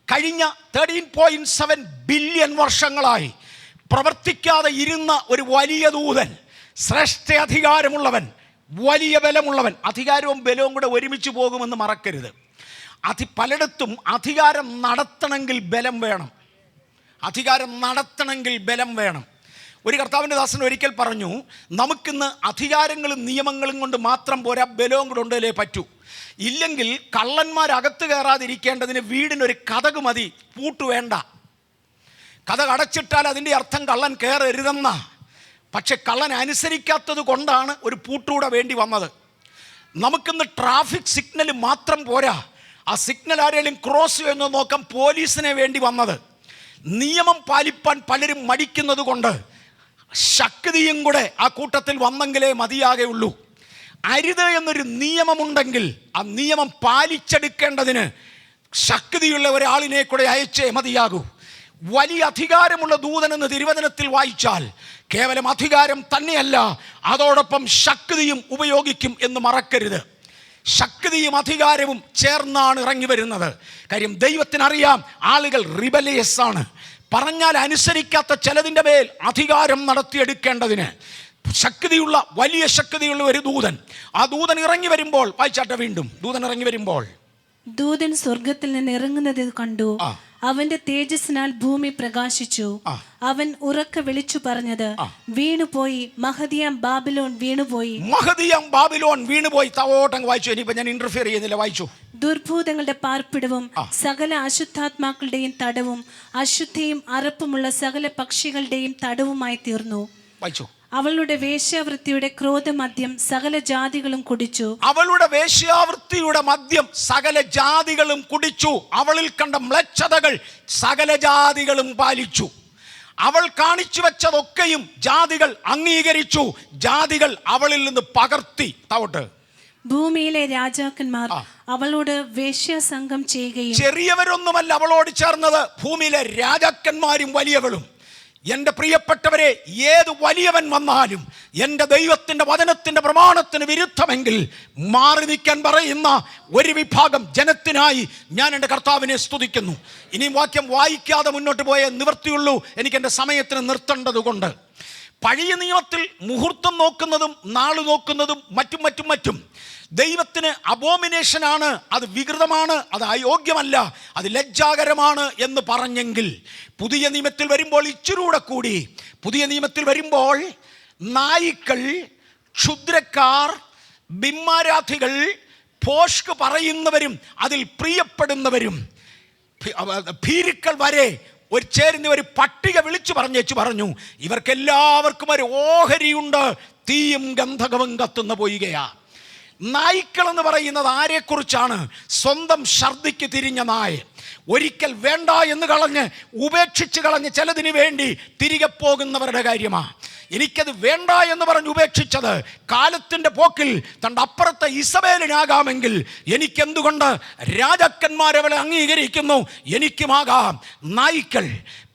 കഴിഞ്ഞ 13.7 ബില്യൺ വർഷങ്ങളായി പ്രവർത്തിക്കാതെ ഇരുന്ന ഒരു വലിയ ദൂതൻ, ശ്രേഷ്ഠ അധികാരമുള്ളവൻ, വലിയ ബലമുള്ളവൻ. അധികാരവും ബലവും കൂടെ ഒരുമിച്ച് പോകുമെന്ന് മറക്കരുത്. പലയിടത്തും അധികാരം നടത്തണമെങ്കിൽ ബലം വേണം. അധികാരം നടത്തണമെങ്കിൽ ബലം വേണം. ഒരു കർത്താവിൻ്റെ ദാസൻ ഒരിക്കൽ പറഞ്ഞു, നമുക്കിന്ന് അധികാരങ്ങളും നിയമങ്ങളും കൊണ്ട് മാത്രം പോരാ, ബലവും കൂടെ ഉണ്ടല്ലേ പറ്റൂ. ഇല്ലെങ്കിൽ കള്ളന്മാരകത്ത് കയറാതിരിക്കേണ്ടതിന് വീടിനൊരു കതക് മതി, പൂട്ട് വേണ്ട. കതക് അടച്ചിട്ടാൽ അതിൻ്റെ അർത്ഥം കള്ളൻ കയറരുതെന്ന. പക്ഷെ കള്ളൻ അനുസരിക്കാത്തത് കൊണ്ടാണ് ഒരു പൂട്ടൂടെ വേണ്ടി വന്നത്. നമുക്കിന്ന് ട്രാഫിക് സിഗ്നൽ മാത്രം പോരാ, ആ സിഗ്നൽ ആരെങ്കിലും ക്രോസ് ചെയ്യുന്നു നോക്കാൻ പോലീസിനെ വേണ്ടി വന്നത്. നിയമം പാലിപ്പാൻ പലരും മടിക്കുന്നത് കൊണ്ട് ശക്തിയും കൂടെ ആ കൂട്ടത്തിൽ വന്നെങ്കിലേ മതിയാകെയുള്ളൂ. അരുത് എന്നൊരു നിയമമുണ്ടെങ്കിൽ ആ നിയമം പാലിച്ചെടുക്കേണ്ടതിന് ശക്തിയുള്ള ഒരാളിനെ കൂടെ അയച്ചേ മതിയാകൂ. വലിയ അധികാരമുള്ള ദൂതനെന്ന് തിരുവചനത്തിൽ വായിച്ചാൽ കേവലം അധികാരം തന്നെയല്ല, അതോടൊപ്പം ശക്തിയും ഉപയോഗിക്കും എന്ന് മറക്കരുത്. ശക്തിയും അധികാരവും ചേർന്നാണ് ഇറങ്ങി വരുന്നത്. കാര്യം ദൈവത്തിനറിയാം ആളുകൾ റിബലിയസ് ആണ്. പറഞ്ഞാൽ അനുസരിക്കാത്ത ചിലതിൻ്റെ മേൽ അധികാരം നടത്തിയെടുക്കേണ്ടതിന് ശക്തിയുള്ള, വലിയ ശക്തിയുള്ള ഒരു ദൂതൻ. ആ ദൂതൻ ഇറങ്ങി വരുമ്പോൾ, വായിച്ചാട്ടെ വീണ്ടും, ദൂതൻ ഇറങ്ങി വരുമ്പോൾ, ദൂതൻ സ്വർഗത്തിൽ നിന്ന് ഇറങ്ങുന്നത് കണ്ടു. അവന്റെ തേജസ്സിനാൽ ഭൂമി പ്രകാശിച്ചു. അവൻ ഉറക്കെ വിളിച്ചു പറഞ്ഞത്, വീണുപോയി, മഹദിയം ബാബിലോൺ വീണുപോയി, മഹദിയം ബാബിലോൺ വീണുപോയി. തവോട്ടം വായിച്ചു. ഇനിയിപ്പോ ഞാൻ ഇന്റർഫിയർ ചെയ്യുന്നില്ല, വായിച്ചു. ദുർഭൂതങ്ങളുടെ പാർപ്പിടവും സകല അശുദ്ധാത്മാക്കളുടെയും തടവും അശുദ്ധിയും അറപ്പുമുള്ള സകല പക്ഷികളുടെയും തടവുമായി തീർന്നു. വായിച്ചു. അവളുടെ വേശ്യാവൃത്തിയുടെ ക്രോധമദ്യം സകല ജാതികളും കുടിച്ചു. അവളുടെ വേശ്യാവൃത്തിയുടെ മദ്യം സകല ജാതികളും കുടിച്ചു. അവളിൽ കണ്ട മ്ലേച്ഛതകൾ സകല ജാതികളും പാലിച്ചു. അവൾ കാണിച്ചു വെച്ചതൊക്കെയും ജാതികൾ അംഗീകരിച്ചു. ജാതികൾ അവളിൽ നിന്ന് പകർത്തി. താവട്ടെ, ഭൂമിയിലെ രാജാക്കന്മാർ അവളോട് വേശ്യാസംഗം ചെയ്യുകയും, ചെറിയവരൊന്നുമല്ല അവളോട് ചേർന്നത്, ഭൂമിയിലെ രാജാക്കന്മാരും വലിയവളും. എൻ്റെ പ്രിയപ്പെട്ടവരെ, ഏത് വലിയവൻ വന്നാലും എൻ്റെ ദൈവത്തിൻ്റെ വചനത്തിൻ്റെ പ്രമാണത്തിന് വിരുദ്ധമെങ്കിൽ മാറി നിൽക്കാൻ പറയുന്ന ഒരു വിഭാഗം ജനത്തിനായി ഞാൻ എൻ്റെ കർത്താവിനെ സ്തുതിക്കുന്നു. ഇനിയും വാക്യം വായിക്കാതെ മുന്നോട്ട് പോയേ നിവൃത്തിയുള്ളൂ, എനിക്ക് എൻ്റെ സമയത്തിന് നിർത്തേണ്ടത് കൊണ്ട്. പഴയ നിയമത്തിൽ മുഹൂർത്തം നോക്കുന്നതും നാള് നോക്കുന്നതും മറ്റും ദൈവത്തിന് അബോമിനേഷനാണ്, അത് വികൃതമാണ്, അത് അയോഗ്യമല്ല, അത് ലജ്ജാകരമാണ് എന്ന് പറഞ്ഞെങ്കിൽ പുതിയ നിയമത്തിൽ വരുമ്പോൾ ഇച്ചിരൂടെ കൂടി, പുതിയ നിയമത്തിൽ വരുമ്പോൾ നായിക്കൾ, ക്ഷുദ്രക്കാർ, ബിംബാരാധികൾ, പോഷ്ക് പറയുന്നവരും അതിൽ പ്രിയപ്പെടുന്നവരും, ഭീരുക്കൾ വരെ ചേരുന്ന ഒരു പട്ടിക വിളിച്ചു പറഞ്ഞു, ഇവർക്കെല്ലാവർക്കും ഒരു ഓഹരിയുണ്ട്, തീയും ഗന്ധകവും കത്തുന്ന പൊയ്കയാ. നായ്ക്കൾ എന്ന് പറയുന്നത് ആരെക്കുറിച്ചാണ്? സ്വന്തം ഛർദിക്ക് തിരിഞ്ഞ നായ. ഒരിക്കൽ വേണ്ട എന്ന് കളഞ്ഞ് ഉപേക്ഷിച്ച് കളഞ്ഞ് ചിലതിന് വേണ്ടി തിരികെ പോകുന്നവരുടെ കാര്യമാണ്. എനിക്കത് വേണ്ട എന്ന് പറഞ്ഞ് ഉപേക്ഷിച്ചത് കാലത്തിൻ്റെ പോക്കിൽ തൻ്റെ അപ്പുറത്തെ ഇസബേലിനാകാമെങ്കിൽ എനിക്കെന്തുകൊണ്ട് രാജാക്കന്മാരവളെ അംഗീകരിക്കുന്നു? എനിക്കുമാകാം. നായ്ക്കൾ,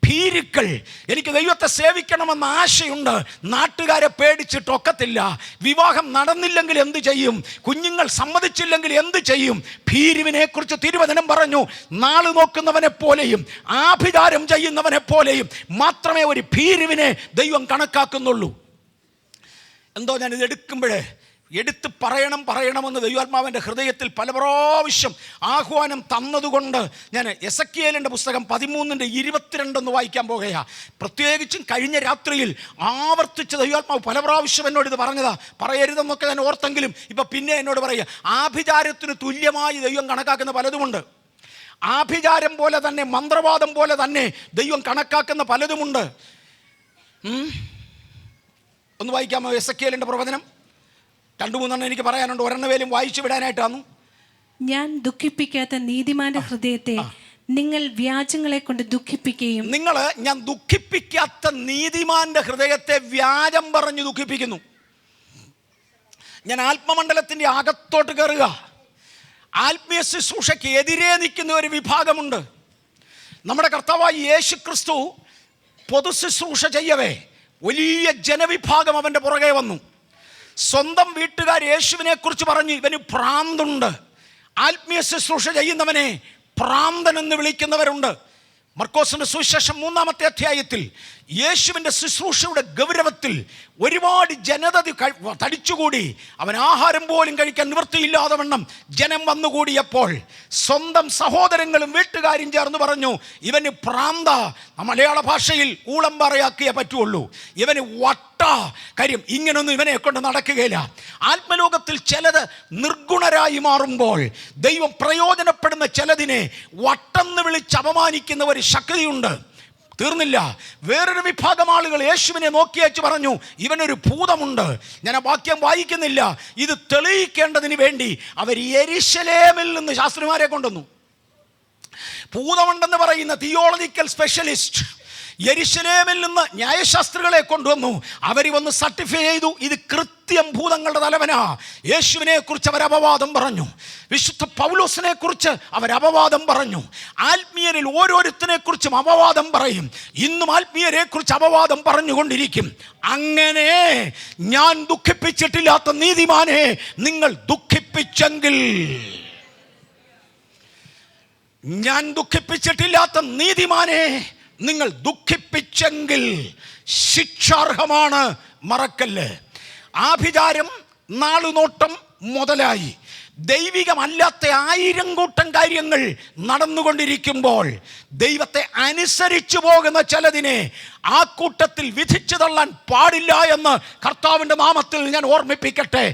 ഭീരുക്കൾ, എനിക്ക് ദൈവത്തെ സേവിക്കണമെന്ന ആശയുണ്ട്, നാട്ടുകാരെ പേടിച്ചിട്ടൊക്കത്തില്ല. വിവാഹം നടന്നില്ലെങ്കിൽ എന്ത് ചെയ്യും? കുഞ്ഞുങ്ങൾ സമ്മതിച്ചില്ലെങ്കിൽ എന്ത് ചെയ്യും? ഭീരുവിനെ കുറിച്ച് തിരുവചനം പറഞ്ഞു, നാള് നോക്കുന്നവനെ പോലെയും ആഭിചാരം ചെയ്യുന്നവനെ പോലെയും മാത്രമേ ഒരു ഭീരുവിനെ ദൈവം കണക്കാക്കുന്നുള്ളൂ. എന്തോ ഞാനിത് എടുക്കുമ്പോഴേ എടുത്ത് പറയണമെന്ന് ദൈവാത്മാവിൻ്റെ ഹൃദയത്തിൽ പല പ്രാവശ്യം ആഹ്വാനം തന്നതുകൊണ്ട് ഞാൻ എസെക്കിയേലിൻ്റെ പുസ്തകം 13:22 വായിക്കാൻ പോകുകയാണ്. പ്രത്യേകിച്ചും കഴിഞ്ഞ രാത്രിയിൽ ആവർത്തിച്ച് ദൈവാത്മാവ് പല പ്രാവശ്യം എന്നോട് ഇത് പറഞ്ഞതാ. പറയരുതെന്നൊക്കെ ഞാൻ ഓർത്തെങ്കിലും ഇപ്പം പിന്നെ എന്നോട് പറയുക, ആഭിചാരത്തിന് തുല്യമായി ദൈവം കണക്കാക്കുന്ന പലതുമുണ്ട്. ആഭിചാരം പോലെ തന്നെ, മന്ത്രവാദം പോലെ തന്നെ ദൈവം കണക്കാക്കുന്ന പലതുമുണ്ട്. ഒന്ന് വായിക്കാമോ എസെക്കിയേലിൻ്റെ പ്രവചനം? 2-3 എനിക്ക് പറയാനുണ്ട്, ഒരെണ്ണവേലും വായിച്ചു വിടാനായിട്ടാണ്. ഞാൻ ദുഃഖിപ്പിക്കാത്ത നീതിമാന്റെ ഹൃദയത്തെ നിങ്ങൾ വ്യാജങ്ങളെ കൊണ്ട് ദുഃഖിപ്പിക്കുകയും. ഞാൻ ദുഃഖിപ്പിക്കാത്ത നീതിമാന്റെ ഹൃദയത്തെ വ്യാജം പറഞ്ഞ് ദുഃഖിപ്പിക്കുന്നു. ഞാൻ ആത്മമണ്ഡലത്തിൻ്റെ അകത്തോട്ട് കയറുക. ആത്മീയ ശുശ്രൂഷയ്ക്ക് എതിരെ നിൽക്കുന്ന ഒരു വിഭാഗമുണ്ട്. നമ്മുടെ കർത്താവായ യേശു ക്രിസ്തു പൊതു ശുശ്രൂഷ ചെയ്യവേ വലിയ ജനവിഭാഗം അവൻ്റെ പുറകെ വന്നു. സ്വന്തം വീട്ടുകാർ യേശുവിനെ കുറിച്ച് പറഞ്ഞു, ഇവന് ഭ്രാന്തുണ്ട്. ആത്മീയ ശുശ്രൂഷ ചെയ്യുന്നവനെ ഭ്രാന്തൻ എന്ന് വിളിക്കുന്നവരുണ്ട്. മർക്കോസിന്റെ സുവിശേഷം 3-ാമത്തെ അധ്യായത്തിൽ യേശുവിൻ്റെ ശുശ്രൂഷയുടെ ഗൗരവത്തിൽ ഒരുപാട് ജനത തടിച്ചുകൂടി. അവൻ ആഹാരം പോലും കഴിക്കാൻ നിവൃത്തിയില്ലാതെ വണ്ണം ജനം വന്നുകൂടിയപ്പോൾ സ്വന്തം സഹോദരങ്ങളും വീട്ടുകാരും ചേർന്ന് പറഞ്ഞു, ഇവന് ഭ്രാന്ത. മലയാള ഭാഷയിൽ ഊളംപാറയാക്കിയേ പറ്റുള്ളൂ. ഇവന് കാര്യം ഇങ്ങനൊന്നും ഇവനെ കൊണ്ട് നടക്കുകയില്ല. ആത്മലോകത്തിൽ ചിലത് നിർഗുണരായി മാറുമ്പോൾ ദൈവം പ്രയോജനപ്പെടുന്ന ചിലതിനെ വട്ടെന്ന് വിളിച്ച് അപമാനിക്കുന്ന ഒരു ശക്തിയുണ്ട്. തീർന്നില്ല. വേറൊരു വിഭാഗം ആളുകൾ യേശുവിനെ നോക്കിയേച്ച് പറഞ്ഞു, ഇവനൊരു ഭൂതമുണ്ട്. ഞാൻ ആ വാക്യം വായിക്കുന്നില്ല. ഇത് തെളിയിക്കേണ്ടതിന് വേണ്ടി അവർ യെരുശലേമിൽ നിന്ന് ശാസ്ത്രിമാരെ കൊണ്ടുവന്നു. ഭൂതമുണ്ടെന്ന് പറയുന്ന തിയോളജിക്കൽ സ്പെഷ്യലിസ്റ്റ് യെരുശലേമിൽ നിന്ന് ന്യായശാസ്ത്രികളെ കൊണ്ടുവന്നു. അവർ വന്ന് സർട്ടിഫൈ ചെയ്തു, ഇത് കൃത്യം ഭൂതങ്ങളുടെ തലവനാ. യേശുവിനെ കുറിച്ച് അവർ അപവാദം പറഞ്ഞു. വിശുദ്ധ പൗലോസിനെ കുറിച്ച് അവർ അപവാദം പറഞ്ഞു. ആത്മീയരിൽ ഓരോരുത്തരെ കുറിച്ചും അപവാദം പറയും. ഇന്നും ആത്മീയരെ കുറിച്ച് അപവാദം പറഞ്ഞുകൊണ്ടിരിക്കും. അങ്ങനെ ഞാൻ ദുഃഖിപ്പിച്ചിട്ടില്ലാത്ത നീതിമാനെ നിങ്ങൾ ദുഃഖിപ്പിച്ചെങ്കിൽ, ഞാൻ ദുഃഖിപ്പിച്ചിട്ടില്ലാത്ത നീതിമാനെ നിങ്ങൾ ദുഃഖിപ്പിച്ചെങ്കിൽ ശിക്ഷാർഹമാണ്. മറക്കല്ല്. ആഭിചാരം, നാളുനോട്ടം മുതലായി ദൈവികമല്ലാത്ത 1000 കൂട്ടം കാര്യങ്ങൾ നടന്നുകൊണ്ടിരിക്കുമ്പോൾ ദൈവത്തെ അനുസരിച്ചു പോകുന്ന ചിലതിനെ ആ കൂട്ടത്തിൽ വിധിച്ചു തള്ളാൻ പാടില്ല എന്ന് കർത്താവിൻ്റെ നാമത്തിൽ ഞാൻ ഓർമ്മിപ്പിക്കട്ടെ.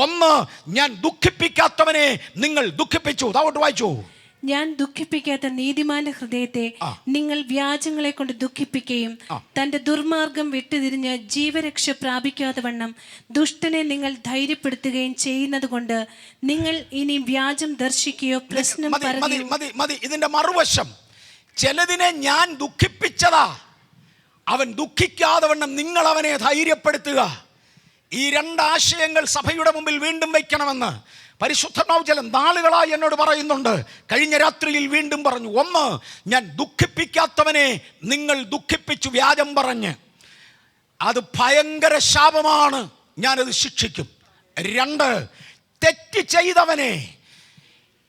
ഒന്ന്, ഞാൻ ദുഃഖിപ്പിക്കാത്തവനെ നിങ്ങൾ ദുഃഖിപ്പിച്ചു. അതോട്ട് വായിച്ചു. ഞാൻ ദുഃഖിപ്പിക്കാത്ത നീതിമാന്റെ ഹൃദയത്തെ നിങ്ങൾ വ്യാജങ്ങളെ കൊണ്ട് ദുഃഖിപ്പിക്കുകയും തന്റെ ദുർമാർഗം വിട്ടുതിരിഞ്ഞ് ജീവരക്ഷ പ്രാപിക്കാതെ വണ്ണം ദുഷ്ടനെ നിങ്ങൾ ധൈര്യപ്പെടുത്തുകയും ചെയ്യുന്നത് കൊണ്ട് നിങ്ങൾ ഇനി വ്യാജം ദർശിക്കുകയോ പ്രശ്നം മതി. ഇതിന്റെ മറുവശം, ചിലതിനെ ഞാൻ ദുഃഖിപ്പിച്ചതാ, അവൻ ദുഃഖിക്കാതെ വണ്ണം നിങ്ങൾ അവനെ ധൈര്യപ്പെടുത്തുക. ഈ 2 ആശയങ്ങൾ സഭയുടെ മുമ്പിൽ വീണ്ടും വയ്ക്കണമെന്ന് പരിശുദ്ധാത്മാവ് ചില നാളുകളായി എന്നോട് പറയുന്നുണ്ട്. കഴിഞ്ഞ രാത്രിയിൽ വീണ്ടും പറഞ്ഞു. ഒന്ന്, ഞാൻ ദുഃഖിപ്പിക്കാത്തവനെ നിങ്ങൾ ദുഃഖിപ്പിച്ചു വ്യാജം പറഞ്ഞ്, അത് ഭയങ്കര ശാപമാണ്, ഞാനത് ശിക്ഷിക്കും. 2,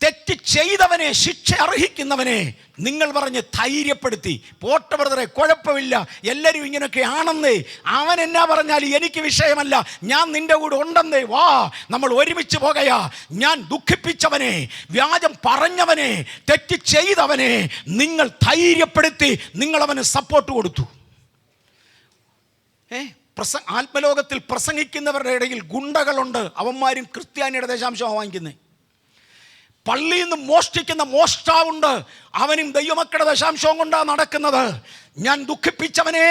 തെറ്റ് ചെയ്തവനെ ശിക്ഷ അർഹിക്കുന്നവനെ നിങ്ങൾ പറഞ്ഞ് ധൈര്യപ്പെടുത്തി. പോട്ടെ ബ്രദറെ, കുഴപ്പമില്ല, എല്ലാവരും ഇങ്ങനെയൊക്കെ ആണെന്നേ, അവൻ എന്നാ പറഞ്ഞാലും എനിക്ക് വിഷയമല്ല, ഞാൻ നിന്റെ കൂടെ ഉണ്ടെന്നേ, വാ നമ്മൾ ഒരുമിച്ച് പോകയാ. ഞാൻ ദുഃഖിപ്പിച്ചവനെ, വ്യാജം പറഞ്ഞവനെ, തെറ്റ് ചെയ്തവനെ നിങ്ങൾ ധൈര്യപ്പെടുത്തി, നിങ്ങളവന് സപ്പോർട്ട് കൊടുത്തു. ആത്മലോകത്തിൽ പ്രസംഗിക്കുന്നവരുടെ ഇടയിൽ ഗുണ്ടകളുണ്ട്. അവന്മാരും ക്രിസ്ത്യാനിയുടെ ദശാംശമാണ് വാങ്ങിക്കുന്നത്. പള്ളിയിൽ നിന്ന് മോഷ്ടിക്കുന്ന മോഷ്ടാവുണ്ട്. അവനും ദൈവമക്കളുടെ ദശാംശവും കൊണ്ടാണ് നടക്കുന്നത്. ഞാൻ ദുഃഖിപ്പിച്ചവനെ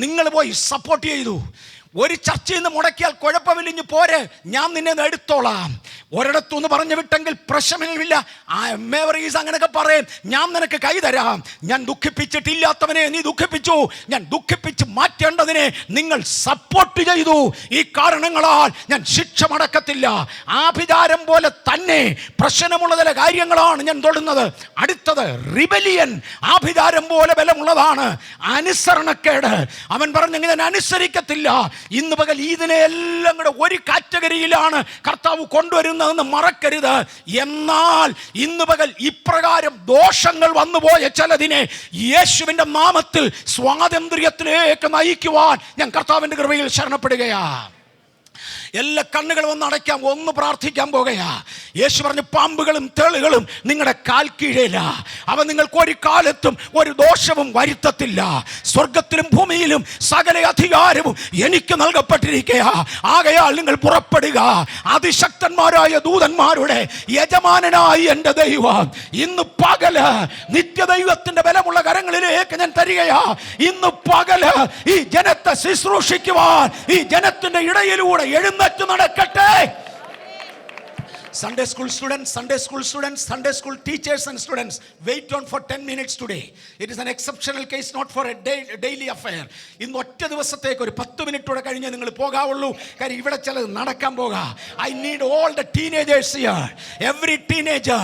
നിങ്ങൾ പോയി സപ്പോർട്ട് ചെയ്തു. ഒരു ചർച്ചയിൽ നിന്ന് മുടക്കിയാൽ കുഴപ്പമില്ല, പോരെ, ഞാൻ നിന്നെ എടുത്തോളാം. ഒരിടത്തുനിന്ന് പറഞ്ഞു വിട്ടെങ്കിൽ പ്രശ്നമില്ല, അങ്ങനെയൊക്കെ പറയും, ഞാൻ നിനക്ക് കൈ തരാം. ഞാൻ ദുഃഖിപ്പിച്ചിട്ടില്ലാത്തവനെ നീ ദുഃഖിപ്പിച്ചു. ഞാൻ ദുഃഖിപ്പിച്ച് മാറ്റേണ്ടതിനെ നിങ്ങൾ സപ്പോർട്ട് ചെയ്തു. ഈ കാരണങ്ങളാൽ ഞാൻ ശിക്ഷ മടക്കത്തില്ല. ആഭിചാരം പോലെ തന്നെ പ്രശ്നമുള്ള ചില കാര്യങ്ങളാണ് ഞാൻ തൊടുന്നത്. അടുത്തത് റിബലിയൻ. ആഭിചാരം പോലെ ബലമുള്ളതാണ്. അനുസരണക്കേട്. അവൻ പറഞ്ഞു ഞാൻ അനുസരിക്കത്തില്ല. ഇന്ന് പകൽ ഇതിനെല്ലാം കൂടെ ഒരു കാറ്റഗറിയിലാണ് കർത്താവ് കൊണ്ടുവരുന്നതെന്ന് മറക്കരുത്. എന്നാൽ ഇന്ന് പകൽ ഇപ്രകാരം ദോഷങ്ങൾ വന്നുപോയ ചിലതിനെ യേശുവിൻ്റെ നാമത്തിൽ സ്വാതന്ത്ര്യത്തിലേക്ക് നയിക്കുവാൻ ഞാൻ കർത്താവിൻ്റെ കൃപയിൽ ശരണപ്പെടുകയാണ്. എല്ലാ കണ്ണുകളും ഒന്ന് അടയ്ക്കാം, ഒന്ന് പ്രാർത്ഥിക്കാൻ പോകുകയാ. യേശു പറഞ്ഞു, പാമ്പുകളും തേളുകളും നിങ്ങളുടെ കാൽ കീഴേല, അവ നിങ്ങൾക്ക് ഒരു കാലത്തും ഒരു ദോഷവും വരുത്തത്തില്ല. സ്വർഗത്തിലും ഭൂമിയിലും സകല അധികാരവും എനിക്ക് നൽകപ്പെട്ടിരിക്കുക. ആകയാൽ നിങ്ങൾ പുറപ്പെടുക. അതിശക്തന്മാരായ ദൂതന്മാരുടെ യജമാനനായി എൻ്റെ ദൈവം ഇന്ന് പകല് നിത്യദൈവത്തിന്റെ ബലമുള്ള കരങ്ങളിലേക്ക് ഞാൻ തരികയാ. ഇന്ന് പകല് ഈ ജനത്തെ ശുശ്രൂഷിക്കുവാൻ ഈ ജനത്തിന്റെ ഇടയിലൂടെ എഴുന്നേറ്റ് നടക്കട്ടെ. Sunday school students, Sunday school teachers and students, wait on for 10 minutes today. It is an exceptional case, not for a daily affair. ഇന്ന് ഒറ്റ ദിവസത്തേക്ക് ഒരു 10 മിനിറ്റോടെ കഴിഞ്ഞ് നിങ്ങൾ പോകാവുള്ളൂ. കാര്യം ഇവിടെ ചിലത് നടക്കാൻ പോകാം. I need all the teenagers here. Every teenager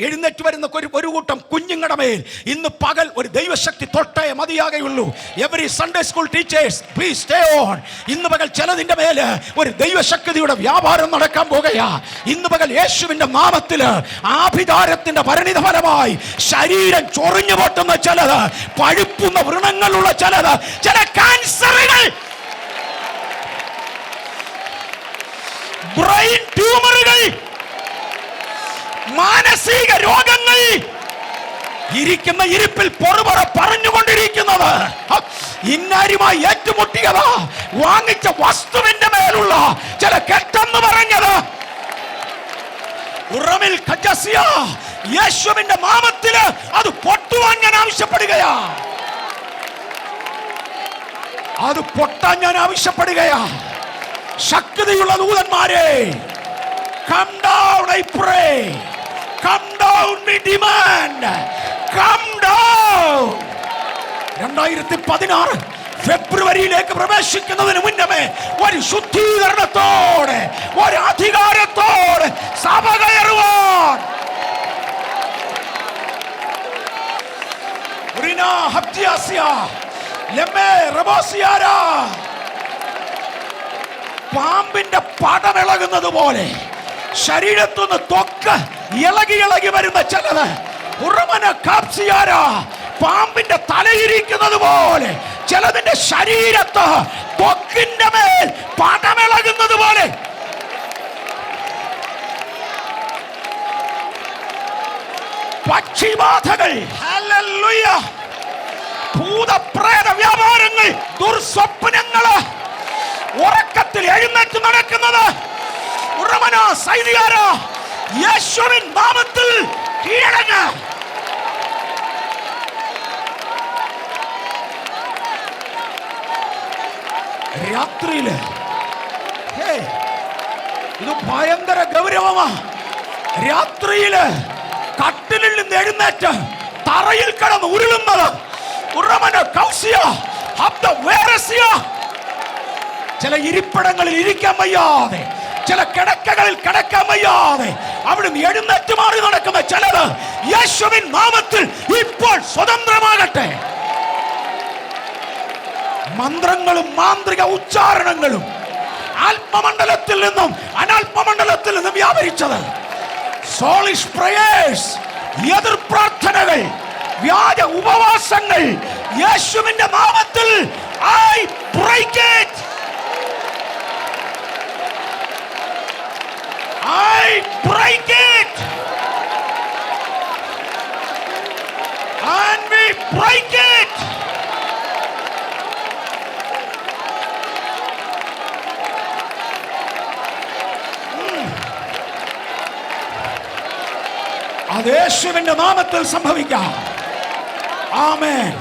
എഴുന്നേറ്റ് വരുന്ന ഒരു കൂട്ടം കുഞ്ഞുങ്ങളുടെ മേൽ ഇന്ന് പകൽ ഒരു ദൈവശക്തി തൊട്ടേ മതിയാകുള്ളൂ. Every Sunday school teachers, please stay on. ഇന്ന് പകൽ ചിലതിന്റെ മേൽ ഒരു ദൈവശക്തിയുടെ വ്യാപാരം നടക്കാൻ പോകുകയാ. ഇന്ന് പകൽ യേശുവിന്റെ നാമത്തിൽ ആഭിചാരത്തിന്റെ പരിണിത ഫലമായി ശരീരം ചൊറിഞ്ഞു പൊട്ടുന്ന ചിലത്, പഴുപ്പുന്ന വ്രണങ്ങളുള്ള ചിലത്, ചില ക്യാൻസറുകൾ, ബ്രെയിൻ ട്യൂമറുകൾ, മാനസിക രോഗങ്ങൾ, ഇരിക്കുന്ന ഇരിപ്പിൽ പൊറുപറ പറഞ്ഞുകൊണ്ടിരിക്കുന്നത്, ഇന്നാരുമായി ഏറ്റുമുട്ടിയതാ, വാങ്ങിച്ച വസ്തുവിന്റെ മേലുള്ള ചില കെട്ടെന്ന് പറഞ്ഞത്, യേശുവിന്റെ നാമത്തില് അത് പൊട്ടുവാൻ ഞാൻ ആവശ്യപ്പെടുകയാ. അത് പൊട്ടാൻ ഞാൻ ആവശ്യപ്പെടുകയാ. ശക്തിയുള്ള ദൂതന്മാരെ, come down, I pray. Come down, we demand. Come down. 2016 ഫെബ്രുവരിയിലേക്ക് പ്രവേശിക്കുന്നതിന് മുന്നമേ ഒരു ശുദ്ധീകരണത്തോടെ, ഒരു അധികാരത്തോടെ സഭ കയറുവാൻ പാമ്പിന്റെ പടമിളകുന്നത് പോലെ ശരീരത്തുനിന്ന് ത്വക്ക് ഇളകി ഇളകി വരുന്ന ചിലത്, പാമ്പിന്റെ തലയിരിക്കുന്നത് പോലെ ചിലതിന്റെ ശരീരത്ത് ത്വക്കിന്റെ മേൽ പടമിളകുന്നത് പോലെ പക്ഷിബാധകൾ, ഭൂതപ്രേത വ്യാപാരങ്ങൾ, ദുർസ്വപ്നങ്ങള്, ഉറക്കത്തിൽ എഴുന്നേറ്റ് നടക്കുന്നത്, യേശുവിൻ നാമത്തിൽ കീഴടങ്ങ്. രാത്രിയില് ഇത് ഭയങ്കര ഗൗരവമാ. രാത്രിയില് കട്ടിലിൽ നിന്ന് എഴുന്നേറ്റ് തറയിൽ കിടന്ന് ഉരുളുന്നത്, ചില ഇരിപ്പിടങ്ങളിൽ ഇരിക്കാൻ വയ്യാതെ, ചില കിടക്കകളിൽ കിടക്കാൻ വയ്യാതെ അവിടുന്ന് എഴുന്നേറ്റ് മാറി നടക്കുന്ന ചിലത് യേശുവിൻ നാമത്തിൽ ഇപ്പോൾ സ്വതന്ത്രമാകട്ടെ. മന്ത്രങ്ങളും മാന്ത്രിക ഉച്ചാരണങ്ങളും ആത്മമണ്ഡലത്തിൽ നിന്നും അനാത്മമണ്ഡലത്തിൽ നിന്നും വ്യാപരിച്ചത്, സോളിഷ് പ്രയേഴ്സ്, എതിർ പ്രാർത്ഥനകൾ, വ്യാജ ഉപവാസങ്ങൾ, യേശുവിന്റെ നാമത്തിൽ I break it. I break it. And we break it. അത് യേശുവിന്റെ നാമത്തിൽ സംഭവിക്കാം. ആമേൻ.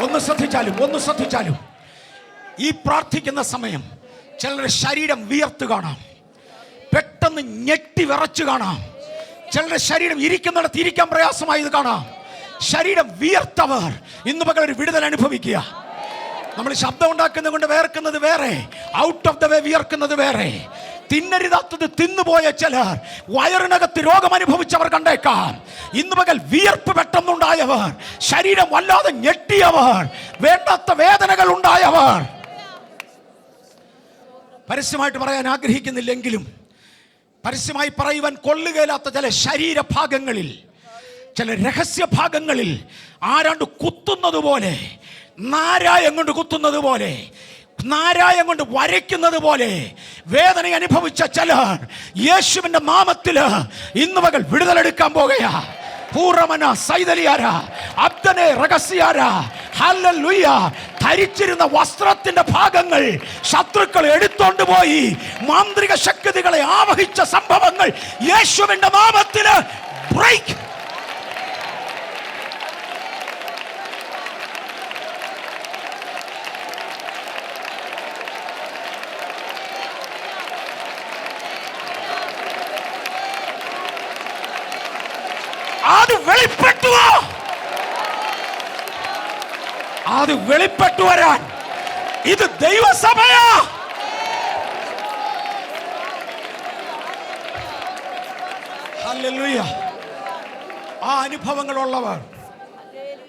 ഒന്ന് ശ്രദ്ധിച്ചാലും ഈ പ്രാർത്ഥിക്കുന്ന സമയം ചിലരുടെ ശരീരം വിയർത്ത് കാണാം, പെട്ടെന്ന് ഞെട്ടി വിറച്ചു കാണാം, ചിലരുടെ ശരീരം ഇരിക്കുന്നിടത്ത് ഇരിക്കാൻ പ്രയാസമായത് കാണാം. ശരീരം വിയർത്തവർ ഇന്ന് പകൽ ഒരു വിടുതൽ അനുഭവിക്കുക. നമ്മൾ ശബ്ദം ഉണ്ടാക്കുന്നത് കൊണ്ട് വേർക്കുന്നത് വേറെ, ഔട്ട് ഓഫ് ദ വേ വിയർക്കുന്നത് വേറെ. തിന്നരുതാത്തത് തിന്നുപോയ ചിലർ വയറിനകത്ത് രോഗം അനുഭവിച്ചവർ കണ്ടേക്കാം. ഇന്ന് പകൽ വിയർപ്പ് പെട്ടെന്നുണ്ടായവർ, ശരീരം വല്ലാതെ ഞെട്ടിയവർ, വേണ്ടാത്ത വേദനകൾ ഉണ്ടായവർ, പരസ്യമായിട്ട് പറയാൻ ആഗ്രഹിക്കുന്നില്ലെങ്കിലും പരസ്യമായി പറയുവാൻ കൊള്ളുകയില്ലാത്ത ചില ശരീരഭാഗങ്ങളിൽ, ചില രഹസ്യ ഭാഗങ്ങളിൽ ആരാണ്ട് കുത്തുന്നത് പോലെ, നാരായം കൊണ്ട് കുത്തുന്നത് പോലെ നാരായം കൊണ്ട് വരയ്ക്കുന്നത് പോലെ വേദന അനുഭവിച്ച ചിലർ യേശുവിന്റെ നാമത്തില് ഇന്ന് പകൽ വിടുതലെടുക്കാൻ പോകുകയാ. പൂർണ്ണമന സൈതലിയാര അബ്ദനെ രഹസ്യാര ഹല്ലേലൂയ. ധരിച്ചിരുന്ന വസ്ത്രത്തിന്റെ ഭാഗങ്ങൾ ശത്രുക്കൾ എടുത്തോണ്ട് പോയി മാന്ത്രിക ശക്തികളെ ആവഹിച്ച സംഭവങ്ങൾ യേശുവിന്റെ നാമത്തില് ബ്രേക്ക്. അത് വെളിപ്പെട്ടുവോ? അത് വെളിപ്പെട്ടു വരാൻ ഇത് ദൈവസഭയാ. ഹല്ലേലൂയ. ആ അനുഭവങ്ങളുള്ളവർ,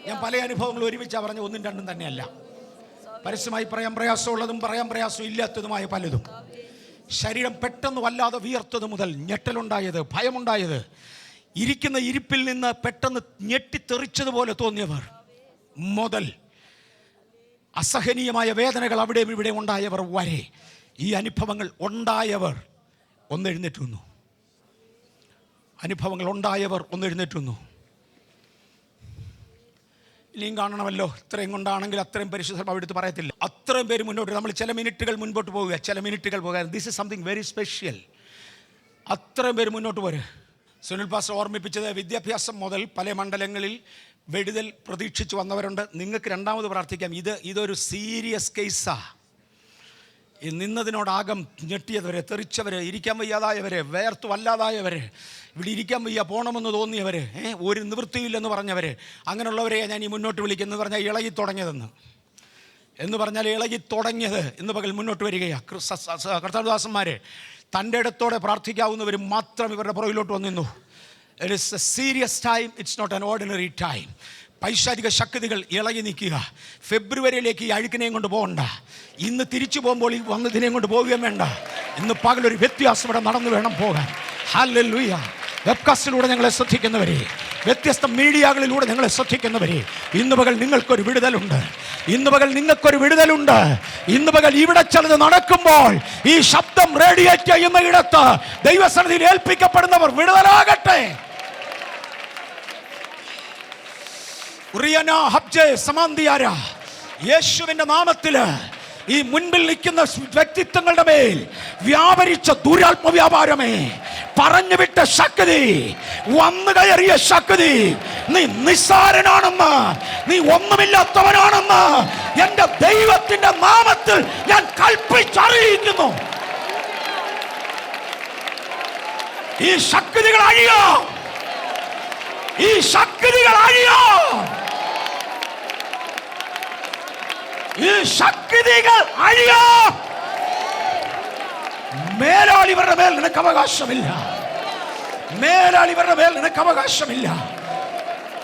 ഞാൻ പല അനുഭവങ്ങൾ ഒരുമിച്ചാ പറഞ്ഞ, ഒന്നും രണ്ടും തന്നെയല്ല. പരസ്യമായി പറയാൻ പ്രയാസമുള്ളതും പറയാൻ പ്രയാസം ഇല്ലാത്തതുമായ പലതും. ശരീരം പെട്ടെന്ന് വല്ലാതെ വിയർത്തത് മുതൽ ഞെട്ടലുണ്ടായത്, ഭയമുണ്ടായത്, ഇരിക്കുന്ന ഇരിപ്പിൽ നിന്ന് പെട്ടെന്ന് ഞെട്ടിത്തെറിച്ചതുപോലെ തോന്നിയവർ മുതൽ അസഹനീയമായ വേദനകൾ അവിടെയും ഇവിടെ ഉണ്ടായവർ വരെ, ഈ അനുഭവങ്ങൾ ഉണ്ടായവർ ഒന്നെഴുന്നേറ്റ് വന്നു. അനുഭവങ്ങൾ ഉണ്ടായവർ ഒന്നെഴുന്നേറ്റ് വന്നു. ഇനിയും കാണണമല്ലോ. ഇത്രയും കൊണ്ടാണെങ്കിൽ അത്രയും പരിശുദ്ധ അവിടുത്തെ പറയത്തില്ല. അത്രയും പേര് മുന്നോട്ട്, നമ്മൾ ചില മിനിറ്റുകൾ മുൻപോട്ട് പോവുക, ചില മിനിറ്റുകൾ പോകാൻ. This is something very special. അത്രയും പേര് മുന്നോട്ട് പോരുക. സുനിൽ പാസ്റ്റർ ഓർമ്മിപ്പിച്ചത്, വിദ്യാഭ്യാസം മുതൽ പല മണ്ഡലങ്ങളിൽ വിടുതൽ പ്രതീക്ഷിച്ച് വന്നവരുണ്ട്. നിങ്ങൾക്ക് രണ്ടാമത് പ്രാർത്ഥിക്കാം. ഇതൊരു സീരിയസ് കേസാ. നിന്നതിനോടാകം ഞെട്ടിയവരെ, തെറിച്ചവര്, ഇരിക്കാൻ വയ്യാതായവര്, വേർത്തു വല്ലാതായവര്, ഇവിടെ ഇരിക്കാൻ വയ്യ പോകണമെന്ന് തോന്നിയവര്, ഒരു നിവൃത്തിയില്ലെന്ന് പറഞ്ഞവര്, അങ്ങനെയുള്ളവരെ ഞാൻ ഈ മുന്നോട്ട് വിളിക്കുന്നത് പറഞ്ഞാൽ ഇളകി തുടങ്ങിയതെന്ന് എന്ന് പറഞ്ഞാൽ ഇളകി തുടങ്ങിയത് ഇന്ന് പകൽ മുന്നോട്ട് വരികയാണ്. കർത്താവദാസന്മാരെ, തൻ്റെ ഇടത്തോടെ പ്രാർത്ഥിക്കാവുന്നവർ മാത്രം ഇവരുടെ പുറകിലോട്ട് വന്നിരുന്നു. It is a serious time, it's not an ordinary time. പൈശാചിക ശക്തികൾ ഇളകി നിൽക്കുക. ഫെബ്രുവരിയിലേക്ക് ഈ അഴുക്കിനെയും കൊണ്ട് പോകണ്ട. ഇന്ന് തിരിച്ചു പോകുമ്പോൾ ഈ വന്നതിനെയും കൊണ്ട് പോവുകയും വേണ്ട. ഇന്ന് പകലൊരു വ്യത്യാസം ഇവിടെ നടന്നു വേണം പോകാൻ. ഹല്ലേലൂയ. വെബ്കാസ്റ്റിലൂടെ ഞങ്ങളെ ശ്രദ്ധിക്കുന്നവരെ, വ്യത്യസ്ത മീഡിയകളിലൂടെ ഞങ്ങളെ ശ്രദ്ധിക്കുന്നവരെ, ഇന്ന് പകൽ നിങ്ങൾക്കൊരു വിടുതലുണ്ട്. ഇന്ന് പകൽ നിങ്ങൾക്കൊരു വിടുതലുണ്ട്. ഇന്ന് പകൽ ഇവിടെ ചിലത് നടക്കുമ്പോൾ ഈ ശബ്ദം റേഡിയേറ്റ് ചെയ്യുന്ന ഇടത്ത് ദൈവസന്നിധിയിൽ ഏൽപ്പിക്കപ്പെടുന്നവർ വിടുതലാകട്ടെ. യേശുവിന്റെ നാമത്തില് ഈ മുൻപിൽ നിൽക്കുന്ന വ്യക്തിത്വങ്ങളുടെ മേൽ വ്യാപരിച്ച ദുരാത്മ വ്യാപാരമേ, പറഞ്ഞു വിട്ട ശക്തി, വന്നു കയറിയ ശക്തി, നീ നിസ്സാരനാണെന്ന്, നീ ഒന്നുമില്ലാത്തവനാണെന്ന് എന്റെ ദൈവത്തിന്റെ നാമത്തിൽ ഞാൻ കൽപ്പിച്ചറിയിക്കുന്നു. ഈ ശക്തികൾ അഴിയോ, ഈ ശക്തികൾ അഴിയോ, ഈ ശക്തികൾ അഴിയോ. മേലാളിവരുടെ മേൽ നിനക്ക് അവകാശമില്ല. മേലാളിവരുടെ മേൽ നിനക്ക് അവകാശമില്ല.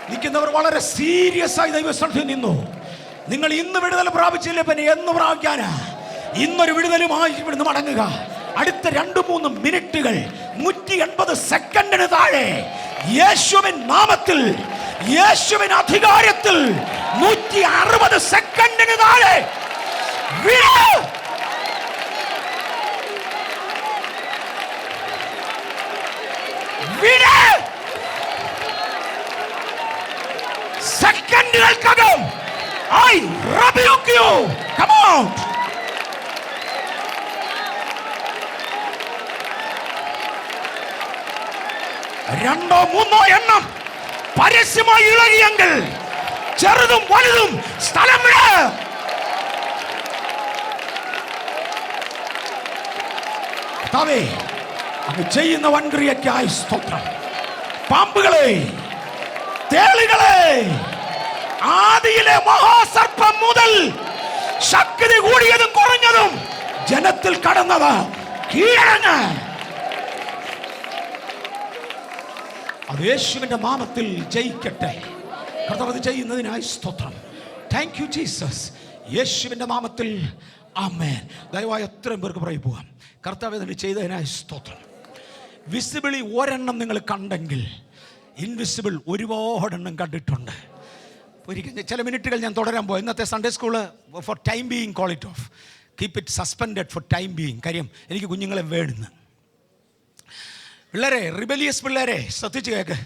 നിൽക്കുന്നവർ വളരെ സീരിയസ് ആയി ദൈവസ്ഥലത്തിൽ നിന്നു. നിങ്ങൾ ഇന്ന് വിടുതൽ പ്രാപിച്ചില്ലേ, പിന്നെ എന്ന് പ്രാപിക്കാനാ? ഇന്നൊരു വിടുതലുമായി ഇവിടുന്ന് മടങ്ങുക. അടുത്ത 2-3 മിനിറ്റുകൾ, 180 സെക്കൻഡിന് താഴെ യേശുവിൻ നാമത്തിൽ, യേശുവിൻ അധികാരത്തിൽ 160 സെക്കൻഡിന് താഴെ സെക്കൻഡുകൾക്കകം I rebuke you. Come out. രണ്ടോ മൂന്നോ എണ്ണം പരസ്യമായി ഇളകിയെങ്കിൽ ചെറുതും വലുതും സ്ഥലം വിട. കർത്താവേ, അങ്ങ് ചെയ്യുന്ന വൻക്രിയയ്ക്കായി സ്തോത്രം. പാമ്പുകളെ, തേളുകളെ, ആദിയിലെ മഹാസർപ്പം മുതൽ ശക്തി കൂടിയതും കുറഞ്ഞതും ജനത്തിൽ കടന്നത് കീഴടങ്ങ്. അത് യേശുവിന്റെ നാമത്തിൽ ജയിക്കട്ടെ. കർത്താവ് ചെയ്യുന്നതിനായി സ്തോത്രം. Thank you Jesus. യേശുവിന്റെ നാമത്തിൽ ആമേൻ. ദയവായി എത്രയും പേർക്ക് പറയി പോകാം. കർത്താവ് ഇതിന് ചെയ്തതിനായി സ്തോത്രം. വിസിബിളി ഒരെണ്ണം നിങ്ങൾ കണ്ടെങ്കിൽ ഇൻവിസിബിൾ ഒരുപാടെണ്ണം കണ്ടിട്ടുണ്ട്. ഒരിക്കൽ ചില മിനിറ്റുകൾ ഞാൻ തുടരാൻ പോയി. ഇന്നത്തെ Sunday school for time being call it off. Keep it suspended for time being. കാര്യം എനിക്ക് കുഞ്ഞുങ്ങളെ വേണമെന്ന്. പിള്ളേരെ, റിബലിയസ് പിള്ളേരെ ശ്രദ്ധിച്ച് കേൾക്ക്.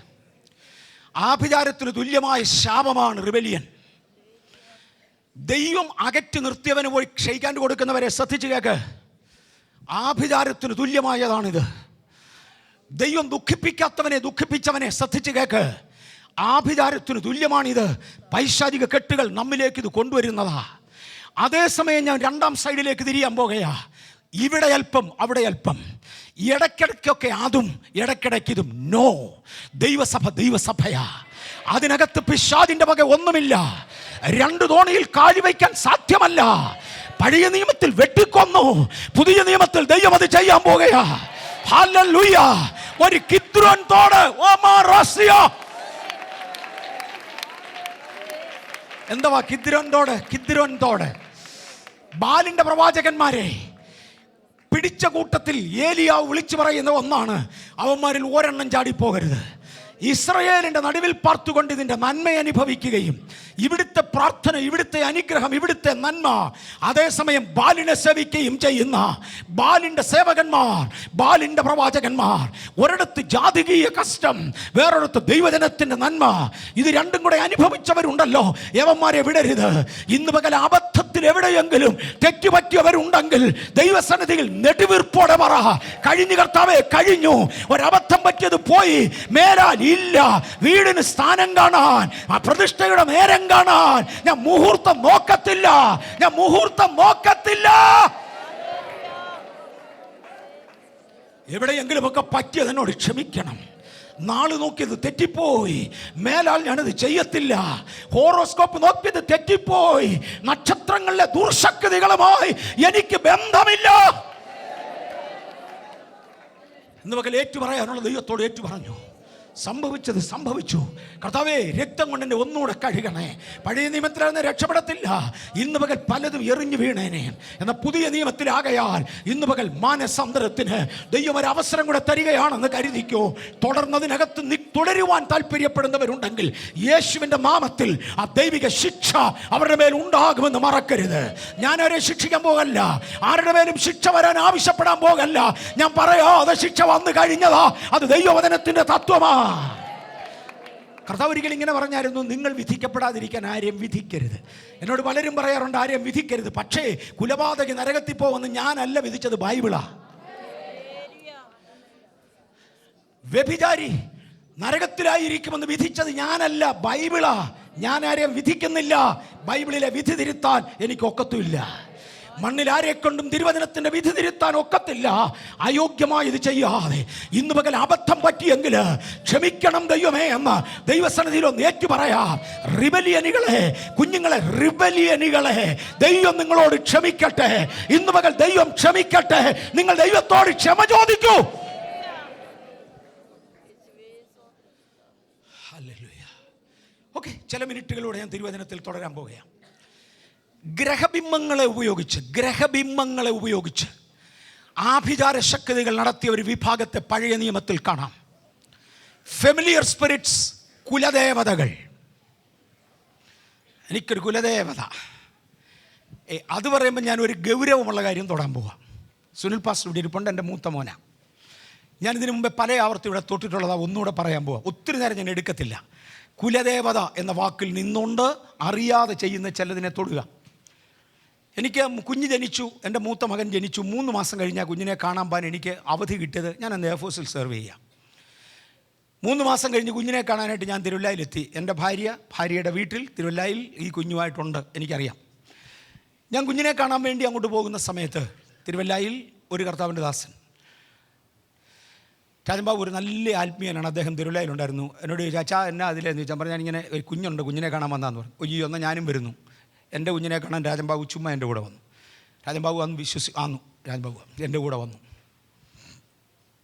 ആഭിചാരത്തിന് തുല്യമായ ശാപമാണ് റിബലിയൻ. ദൈവം അകറ്റി നിർത്തിയവന് പോയി ക്ഷയിക്കാൻ കൊടുക്കുന്നവരെ ശ്രദ്ധിച്ച് കേൾക്ക്. ആഭിചാരത്തിന് തുല്യമായതാണിത്. ദൈവം ദുഃഖിപ്പിക്കാത്തവനെ ദുഃഖിപ്പിച്ചവനെ ശ്രദ്ധിച്ച് കേൾക്ക്. ആഭിചാരത്തിന് തുല്യമാണിത്. പൈശാചിക കെട്ടുകൾ നമ്മിലേക്ക് ഇത് കൊണ്ടുവരുന്നതാ. അതേസമയം ഞാൻ രണ്ടാം സൈഡിലേക്ക് തിരിയാൻ പോകുകയാ. ഇവിടെ അല്പം അവിടെ അല്പം, ഇടയ്ക്കിടയ്ക്കൊക്കെ അതും ഇടയ്ക്കിടയ്ക്ക് ഇതും. നോ, ദൈവസഭ ദൈവസഭയാ. അതിനകത്ത് പിശാചിന്റെ വക ഒന്നുമില്ല. രണ്ട് തോണിയിൽ കാലി വയ്ക്കാൻ സാധ്യമല്ല. പഴയ നിയമത്തിൽ വെട്ടിക്കൊന്നു, പുതിയ നിയമത്തിൽ ദൈവം അത് ചെയ്യാൻ പോകുകയാ. ഹല്ലേലൂയ. ഒരു കിദ്രോൻ തോട്, എന്തുവാ കിദ്രോൻ തോട്? കിദ്രോൻ തോട് ബാലിന്റെ പ്രവാചകന്മാരെ പിടിച്ച കൂട്ടത്തിൽ ഏലിയാവ് വിളിച്ചു പറയുന്ന ഒന്നാണ്, അവന്മാരിൽ ഒരെണ്ണം ചാടിപ്പോകരുത്. ഇസ്രയേലിന്റെ നടുവിൽ പാർത്തുകൊണ്ട് ഇതിന്റെ നന്മ അനുഭവിക്കുകയും ഇവിടുത്തെ പ്രാർത്ഥന, ഇവിടുത്തെ അനുഗ്രഹം, ഇവിടുത്തെ നന്മ, അതേസമയം ബാലിനെ സേവിക്കുകയും ചെയ്യുന്ന ബാലിന്റെ സേവകന്മാർ, ബാലിന്റെ പ്രവാചകന്മാർ, ഒരിടത്ത് ജാതികീയ കഷ്ടം, വേറൊരിടത്ത് ദൈവജനത്തിന്റെ നന്മ, ഇത് രണ്ടും കൂടെ അനുഭവിച്ചവരുണ്ടല്ലോ. യവന്മാരെ വിടരുത്. ഇന്ന് പകൽ അബദ്ധത്തിൽ എവിടെയെങ്കിലും തെറ്റുപറ്റിയവരുണ്ടെങ്കിൽ ദൈവസന്നിധിയിൽ നെടുവീർപ്പോടെ പറ, കഴിഞ്ഞു കർത്താവേ, കഴിഞ്ഞു. ഒരബദ്ധം പറ്റിയത് പോയി, മേലാൽ ഇല്ല. വീടിന് സ്ഥാനം കാണാൻ, ആ പ്രതിഷ്ഠയുടെ നേരം കാണാൻ ഞാൻ മുഹൂർത്തം നോക്കത്തില്ല. ഞാൻ മുഹൂർത്തം നോക്കത്തില്ല. എവിടെയെങ്കിലും ഒക്കെ പറ്റിയത് എന്നോട് ക്ഷമിക്കണം. നാള് നോക്കിയത് തെറ്റിപ്പോയി, മേലാൽ ഞാനത് ചെയ്യത്തില്ല. ഹോറോസ്കോപ്പ് നോക്കിയത് തെറ്റിപ്പോയി, നക്ഷത്രങ്ങളിലെ ദുർശക്തികളുമായി എനിക്ക് ബന്ധമില്ല. ഇന്ന് പകൽ ഏറ്റു പറയാനുള്ള ദൈവത്തോട് ഏറ്റു പറഞ്ഞു. സംഭവിച്ചത് സംഭവിച്ചു. കർത്താവേ, രക്തം കൊണ്ട് എന്നെ ഒന്നുകൂടെ കഴുകണേ. പഴയ നിയമത്തിലായിരുന്നു രക്ഷപ്പെടത്തില്ല. ഇന്ന് പകൽ പലതും എറിഞ്ഞു വീണേനെ. എന്നാൽ പുതിയ നിയമത്തിലാകയാൽ ഇന്ന് പകൽ മാനസാന്തരത്തിന് ദൈവം ഒരു അവസരം കൂടെ തരികയാണെന്ന് കരുതിക്കോ. തുടർന്നതിനകത്ത് തുടരുവാൻ താല്പര്യപ്പെടുന്നവരുണ്ടെങ്കിൽ യേശുവിൻ്റെ നാമത്തിൽ ആ ദൈവിക ശിക്ഷ അവരുടെ മേൽ ഉണ്ടാകുമെന്ന് മറക്കരുത്. ഞാൻ അവരെ ശിക്ഷിക്കാൻ പോകല്ല, ആരുടെ മേലും ശിക്ഷ വരാൻ ആവശ്യപ്പെടാൻ പോകല്ല. ഞാൻ പറയാതെ ശിക്ഷ വന്നു കഴിഞ്ഞതാ. അത് ദൈവവചനത്തിന്റെ തത്വമാ. കർത്താവ് ഒരിക്കലും ഇങ്ങനെ പറഞ്ഞായിരുന്നു, നിങ്ങൾ വിധിക്കപ്പെടാതിരിക്കാൻ ആരെയും വിധിക്കരുത്. എന്നോട് പലരും പറയാറുണ്ട്, ആരെയും വിധിക്കരുത്. പക്ഷേ കുലപാതകി നരകത്തിൽ പോകുമെന്ന് ഞാനല്ല വിധിച്ചത്, ബൈബിളാ. വ്യഭിചാരി നരകത്തിലായിരിക്കുമെന്ന് വിധിച്ചത് ഞാനല്ല, ബൈബിളാ. ഞാൻ ആരെയും വിധിക്കുന്നില്ല. ബൈബിളിലെ വിധി തിരുത്താൻ എനിക്ക് ഒക്കത്തുമില്ല. മണ്ണിൽ ആരെക്കൊണ്ടും തിരുവചനത്തിന്റെ വിധി തിരുത്താൻ ഒക്കത്തില്ല. അയോഗ്യമായി ഇത് ചെയ്യാതെ ഇന്ന് പകൽ അബദ്ധം പറ്റിയെങ്കിൽ ക്ഷമിക്കണം ദൈവമേ എന്ന് ദൈവസന്നിധിയിൽ ഒന്ന് ഏറ്റു പറയാം. റിബലിയനികളെ, കുഞ്ഞുങ്ങളെ, റിബലിയനികളെ, ദൈവം നിങ്ങളോട് ക്ഷമിക്കട്ടെ. ഇന്ന് പകൽ ദൈവം ക്ഷമിക്കട്ടെ. നിങ്ങൾ ദൈവത്തോട് ക്ഷമ ചോദിക്കൂ. ഹല്ലേലൂയ. ഓക്കെ, ചില മിനിറ്റുകളിലൂടെ ഞാൻ തിരുവചനത്തിൽ തുടരാൻ പോകുകയാണ്. ഗ്രഹബിംബങ്ങളെ ഉപയോഗിച്ച് ആഭിചാര ശക്തികൾ നടത്തിയ ഒരു വിഭാഗത്തെ പഴയ നിയമത്തിൽ കാണാം. ഫെമിലിയർ സ്പിരിറ്റ്സ്, കുലദേവതകൾ. എനിക്കൊരു കുലദേവത, അത് പറയുമ്പോൾ ഞാൻ ഒരു ഗൗരവമുള്ള കാര്യം തൊടാൻ പോവാം. സുനിൽ പാസ്റ്റർ ഇവിടെ ഇരിപ്പുണ്ട്, എൻ്റെ മൂത്ത മോന. ഞാനിതിനു മുമ്പേ പല ആവർത്തി ഇവിടെ തൊട്ടിട്ടുള്ളതാ, ഒന്നുകൂടെ പറയാൻ പോവാം. ഒത്തിരി നേരം ഞാൻ എടുക്കത്തില്ല. കുലദേവത എന്ന വാക്കിൽ നിന്നുകൊണ്ട് അറിയാതെ ചെയ്യുന്ന ചിലതിനെ തൊടുക. എനിക്ക് കുഞ്ഞ് ജനിച്ചു, എൻ്റെ മൂത്ത മകൻ ജനിച്ചു. 3 മാസം കഴിഞ്ഞാൽ കുഞ്ഞിനെ കാണാൻ പോകാൻ എനിക്ക് അവധി കിട്ടിയത്. ഞാൻ അന്ന് എയർഫോഴ്സിൽ സെർവ് ചെയ്യാം. 3 മാസം കഴിഞ്ഞ് കുഞ്ഞിനെ കാണാനായിട്ട് ഞാൻ തിരുവല്ലയിലെത്തി. എൻ്റെ ഭാര്യയുടെ വീട്ടിൽ തിരുവല്ലയിൽ ഈ കുഞ്ഞുമായിട്ടുണ്ട്, എനിക്കറിയാം. ഞാൻ കുഞ്ഞിനെ കാണാൻ വേണ്ടി അങ്ങോട്ട് പോകുന്ന സമയത്ത് തിരുവല്ലയിൽ ഒരു കർത്താവിൻ്റെ ദാസൻ, രാജൻബാബു, ഒരു നല്ല ആത്മീയനാണ്. അദ്ദേഹം തിരുവല്ലയിലുണ്ടായിരുന്നു. എന്നോട് ചോദിച്ചു, അച്ഛാ എന്നാ അതിലെന്ന് ചോദിച്ചാൽ പറഞ്ഞു, ഞാനിങ്ങനെ ഒരു കുഞ്ഞുണ്ട്, കുഞ്ഞിനെ കാണാൻ വന്നാന്ന് പറഞ്ഞു. ഒയ്യോ, എന്നാൽ ഞാനും വരുന്നു. എൻ്റെ കുഞ്ഞിനെ കാണാൻ രാജൻബാബു ചുമ്മാ എൻ്റെ കൂടെ വന്നു. രാജൻബാബു അന്ന് രാജൻബാബു എൻ്റെ കൂടെ വന്നു.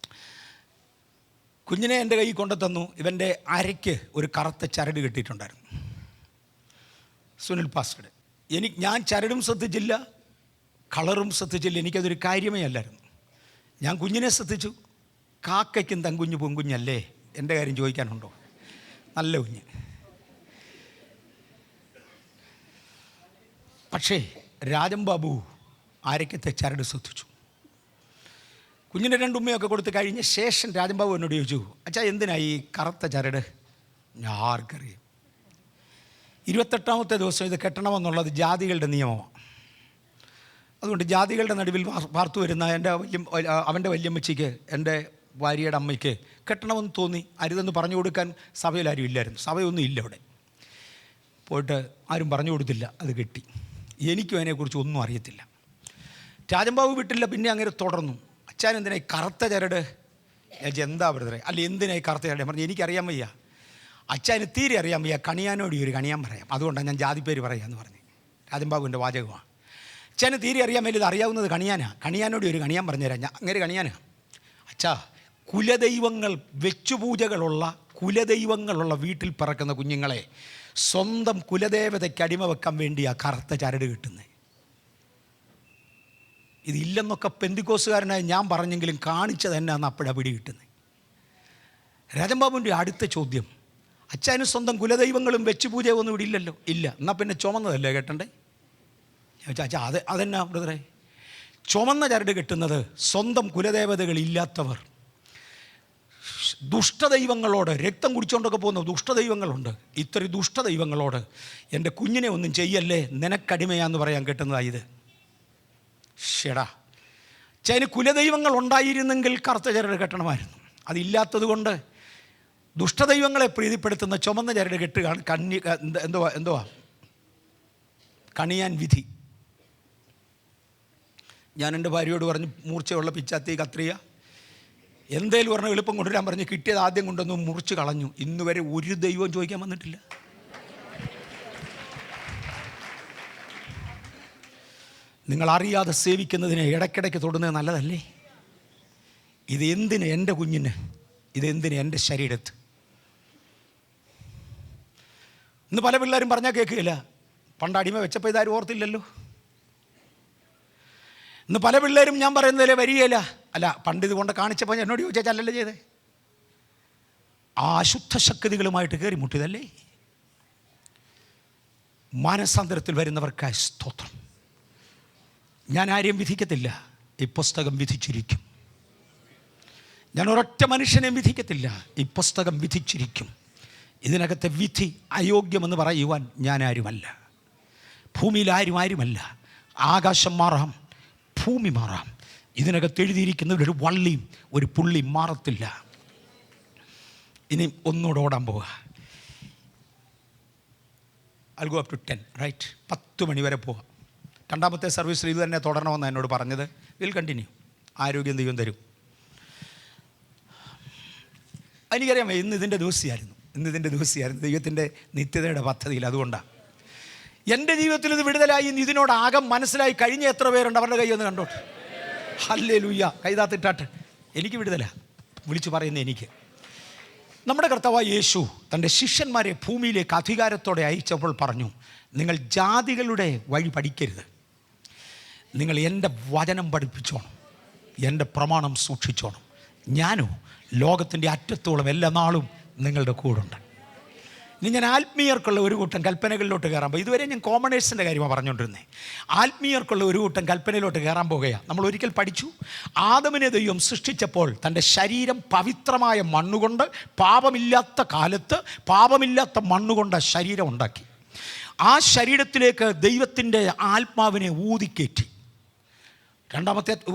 കുഞ്ഞിനെ എൻ്റെ കയ്യിൽ കൊണ്ടു തന്നു. ഇവൻ്റെ അരയ്ക്ക് ഒരു കറുത്ത ചരട് കെട്ടിയിട്ടുണ്ടായിരുന്നു. സുനിൽ പാസ്റ്ററുടെ. ഞാൻ ചരടും ശ്രദ്ധിച്ചില്ല, കളറും ശ്രദ്ധിച്ചില്ല. എനിക്കതൊരു കാര്യമേ അല്ലായിരുന്നു. ഞാൻ കുഞ്ഞിനെ ശ്രദ്ധിച്ചു. കാക്കയ്ക്കും തങ്കുഞ്ഞ് പൊങ്കുഞ്ഞല്ലേ, എൻ്റെ കാര്യം ചോദിക്കാനുണ്ടോ? നല്ല കുഞ്ഞ്. പക്ഷേ രാജൻബാബു അരക്കത്തെ ചരട് ശ്രദ്ധിച്ചു. കുഞ്ഞിൻ്റെ 2 ഉമ്മയൊക്കെ കൊടുത്ത് കഴിഞ്ഞ ശേഷം രാജൻബാബു എന്നോട് ചോദിച്ചു, അച്ഛാ എന്തിനായി ഈ കറുത്ത ചരട്? ഞാൻ ആർക്കറിയാം. 28ാമത്തെ ദിവസം ഇത് കെട്ടണമെന്നുള്ളത് ജാതികളുടെ നിയമമാണ്. അതുകൊണ്ട് ജാതികളുടെ നടുവിൽ വാർത്തു വരുന്ന അവൻ്റെ വല്യമ്മച്ചിക്ക്, എൻ്റെ ഭാര്യയുടെ അമ്മയ്ക്ക് കെട്ടണമെന്ന് തോന്നി. അരുതെന്ന് പറഞ്ഞു കൊടുക്കാൻ സഭയിൽ ആരും ഇല്ലായിരുന്നു. സഭയൊന്നും ഇല്ല അവിടെ. പോയിട്ട് ആരും പറഞ്ഞു കൊടുത്തില്ല, അത് കെട്ടി. എനിക്കും അതിനെക്കുറിച്ച് ഒന്നും അറിയത്തില്ല. രാജൻബാബു വിട്ടില്ല. പിന്നെ അങ്ങനെ തുടർന്നു. അച്ഛൻ എന്തിനായി കറുത്ത ചരട്? എന്താ ബ്രദറെ? അല്ല എന്തിനായി കറുത്ത ചരട്? പറഞ്ഞു എനിക്കറിയാൻ വയ്യ. അച്ഛന് തീരെ അറിയാൻ വയ്യ. കണിയാനോട് ഒരു കണിയാൻ പറയാം, അതുകൊണ്ടാണ് ഞാൻ ജാതിപ്പേര് പറയാമെന്ന് പറഞ്ഞു. രാജൻബാബുവിൻ്റെ വാചകമാണ്. അച്ഛന് തീരെ അറിയാൻ മേലത് അറിയാവുന്നത് കണിയാനാണ്. കണിയാനോട് ഒരു കണിയാൻ പറഞ്ഞുതരാം. ഞാൻ അങ്ങനെ കണിയാനാണ്. അച്ഛാ, കുലദൈവങ്ങൾ, വെച്ചുപൂജകളുള്ള കുലദൈവങ്ങളുള്ള വീട്ടിൽ പിറക്കുന്ന കുഞ്ഞുങ്ങളെ സ്വന്തം കുലദേവതയ്ക്ക് അടിമ വെക്കാൻ വേണ്ടിയാണ് കറുത്ത ചരട് കിട്ടുന്നത്. ഇതില്ലെന്നൊക്കെ പെന്തിക്കോസുകാരനായി ഞാൻ പറഞ്ഞെങ്കിലും കാണിച്ചത് തന്നെയാണ് അപ്പോഴാണ് പിടി കിട്ടുന്നത്. രാജൻബാബുവിൻ്റെ അടുത്ത ചോദ്യം, അച്ഛന് സ്വന്തം കുലദൈവങ്ങളും വെച്ചുപൂജയൊന്നും ഇവിടെ ഇല്ലല്ലോ? ഇല്ല. എന്നാൽ പിന്നെ ചുമന്നതല്ലേ കെട്ടണ്ടേ? അച്ഛാ അതെന്നാ ബ്രദറെ? ചുമന്ന ചരട് കെട്ടുന്നത് സ്വന്തം കുലദേവതകളില്ലാത്തവർ, ദുഷ്ടദൈവങ്ങളോട്, രക്തം കുടിച്ചുകൊണ്ടൊക്കെ പോകുന്ന ദുഷ്ടദൈവങ്ങളുണ്ട്. ഇത്രയും ദുഷ്ടദൈവങ്ങളോട് എൻ്റെ കുഞ്ഞിനെ ഒന്നും ചെയ്യല്ലേ, നിനക്കടിമയാന്ന് പറയാൻ കെട്ടുന്നതായത്. ഷെടാ, ചൈന കുലദൈവങ്ങൾ ഉണ്ടായിരുന്നെങ്കിൽ കറുത്ത ചരട് കെട്ടണമായിരുന്നു. അതില്ലാത്തത് കൊണ്ട് ദുഷ്ടദൈവങ്ങളെ പ്രീതിപ്പെടുത്തുന്ന ചുമന്ന ചരട് കെട്ടുകയാണ്. എന്തുവാ കണിയാൻ വിധി. ഞാൻ എൻ്റെ ഭാര്യയോട് പറഞ്ഞു, മൂർച്ചയുള്ള പിച്ചാത്തി കത്രിക എന്തേലും പറഞ്ഞാൽ എളുപ്പം കൊണ്ടുവരാൻ പറഞ്ഞ് കിട്ടിയത് ആദ്യം കൊണ്ടൊന്ന് മുറിച്ച് കളഞ്ഞു. ഇന്ന് വരെ ഒരു ദൈവം ചോദിക്കാൻ വന്നിട്ടില്ല. നിങ്ങളറിയാതെ സേവിക്കുന്നതിനെ ഇടയ്ക്കിടയ്ക്ക് തൊടുന്നത് നല്ലതല്ലേ? ഇത് എന്തിന് എൻ്റെ കുഞ്ഞിന്? ഇതെന്തിന് എൻ്റെ ശരീരത്ത്? ഇന്ന് പല പിള്ളേരും പറഞ്ഞാൽ കേൾക്കുകയില്ല. പണ്ട് അടിമ വെച്ചപ്പോൾ ഇതാരും ഓർത്തില്ലല്ലോ. ഇന്ന് പല പിള്ളേരും ഞാൻ പറയുന്നതിലെ വരികയില്ല. അല്ല, പണ്ട് ഇത് കൊണ്ട് കാണിച്ചപ്പോൾ എന്നോട് ചോദിച്ചാൽ അല്ലല്ലോ ചെയ്തേ. ആ അശുദ്ധ ശക്തികളുമായിട്ട് കയറി മുട്ടിയതല്ലേ? മാനസാന്തരത്തിൽ വരുന്നവർക്കായി സ്തോത്രം. ഞാൻ ആരെയും വിധിക്കത്തില്ല. ഈ പുസ്തകം വിധിച്ചിരിക്കും. ഞാൻ ഒരൊറ്റ മനുഷ്യനെയും വിധിക്കത്തില്ല. ഈ പുസ്തകം വിധിച്ചിരിക്കും. ഇതിനകത്തെ വിധി അയോഗ്യമെന്ന് പറയുവാൻ ഞാൻ ആരുമല്ല. ഭൂമിയിൽ ആരുമല്ല. ആകാശം മാറാം, ഭൂമി മാറാം. ഇതിനകത്ത് എഴുതിയിരിക്കുന്ന ഒരു വള്ളിയും ഒരു പുള്ളിയും മാറത്തില്ല. ഇനി ഒന്നുകൂടെ ഓടാൻ പോവുക. I'll go up to 10, right? 10 മണി വരെ പോവാം. 2ാമത്തെ സർവീസിൽ ഇത് തന്നെ തുടരണമെന്ന് എന്നോട് പറഞ്ഞത്. Will continue. ആരോഗ്യം ദൈവം തരും. എനിക്കറിയാം ഇന്ന് ഇതിൻ്റെ ദിവസമായിരുന്നു. ദൈവത്തിൻ്റെ നിത്യതയുടെ പദ്ധതിയിൽ. അതുകൊണ്ടാണ് എൻ്റെ ജീവിതത്തിൽ ഇത് വിടുതലായി. ഇതിനോട് ആകം മനസ്സിലായി കഴിഞ്ഞ എത്ര പേരുണ്ട്? അവരുടെ കൈ ഒന്ന് കണ്ടോട്ടെ. ഹല്ലേലൂയ. കൈതാത്തിട്ടാട്ട്. എനിക്ക് വിടുതല വിളിച്ചു പറയുന്ന എനിക്ക്. നമ്മുടെ കർത്താവായ യേശു തൻ്റെ ശിഷ്യന്മാരെ ഭൂമിയിലേക്ക് അധികാരത്തോടെ അയച്ചപ്പോൾ പറഞ്ഞു, നിങ്ങൾ ജാതികളുടെ വഴി പഠിക്കരുത്, നിങ്ങൾ എൻ്റെ വചനം പഠിപ്പിച്ചോണം, എൻ്റെ പ്രമാണം സൂക്ഷിച്ചോണം. ഞാനോ ലോകത്തിൻ്റെ അറ്റത്തോളം എല്ലാ നാളും നിങ്ങളുടെ കൂടുണ്ട്. ഇനി ഞാൻ ആത്മീയർക്കുള്ള ഒരു കൂട്ടം കൽപ്പനകളിലോട്ട് കയറാൻ പോകും. ഇതുവരെ ഞാൻ കോമണേഴ്സിൻ്റെ കാര്യമാണ് പറഞ്ഞുകൊണ്ടിരുന്നത്. ആത്മീയർക്കുള്ള ഒരു കൂട്ടം കൽപ്പനയിലോട്ട് കയറാൻ പോകുകയാണ്. നമ്മൾ ഒരിക്കൽ പഠിച്ചു, ആദമിനെ ദൈവം സൃഷ്ടിച്ചപ്പോൾ തൻ്റെ ശരീരം പവിത്രമായ മണ്ണുകൊണ്ട്, പാപമില്ലാത്ത കാലത്ത് പാപമില്ലാത്ത മണ്ണുകൊണ്ട് ശരീരം ഉണ്ടാക്കി. ആ ശരീരത്തിലേക്ക് ദൈവത്തിൻ്റെ ആത്മാവിനെ ഊതിക്കയറ്റി.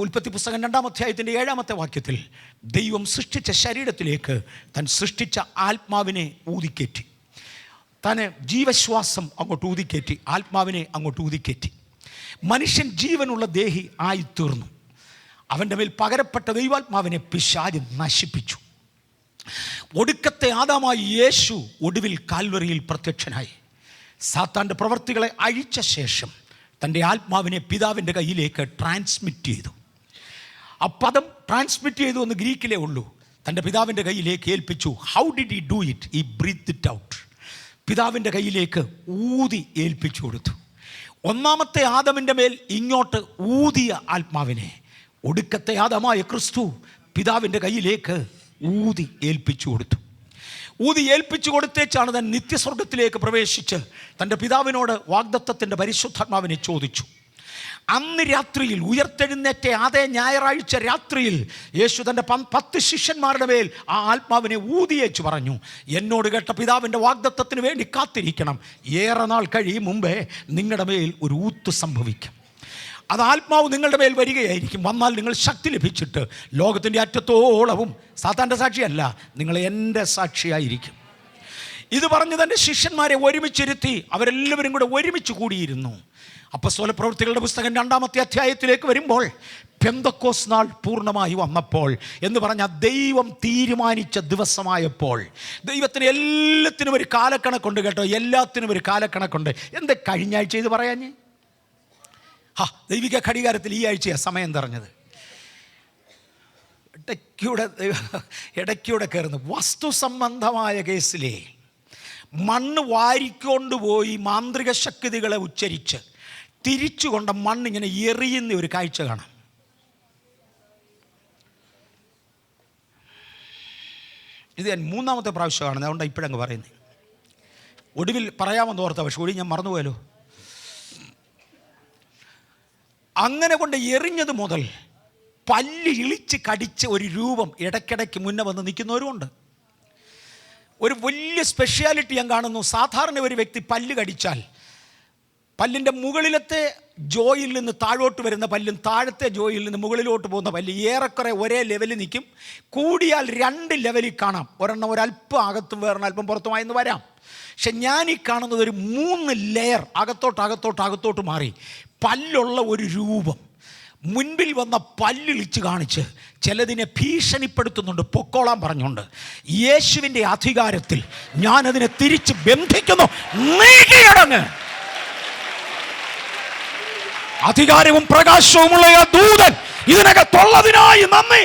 ഉൽപ്പത്തി പുസ്തകം 2-ാം അധ്യായത്തിൻ്റെ 7-ാമത്തെ വാക്യത്തിൽ ദൈവം സൃഷ്ടിച്ച ശരീരത്തിലേക്ക് താൻ സൃഷ്ടിച്ച ആത്മാവിനെ ഊതിക്കയറ്റി. തന്നെ ജീവശ്വാസം അങ്ങോട്ട് ഊതിക്കയറ്റി, ആത്മാവിനെ അങ്ങോട്ട് ഊതിക്കയറ്റി. മനുഷ്യൻ ജീവനുള്ള ദേഹി ആയിത്തീർന്നു. അവൻ്റെ മേൽ പകരപ്പെട്ട ദൈവാത്മാവിനെ പിശാച് നശിപ്പിച്ചു. ഒടുക്കത്തെ ആദാമായ യേശു ഒടുവിൽ കാൽവറിയിൽ പ്രത്യക്ഷനായി. സാത്താൻ്റെ പ്രവൃത്തികളെ അഴിച്ച ശേഷം തൻ്റെ ആത്മാവിനെ പിതാവിൻ്റെ കയ്യിലേക്ക് ട്രാൻസ്മിറ്റ് ചെയ്തു. ആ പദം ട്രാൻസ്മിറ്റ് ചെയ്തു എന്ന് ഗ്രീക്കിലേ ഉള്ളൂ. തൻ്റെ പിതാവിൻ്റെ കയ്യിലേക്ക് ഏൽപ്പിച്ചു. How did he do it? He breathe it out. പിതാവിൻ്റെ കയ്യിലേക്ക് ഊതി ഏൽപ്പിച്ചു കൊടുത്തു. ഒന്നാമത്തെ ആദമിൻ്റെ മേൽ ഇങ്ങോട്ട് ഊതിയ ആത്മാവിനെ ഒടുക്കത്തെ ആദമായ ക്രിസ്തു പിതാവിൻ്റെ കയ്യിലേക്ക് ഊതി ഏൽപ്പിച്ചു കൊടുത്തു. ഊതി ഏൽപ്പിച്ചു കൊടുത്തേച്ചാണ് താൻ നിത്യസ്വർഗത്തിലേക്ക് പ്രവേശിച്ച് തൻ്റെ പിതാവിനോട് വാഗ്ദത്തത്തിൻ്റെ പരിശുദ്ധാത്മാവിനെ ചോദിച്ചു. അന്ന് രാത്രിയിൽ ഉയർത്തെഴുന്നേറ്റ അതേ ഞായറാഴ്ച രാത്രിയിൽ യേശു തൻ്റെ 10 ശിഷ്യന്മാരുടെ മേൽ ആ ആത്മാവിനെ ഊതിയേച്ചു പറഞ്ഞു, എന്നോട് കേട്ട പിതാവിൻ്റെ വാഗ്ദത്തത്തിന് വേണ്ടി കാത്തിരിക്കണം, ഏറെ നാൾ കഴിയും മുമ്പേ നിങ്ങളുടെ മേൽ ഒരു ഊത്ത് സംഭവിക്കും. അത് ആത്മാവ് നിങ്ങളുടെ മേൽ വരികയായിരിക്കും. വന്നാൽ നിങ്ങൾ ശക്തി ലഭിച്ചിട്ട് ലോകത്തിൻ്റെ അറ്റത്തോളവും, സാത്താൻ്റെ സാക്ഷിയല്ല, നിങ്ങൾ എൻ്റെ സാക്ഷിയായിരിക്കും. ഇത് പറഞ്ഞ് തൻ്റെ ശിഷ്യന്മാരെ ഒരുമിച്ചിരുത്തി അവരെല്ലാവരും കൂടെ ഒരുമിച്ച് കൂടിയിരുന്നു. അപ്പോസ്തല പ്രവൃത്തികളുടെ പുസ്തകം 2-ാമത്തെ അധ്യായത്തിലേക്ക് വരുമ്പോൾ പെന്തക്കോസ് നാൾ പൂർണ്ണമായി വന്നപ്പോൾ എന്ന് പറഞ്ഞാൽ ദൈവം തീരുമാനിച്ച ദിവസമായപ്പോൾ, ദൈവത്തിന് എല്ലാത്തിനും ഒരു കാലക്കണക്കുണ്ട് കേട്ടോ, എല്ലാത്തിനും ഒരു കാലക്കണക്കുണ്ട്. എന്താ കഴിഞ്ഞ ആഴ്ച ഇത് പറയാഞ്ഞേ? ദൈവിക ഘടികാരത്തിൽ ഈ ആഴ്ചയാണ് സമയം തെറഞ്ഞത്. ഇടയ്ക്കൂടെ കയറുന്നു. വസ്തു സംബന്ധമായ കേസിലെ മണ്ണ് വാരിക്കൊണ്ടുപോയി മാന്ത്രിക ശക്തികളെ ഉച്ചരിച്ച് തിരിച്ചുകൊണ്ട മണ്ണിങ്ങനെ എറിയുന്ന ഒരു കാഴ്ച കാണാം. ഇത് ഞാൻ 3-ാമത്തെ പ്രാവശ്യം കാണുന്നത്, അതുകൊണ്ടാണ് ഇപ്പോഴങ്ങ് പറയുന്നത്. ഒടുവിൽ പറയാമെന്ന് ഓർത്ത, പക്ഷെ ഒടുവിൽ ഞാൻ മറന്നുപോയല്ലോ. അങ്ങനെ കൊണ്ട് എറിഞ്ഞത് മുതൽ പല്ല് ഇളിച്ച് കടിച്ച ഒരു രൂപം ഇടയ്ക്കിടയ്ക്ക് മുന്നേ വന്ന് നിൽക്കുന്നവരുമുണ്ട്. ഒരു വലിയ സ്പെഷ്യാലിറ്റി ഞാൻ കാണുന്നു. സാധാരണ ഒരു വ്യക്തി പല്ല് കടിച്ചാൽ പല്ലിൻ്റെ മുകളിലത്തെ ജോയിൽ നിന്ന് താഴോട്ട് വരുന്ന പല്ലും താഴത്തെ ജോയിൽ നിന്ന് മുകളിലോട്ട് പോകുന്ന പല്ല് ഏറെക്കുറെ ഒരേ ലെവലിൽ നിൽക്കും. കൂടിയാൽ 2 ലെവലിൽ കാണാം. ഒരെണ്ണം ഒരല്പം അകത്തും വേറൊരെണ്ണം അല്പം പുറത്തുമായെന്ന് വരാം. പക്ഷെ ഞാൻ ഈ കാണുന്നത് ഒരു 3 ലെയർ അകത്തോട്ട് മാറി പല്ലുള്ള ഒരു രൂപം മുൻപിൽ വന്ന പല്ലിളിച്ച് കാണിച്ച് ചിലതിനെ ഭീഷണിപ്പെടുത്തുന്നുണ്ട്, പൊക്കോളാൻ പറഞ്ഞുകൊണ്ട്. യേശുവിൻ്റെ അധികാരത്തിൽ ഞാനതിനെ തിരിച്ച് ബന്ധിക്കുന്നു. നീക്കിയടങ്ങ്. അധികാരവും പ്രകാശവുമുള്ള ആ ദൂതൻ ഇതിനകത്തുള്ളതിനായി നന്ദി.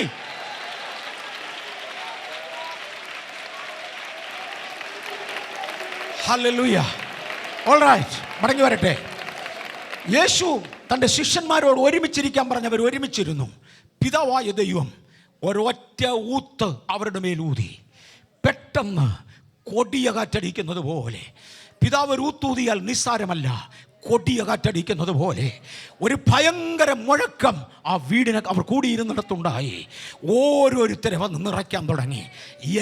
ഹല്ലേലൂയ. ഓൾറൈറ്റ്, മടങ്ങി വരട്ടെ. യേശു തൻ്റെ ശിഷ്യന്മാരോട് ഒരുമിച്ചിരിക്കാൻ പറഞ്ഞവർ ഒരുമിച്ചിരുന്നു. പിതാവായ ദൈവം ഒരൊറ്റ ഊത്ത് അവരുടെ മേൽ ഊതി. പെട്ടെന്ന് കൊടിയ കാറ്റടിക്കുന്നത് പോലെ, പിതാവ് ഒരു ഊത്തൂതിയാൽ നിസ്സാരമല്ല, കൊടിയ കാറ്റടിക്കുന്നത് പോലെ ഒരു ഭയങ്കര മുഴക്കം ആ വീടിന് അവർ കൂടിയിരുന്നിടത്തുണ്ടായി. ഓരോരുത്തരെ വന്ന് നിറയ്ക്കാൻ തുടങ്ങി.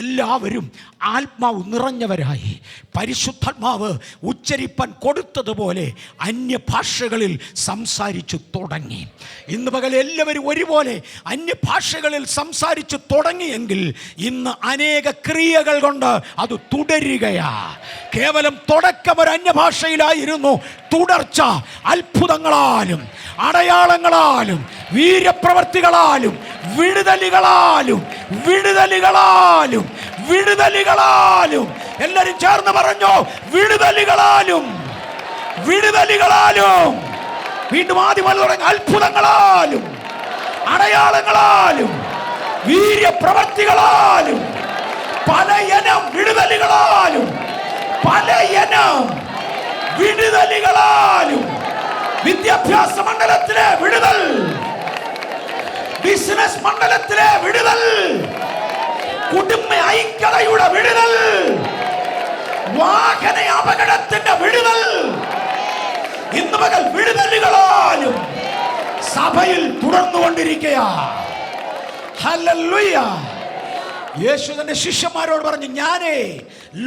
എല്ലാവരും ആത്മാവ് നിറഞ്ഞവരായി. പരിശുദ്ധാത്മാവ് ഉച്ചരിപ്പാൻ കൊടുത്തതുപോലെ അന്യഭാഷകളിൽ സംസാരിച്ചു തുടങ്ങി. ഇന്ന് പകൽ എല്ലാവരും ഒരുപോലെ അന്യഭാഷകളിൽ സംസാരിച്ചു തുടങ്ങിയെങ്കിൽ ഇന്ന് അനേക ക്രിയകൾ കൊണ്ട് അത് തുടരുകയാ. കേവലം തുടക്കം ഒരു അന്യഭാഷയിലായിരുന്നു. തുടർച്ച അത്ഭുതങ്ങളാലും അടയാളങ്ങളാലും വീര്യപ്രവർത്തികളാലും വിടുതലുകളാലും എല്ലാരും ചേർന്ന് പറഞ്ഞോ, വിടുതലുകളാലും. വീണ്ടും ആദ്യം തുടങ്ങി, അത്ഭുതങ്ങളാലും അടയാളങ്ങളാലും വീര്യപ്രവർത്തികളാലും പലയിനം വിടുതലുകളാലും വിദ്യാഭ്യാസ മണ്ഡലത്തിലെ വിടുതൽ, ബിസിനസ് മണ്ഡലത്തിലെ വിടുതൽ, കുടുംബ ഐക്യതയുടെ വിടുതൽ, വാഹന അപകടത്തിന്റെ വിടുതൽ, ഇന്ന് പകൽ വിടുതലുകളാലും സഭയിൽ തുടർന്നുകൊണ്ടിരിക്കുക. ഹല്ലേലൂയ. യേശു തന്റെ ശിഷ്യന്മാരോട് പറഞ്ഞു, ഞാനേ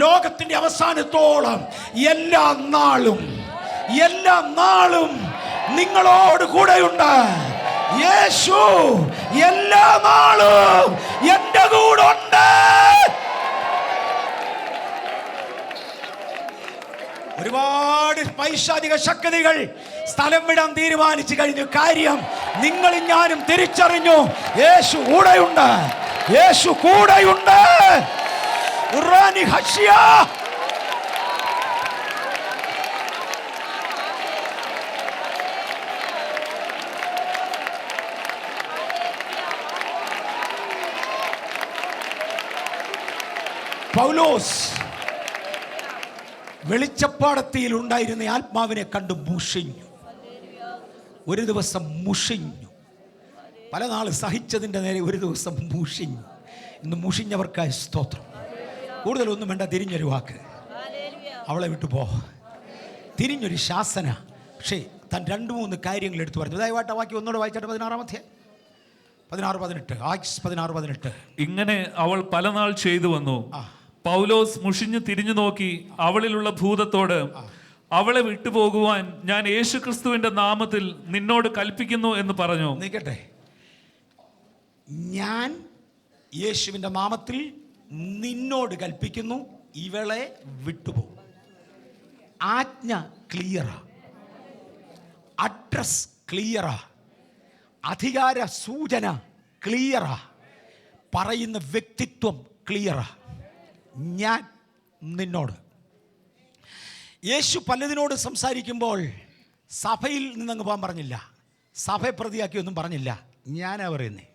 ലോകത്തിന്റെ അവസാനത്തോളം എല്ലാ നാളും നിങ്ങളോട് കൂടെയുണ്ട്. യേശു എല്ലാ നാളും എന്റെ കൂടെ ഉണ്ട്. ഒരുപാട് പൈശാചിക ശക്തികൾ സ്ഥലം വിടാൻ തീരുമാനിച്ചു കഴിഞ്ഞു. കാര്യം നിങ്ങളും ഞാനും തിരിച്ചറിഞ്ഞു, യേശു കൂടെയുണ്ട്. പൗലോസ് വെളിച്ചപ്പാടത്തിയിൽ ഉണ്ടായിരുന്ന ആത്മാവിനെ കണ്ട് മുഷിഞ്ഞു. ഒരു ദിവസം മുഷിഞ്ഞു. പല നാൾ സഹിച്ചതിൻ്റെ നേരെ ഒരു ദിവസം മുഷിഞ്ഞു. ഇന്ന് മുഷിഞ്ഞവർക്കായി സ്തോത്രം. കൂടുതലൊന്നും വേണ്ട, തിരിഞ്ഞൊരു വാക്ക്, അവളെ വിട്ടു പോ. തിരിഞ്ഞൊരു ശാസന. പക്ഷേ താൻ 2-3 കാര്യങ്ങൾ എടുത്തു പറഞ്ഞു. ദയവായിട്ട് വാക്യം ഒന്നുകൂടെ വായിച്ചാട്ട് 16-ാമത്തെ 16-18 ആക്സ് 16-18. ഇങ്ങനെ അവൾ പല നാൾ ചെയ്തു വന്നു. പൗലോസ് മുഷിഞ്ഞു തിരിഞ്ഞു നോക്കി അവളിലുള്ള ഭൂതത്തോട്, അവളെ വിട്ടുപോകുവാൻ ഞാൻ യേശുക്രിസ്തുവിന്റെ നാമത്തിൽ നിന്നോട് കൽപ്പിക്കുന്നു എന്ന് പറഞ്ഞു. നിൽക്കട്ടെ, ഞാൻ യേശുവിൻ്റെ നാമത്തിൽ നിന്നോട് കൽപ്പിക്കുന്നു, ഇവളെ വിട്ടുപോകും. ആജ്ഞ ക്ലിയറാ, അഡ്രസ് ക്ലിയറാ, അധികാര സൂചന ക്ലിയറാ, പറയുന്ന വ്യക്തിത്വം ക്ലിയറാ. ഞാൻ നിന്നോട്. യേശു പലതിനോട് സംസാരിക്കുമ്പോൾ സഭയിൽ നിന്നങ്ങ് പോകാൻ പറഞ്ഞില്ല, സഭയെ പ്രതിയാക്കിയൊന്നും പറഞ്ഞില്ല. ഞാനാ പറയുന്നേ.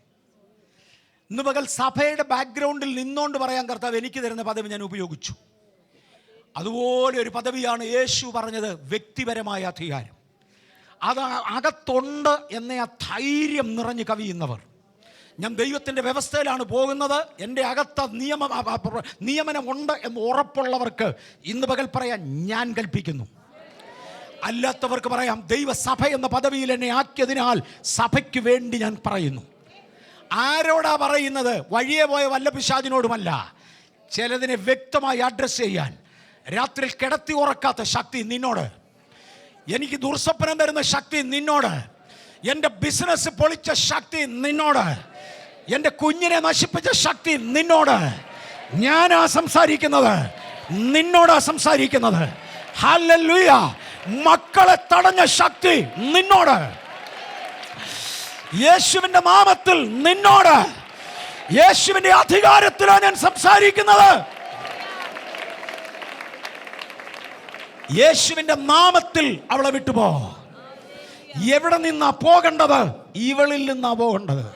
ഇന്ന് പകൽ സഭയുടെ ബാക്ക്ഗ്രൗണ്ടിൽ നിന്നുകൊണ്ട് പറയാൻ കർത്താവ് എനിക്ക് തരുന്ന പദവി ഞാൻ ഉപയോഗിച്ചു. അതുപോലെ ഒരു പദവിയാണ് യേശു പറഞ്ഞത്, വ്യക്തിപരമായ അധികാരം. അത് അകത്തുണ്ട് എന്ന ആ ധൈര്യം നിറഞ്ഞ് കവിയുന്നവർ. ഞാൻ ദൈവത്തിൻ്റെ വ്യവസ്ഥയിലാണ് പോകുന്നത്, എൻ്റെ അകത്ത നിയമനമുണ്ട് എന്ന് ഉറപ്പുള്ളവർക്ക് ഇന്ന് പകൽ പറയാൻ ഞാൻ കൽപ്പിക്കുന്നു. അല്ലാത്തവർക്ക് പറയാം, ദൈവസഭ എന്ന പദവിയിൽ എന്നെ ആക്കിയതിനാൽ സഭയ്ക്ക് വേണ്ടി ഞാൻ പറയുന്നു. ആരോടാ പറയുന്നത്? വഴിയെ പോയ വല്ല പിശാചിനോടുമല്ല. ചിലതിനെ വ്യക്തമായി അഡ്രസ്സ് ചെയ്യാൻ. രാത്രിയിൽ കിടത്തി ഉറക്കാത്ത ശക്തി നിന്നോട്, എനിക്ക് ദുർസ്വപ്നം വരുന്ന ശക്തി നിന്നോട്, എൻ്റെ ബിസിനസ് പൊളിച്ച ശക്തി നിന്നോട്, എൻ്റെ കുഞ്ഞിനെ നശിപ്പിച്ച ശക്തി നിന്നോട്. ഞാനാ സംസാരിക്കുന്നത്, നിന്നോടാ സംസാരിക്കുന്നത്. ഹല്ലേലൂയ. മക്കളെ തടഞ്ഞ ശക്തി നിന്നോട്, യേശുവിൻ്റെ നാമത്തിൽ നിന്നോട്, യേശുവിൻ്റെ അധികാരത്തിലാണ് ഞാൻ സംസാരിക്കുന്നത്. യേശുവിൻ്റെ നാമത്തിൽ അവളെ വിട്ടുപോ. എവിടെ നിന്നാ പോകേണ്ടത്? ഇവളിൽ നിന്നാ പോകേണ്ടത്.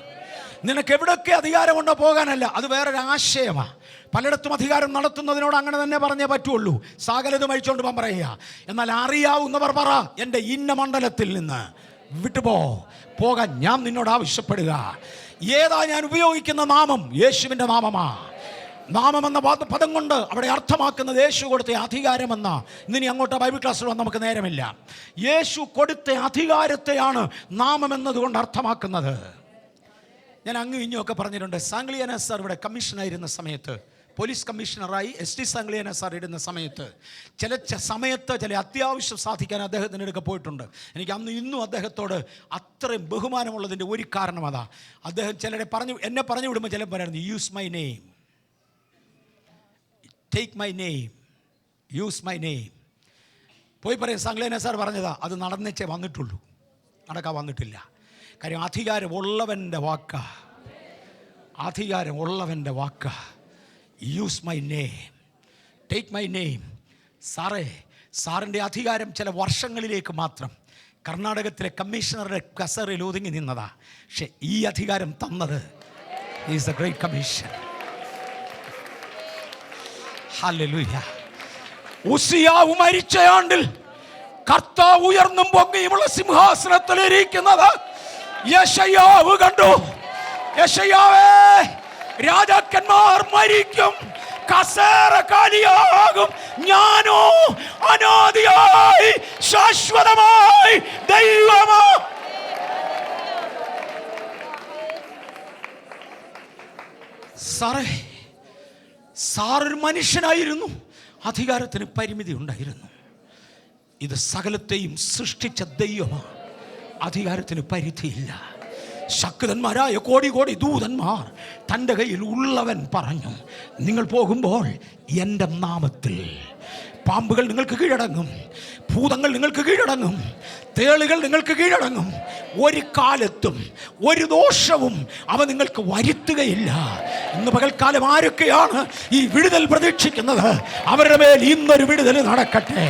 നിനക്ക് എവിടെയൊക്കെ അധികാരമുണ്ടോ പോകാനല്ല, അത് വേറൊരു ആശയമാണ്. പലയിടത്തും അധികാരം നടത്തുന്നതിനോട് അങ്ങനെ തന്നെ പറഞ്ഞേ പറ്റുള്ളൂ. സകലതും അഴിച്ചുകൊണ്ട് പോകാൻ പറയുക. എന്നാൽ അറിയാവുന്നവർ പറ, എൻ്റെ ഇന്ന മണ്ഡലത്തിൽ നിന്ന് വിട്ടുപോ, പോകാൻ ഞാൻ നിന്നോട് ആവശ്യപ്പെടുക. ഏതാ ഞാൻ ഉപയോഗിക്കുന്ന നാമം? യേശുവിൻ്റെ നാമമാ. നാമമെന്ന പദം കൊണ്ട് അവിടെ അർത്ഥമാക്കുന്നത് യേശു കൊടുത്ത അധികാരമെന്ന. ഇനി അങ്ങോട്ട് ബൈബിൾ ക്ലാസ്സിൽ വന്ന് നമുക്ക് നേരമില്ല. യേശു കൊടുത്ത അധികാരത്തെയാണ് നാമമെന്നതുകൊണ്ട് അർത്ഥമാക്കുന്നത്. ഞാൻ അങ്ങും ഇഞ്ഞുമൊക്കെ പറഞ്ഞിട്ടുണ്ട്. സാംഗ്ലിയാന സാർ ഇവിടെ കമ്മീഷനായിരുന്ന സമയത്ത്, പോലീസ് കമ്മീഷണറായി ST സാംഗ്ലിയാന സാർ ഇടുന്ന സമയത്ത്, ചില അത്യാവശ്യം സാധിക്കാൻ അദ്ദേഹത്തിൻ്റെ അടുക്ക പോയിട്ടുണ്ട്. എനിക്ക് അന്ന് ഇന്നും അദ്ദേഹത്തോട് അത്രയും ബഹുമാനമുള്ളതിൻ്റെ ഒരു കാരണം അതാ. അദ്ദേഹം എന്നെ പറഞ്ഞു വിടുമ്പോൾ ചിലപ്പോൾ പറയായിരുന്നു, use my name, take my name, use my name. പോയി പറയും സാംഗ്ലിയാന സാർ പറഞ്ഞതാ. അത് നടന്നേച്ചേ വന്നിട്ടുള്ളൂ, നടക്കാൻ വന്നിട്ടില്ല. കാര്യം അധികാരമുള്ളവൻ്റെ വാക്ക, അധികാരമുള്ളവൻ്റെ വാക്ക. Use my name, take my name. സാറിൻ്റെ അധികാരം ചില വർഷങ്ങളിലേക്ക് മാത്രം കർണാടകത്തിലെ കമ്മീഷണറുടെ കസേരയിൽ ഒതുങ്ങി നിന്നതാ. പക്ഷെ ഈ അധികാരം തന്നത് is a great commission. Hallelujah. ഉസിയാവ് മരിച്ച ആണ്ടിൽ കർത്താവ് ഉയർന്നും പൊങ്ങിയുമുള്ള സിംഹാസനത്തിൽ ഇരിക്കുന്നത് യെശയ്യാവ് കണ്ടു. യെശയ്യാവേ, രാജാക്കന്മാർ മരിക്കും, കസേര കാലിയാകും, ഞാനോ അനാദിയായി ശാശ്വതമായി ദൈവമോ. സാറൊരു മനുഷ്യനായിരുന്നു, അധികാരത്തിന് പരിമിതി ഉണ്ടായിരുന്നു. ഇത് സകലത്തെയും സൃഷ്ടിച്ച ദൈവമാണ്, അധികാരത്തിന് പരിധിയില്ല. ശക്തന്മാരായ കോടി കോടി ദൂതന്മാർ തൻ്റെ കയ്യിൽ ഉള്ളവൻ പറഞ്ഞു, നിങ്ങൾ പോകുമ്പോൾ എൻ്റെ നാമത്തിൽ പാമ്പുകൾ നിങ്ങൾക്ക് കീഴടങ്ങും, ഭൂതങ്ങൾ നിങ്ങൾക്ക് കീഴടങ്ങും, തേളുകൾ നിങ്ങൾക്ക് കീഴടങ്ങും, ഒരു കാലത്തും ഒരു ദോഷവും അവ നിങ്ങൾക്ക് വരുത്തുകയില്ല. ഇന്ന് പകൽക്കാലം ആരൊക്കെയാണ് ഈ വിടുതൽ പ്രതീക്ഷിക്കുന്നത്? അവരുടെ മേൽ ഇന്നൊരു വിടുതൽ നടക്കട്ടെ.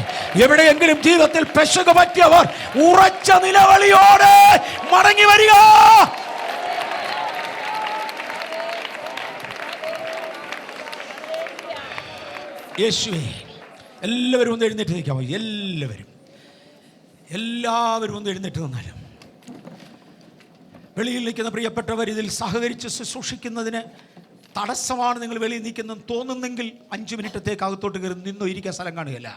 എവിടെയെങ്കിലും ജീവിതത്തിൽ പെശക് പറ്റിയവർ ഉറച്ച നിലവിളിയോടെ മടങ്ങി വരിക. യേശുവേ, എല്ലാവരും ഒന്ന് എഴുന്നേറ്റ് നിൽക്കാമോ? എല്ലാവരും ഒന്ന് എഴുന്നേറ്റ് നിന്നാലും. വെളിയിൽ നിൽക്കുന്ന പ്രിയപ്പെട്ടവർ, ഇതിൽ സഹകരിച്ച് ശുശ്രൂഷിക്കുന്നതിന് തടസ്സമാണ് നിങ്ങൾ വെളിയിൽ നിൽക്കുന്നത് തോന്നുന്നെങ്കിൽ 5 മിനിറ്റത്തേക്ക് അകത്തോട്ട് കയറി നിന്നോ. ഇരിക്കാൻ സ്ഥലം കാണുകയില്ല.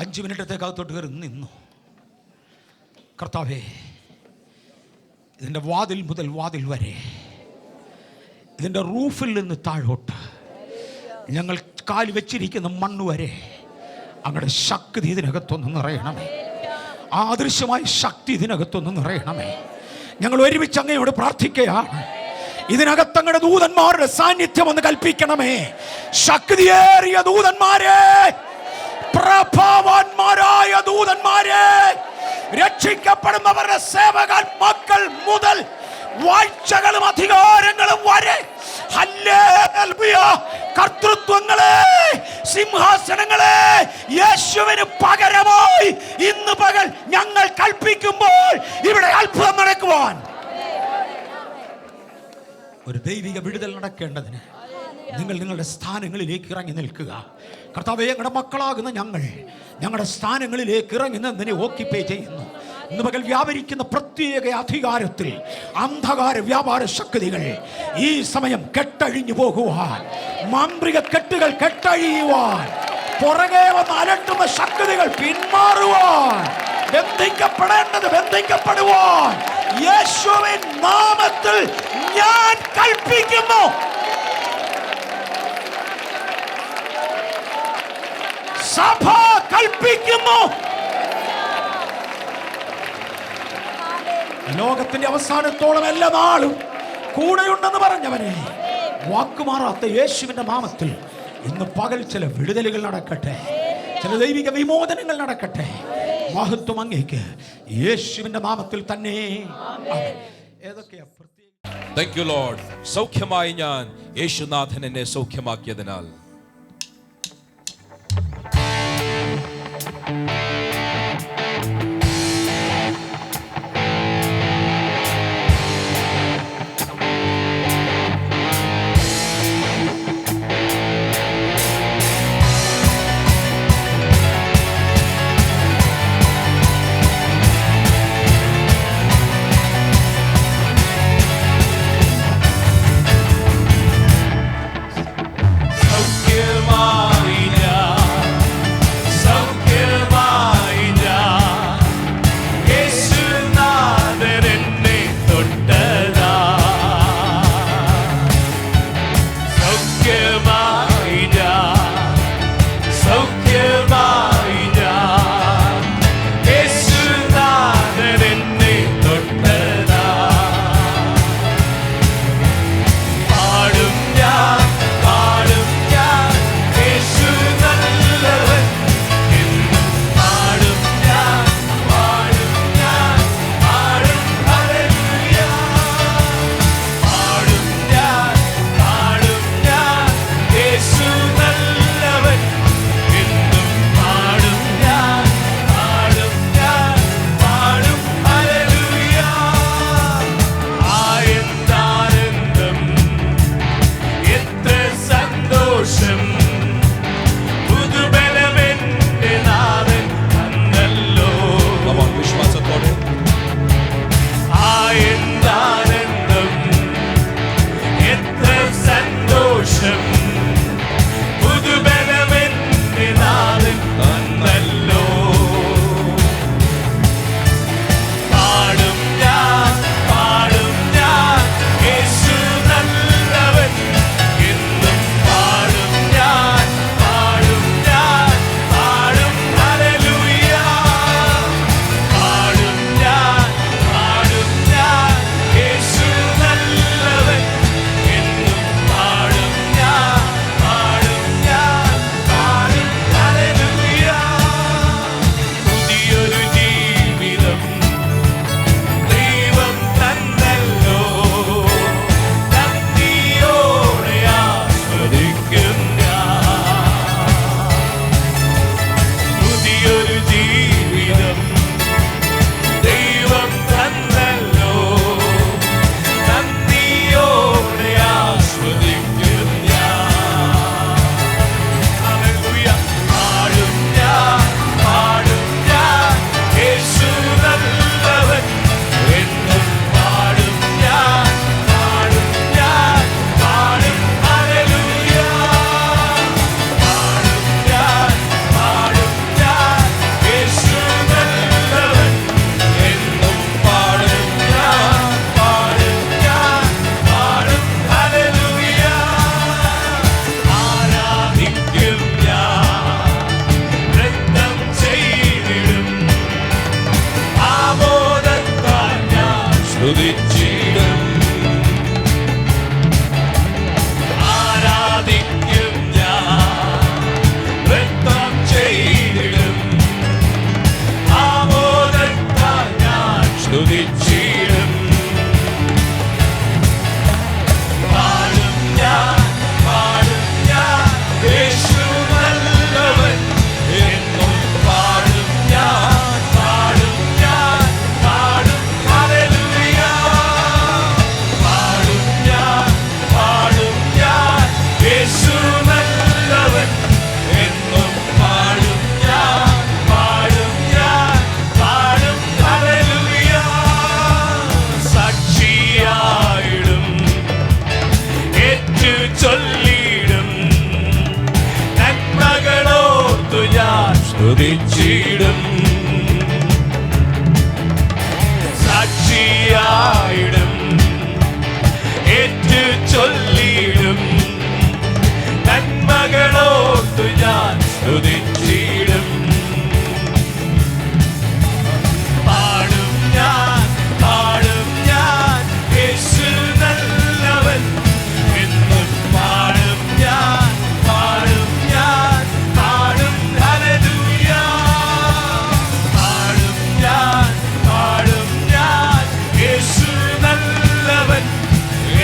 5 മിനിറ്റത്തേക്ക് അകത്തോട്ട് കയറി നിന്നോ. കർത്താവേ, ഇതിൻ്റെ വാതിൽ മുതൽ വാതിൽ വരെ, ഇതിൻ്റെ റൂഫിൽ നിന്ന് താഴോട്ട്, ഞങ്ങൾ കാൽ വെച്ചിരിക്കുന്ന മണ്ണ് വരെ അങ്ങയുടെ ശക്തി ഇതിനകത്തൊന്ന് നിറയണമേ. ആ അദൃശ്യമായ ശക്തി ഇതിനകത്തൊന്ന് നിറയണമേ. ഞങ്ങൾ ഒരുമിച്ച് അങ്ങയോട് പ്രാർത്ഥിക്കുകയാണ്. ഇതിനകത്ത് അങ്ങയുടെ ദൂതന്മാരുടെ സാന്നിധ്യം ഒന്ന് കൽപ്പിക്കണമേ. ശക്തിയേറിയ ദൂതന്മാരെ, പ്രഭാവാന്മാരായ ദൂതന്മാരെ, രക്ഷിക്കപ്പെടുന്നവരുടെ സേവകൻ മക്കൾ മുതൽ വാഴ്ചകളും അധികാരങ്ങളും വരെ, ഹല്ലേലൂയ, കർത്തൃത്വങ്ങളെ, സിംഹാസനങ്ങളെ യേശുവിന് പകരമായി ഇന്ന് പകൽ ഞങ്ങൾ കൽപ്പിക്കുമ്പോൾ ഇവിടെ അത്ഭുതം നടക്കുവാൻ, ഒരു ദൈവിക വിടുതൽ നടക്കേണ്ടതിന് നിങ്ങൾ നിങ്ങളുടെ സ്ഥാനങ്ങളിലേക്ക് ഇറങ്ങി നിൽക്കുക. കർത്താവേ, ഞങ്ങളുടെ മക്കളാകുന്ന ഞങ്ങളുടെ സ്ഥാനങ്ങളിലേക്ക് ഇറങ്ങി നിന്നെ ഓക്യുപ്പൈ ചെയ്യുന്നു. ഇന്ന് പകൽ വ്യാപരിക്കുന്ന പ്രത്യേക അധികാരത്തിൽ അന്ധകാര വ്യാപാര ശക്തികൾ ഈ സമയം കെട്ടഴിഞ്ഞു പോകുവാൻ, മാന്ത്രിക കെട്ടുകൾ കെട്ടഴിയുവാൻ, പുറകെ വന്ന് അലട്ടുന്ന ശക്തികൾ പിന്മാറുവാൻ, ബന്ധിക്കപ്പെടേണ്ടത് ബന്ധിക്കപ്പെടുവാൻ യേശുവിൻ നാമത്തിൽ ഞാൻ കൽപ്പിക്കുന്നു. സഭ കൽപ്പിക്കുന്നു. ലോകത്തിന്റെ അവസാനത്തോളം എല്ലാ നാളും കൂടെയുണ്ടെന്ന് പറഞ്ഞവനെ, വാക്കുമാറാത്ത യേശുവിന്റെ നാമത്തിൽ ഇന്ന് പകൽ ചില വിടുതലുകൾ നടക്കട്ടെ, ചില ദൈവിക വിമോചനങ്ങൾ നടക്കട്ടെ. മഹത്വം അങ്ങേക്ക്, യേശുവിന്റെ നാമത്തിൽ തന്നെ. ഏതൊക്കെയാ പ്രത്യേക? Thank you Lord. സൗഖ്യമായി ഞാൻ യേശുനാഥൻ എന്നെ സൗഖ്യമാക്കിയതിനാൽ. സൗഖ്യമായി സ്തുതിച്ചിടും, സാക്ഷിയായിടും, ഏറ്റു ചൊല്ലിടും, നന്മകളോർത്തു ഞാൻ സ്തുതിച്ചിടും. പാടും ഞാൻ, പാടും ഞാൻ, യേശു നല്ലവൻ. എന്നും പാടും ഞാൻ, പാടും ഞാൻ, പാടും ഹല്ലേലൂയ. പാടും ഞാൻ, പാടും ഞാൻ, യേശു നല്ലവൻ.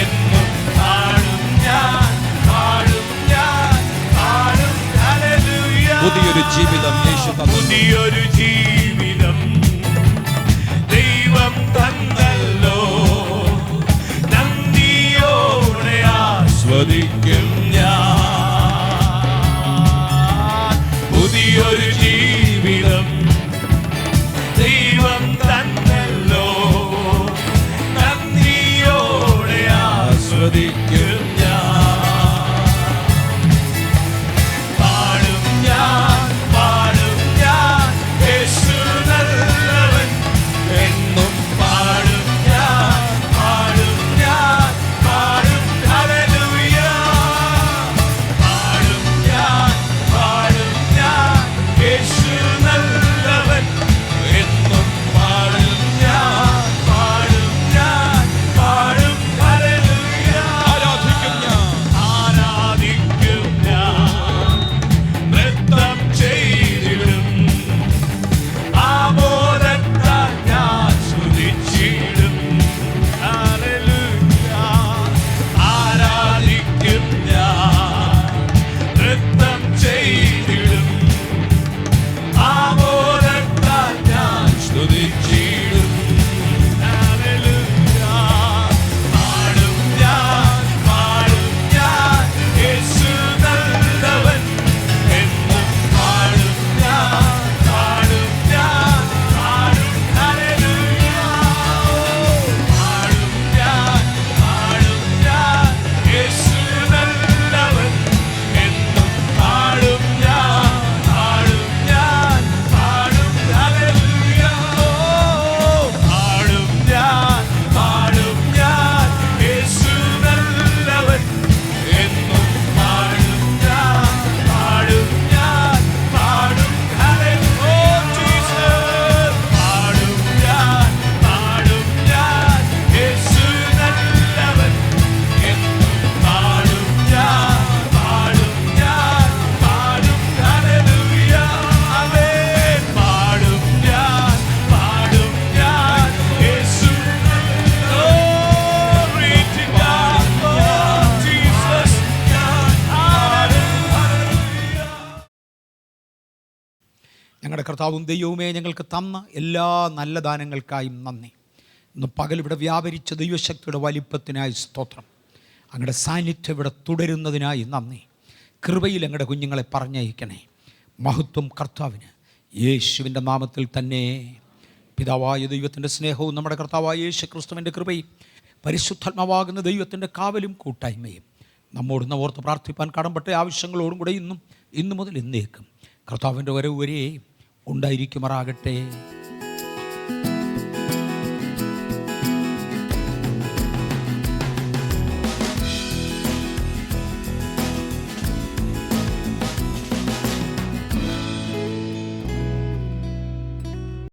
എന്നും പാടും ഞാൻ, പാടും ഞാൻ, പാടും ഹല്ലേലൂയ. പുതിയൊരു ജീവിതം യേശു തന്നു. പുതിയൊരു ജീവിതം ദൈവം തന്നല്ലോ, നന്ദിയോടെ ആസ്വദിക്കും ഞാൻ. പുതിയൊരു ജീവിതം ദൈവം തന്നല്ലോ, നന്ദിയോടെ ആസ്വദിക്കും ഞാൻ. പാടും ഞാൻ, പാടും ഞാൻ, യേശു നല്ലവൻ. എന്നും പാടും ഞാൻ, പാടും ഞാൻ, പാടും ഹല്ലേലൂയ. പാടും ഞാൻ, പാടും ഞാൻ, യേശു നല്ലവൻ. എന്നും പാടും ഞാൻ, പാടും ഞാൻ, പാടും ഹല്ലേലൂയ. ആരാധിക്കും ഞാൻ, ആരാധിക്കും ഞാൻ, നൃത്തം ചെയ്തിടും, ആമോദത്താൽ ഞാൻ സ്തുതിച്ചിടും. ഹല്ലേലൂയ. ആരാധിക്കും ഞാൻ, നൃത്തം ചെയ്തിടും, ആമോദത്താൽ ഞാൻ സ്തുതിച്ചിടും. ഹല്ലേലൂയ. പാടും ഞാൻ, പാടും ഞാൻ, യേശു നല്ലവൻ. എന്നും പാടും ഞാൻ, പാടും ഞാൻ, പാടും ഹല്ലേലൂയ. പാടും ഞാൻ, പാടും ഞാൻ, യേശു നല്ലവൻ. എന്നും പാടും ഞാൻ, പാടും ഞാൻ, പാടും ഹല്ലേലൂയ. പാടും ഞാൻ, പാടും ഞാൻ, യേശു നല്ലവൻ. എന്നും പാടും ഞാൻ, പാടും ഞാൻ, പാടും ഹല്ലേലൂയ. പാടും ഞാൻ, പാടും ഞാൻ, യേശു നല്ലവൻ. എന്നും പാടും ഞാൻ, പാടും ഞാൻ, പാടും ഹല്ലേലൂയ. ആമേൻ. പാടും ഞാൻ, പാടും ഞാൻ, യേശു Glory to God, oh Jesus, ഞാൻ പാടും ഹല്ലേലൂയ. ഞങ്ങളുടെ കർത്താവും ദൈവവുമേ, ഞങ്ങൾക്ക് തന്ന എല്ലാ നല്ല ദാനങ്ങൾക്കായും നന്ദി. ഇന്ന് പകൽ ഇവിടെ വ്യാപരിച്ച ദൈവശക്തിയുടെ വലിപ്പത്തിനായി സ്തോത്രം. അങ്ങയുടെ സാന്നിധ്യം ഇവിടെ തുടരുന്നതിനായി നന്ദി. കൃപയിൽ അങ്ങയുടെ കുഞ്ഞുങ്ങളെ പറഞ്ഞയക്കണേ. മഹത്വം കർത്താവിന്. യേശുവിൻ്റെ നാമത്തിൽ തന്നെ. പിതാവായ ദൈവത്തിൻ്റെ സ്നേഹവും നമ്മുടെ കർത്താവായ യേശു ക്രിസ്തുവിൻ്റെ കൃപയും പരിശുദ്ധാത്മാവാകുന്ന ദൈവത്തിൻ്റെ കാവലും കൂട്ടായ്മയും നമ്മോട് ഓർത്ത് പ്രാർത്ഥിപ്പാൻ കടംപെട്ട ആവശ്യങ്ങളോടും കൂടെ ഇന്നു മുതൽ എന്നേക്കും കർത്താവിൻ്റെ വരവ് വരെ ഉണ്ടായിരിക്കുമാറാകട്ടെ.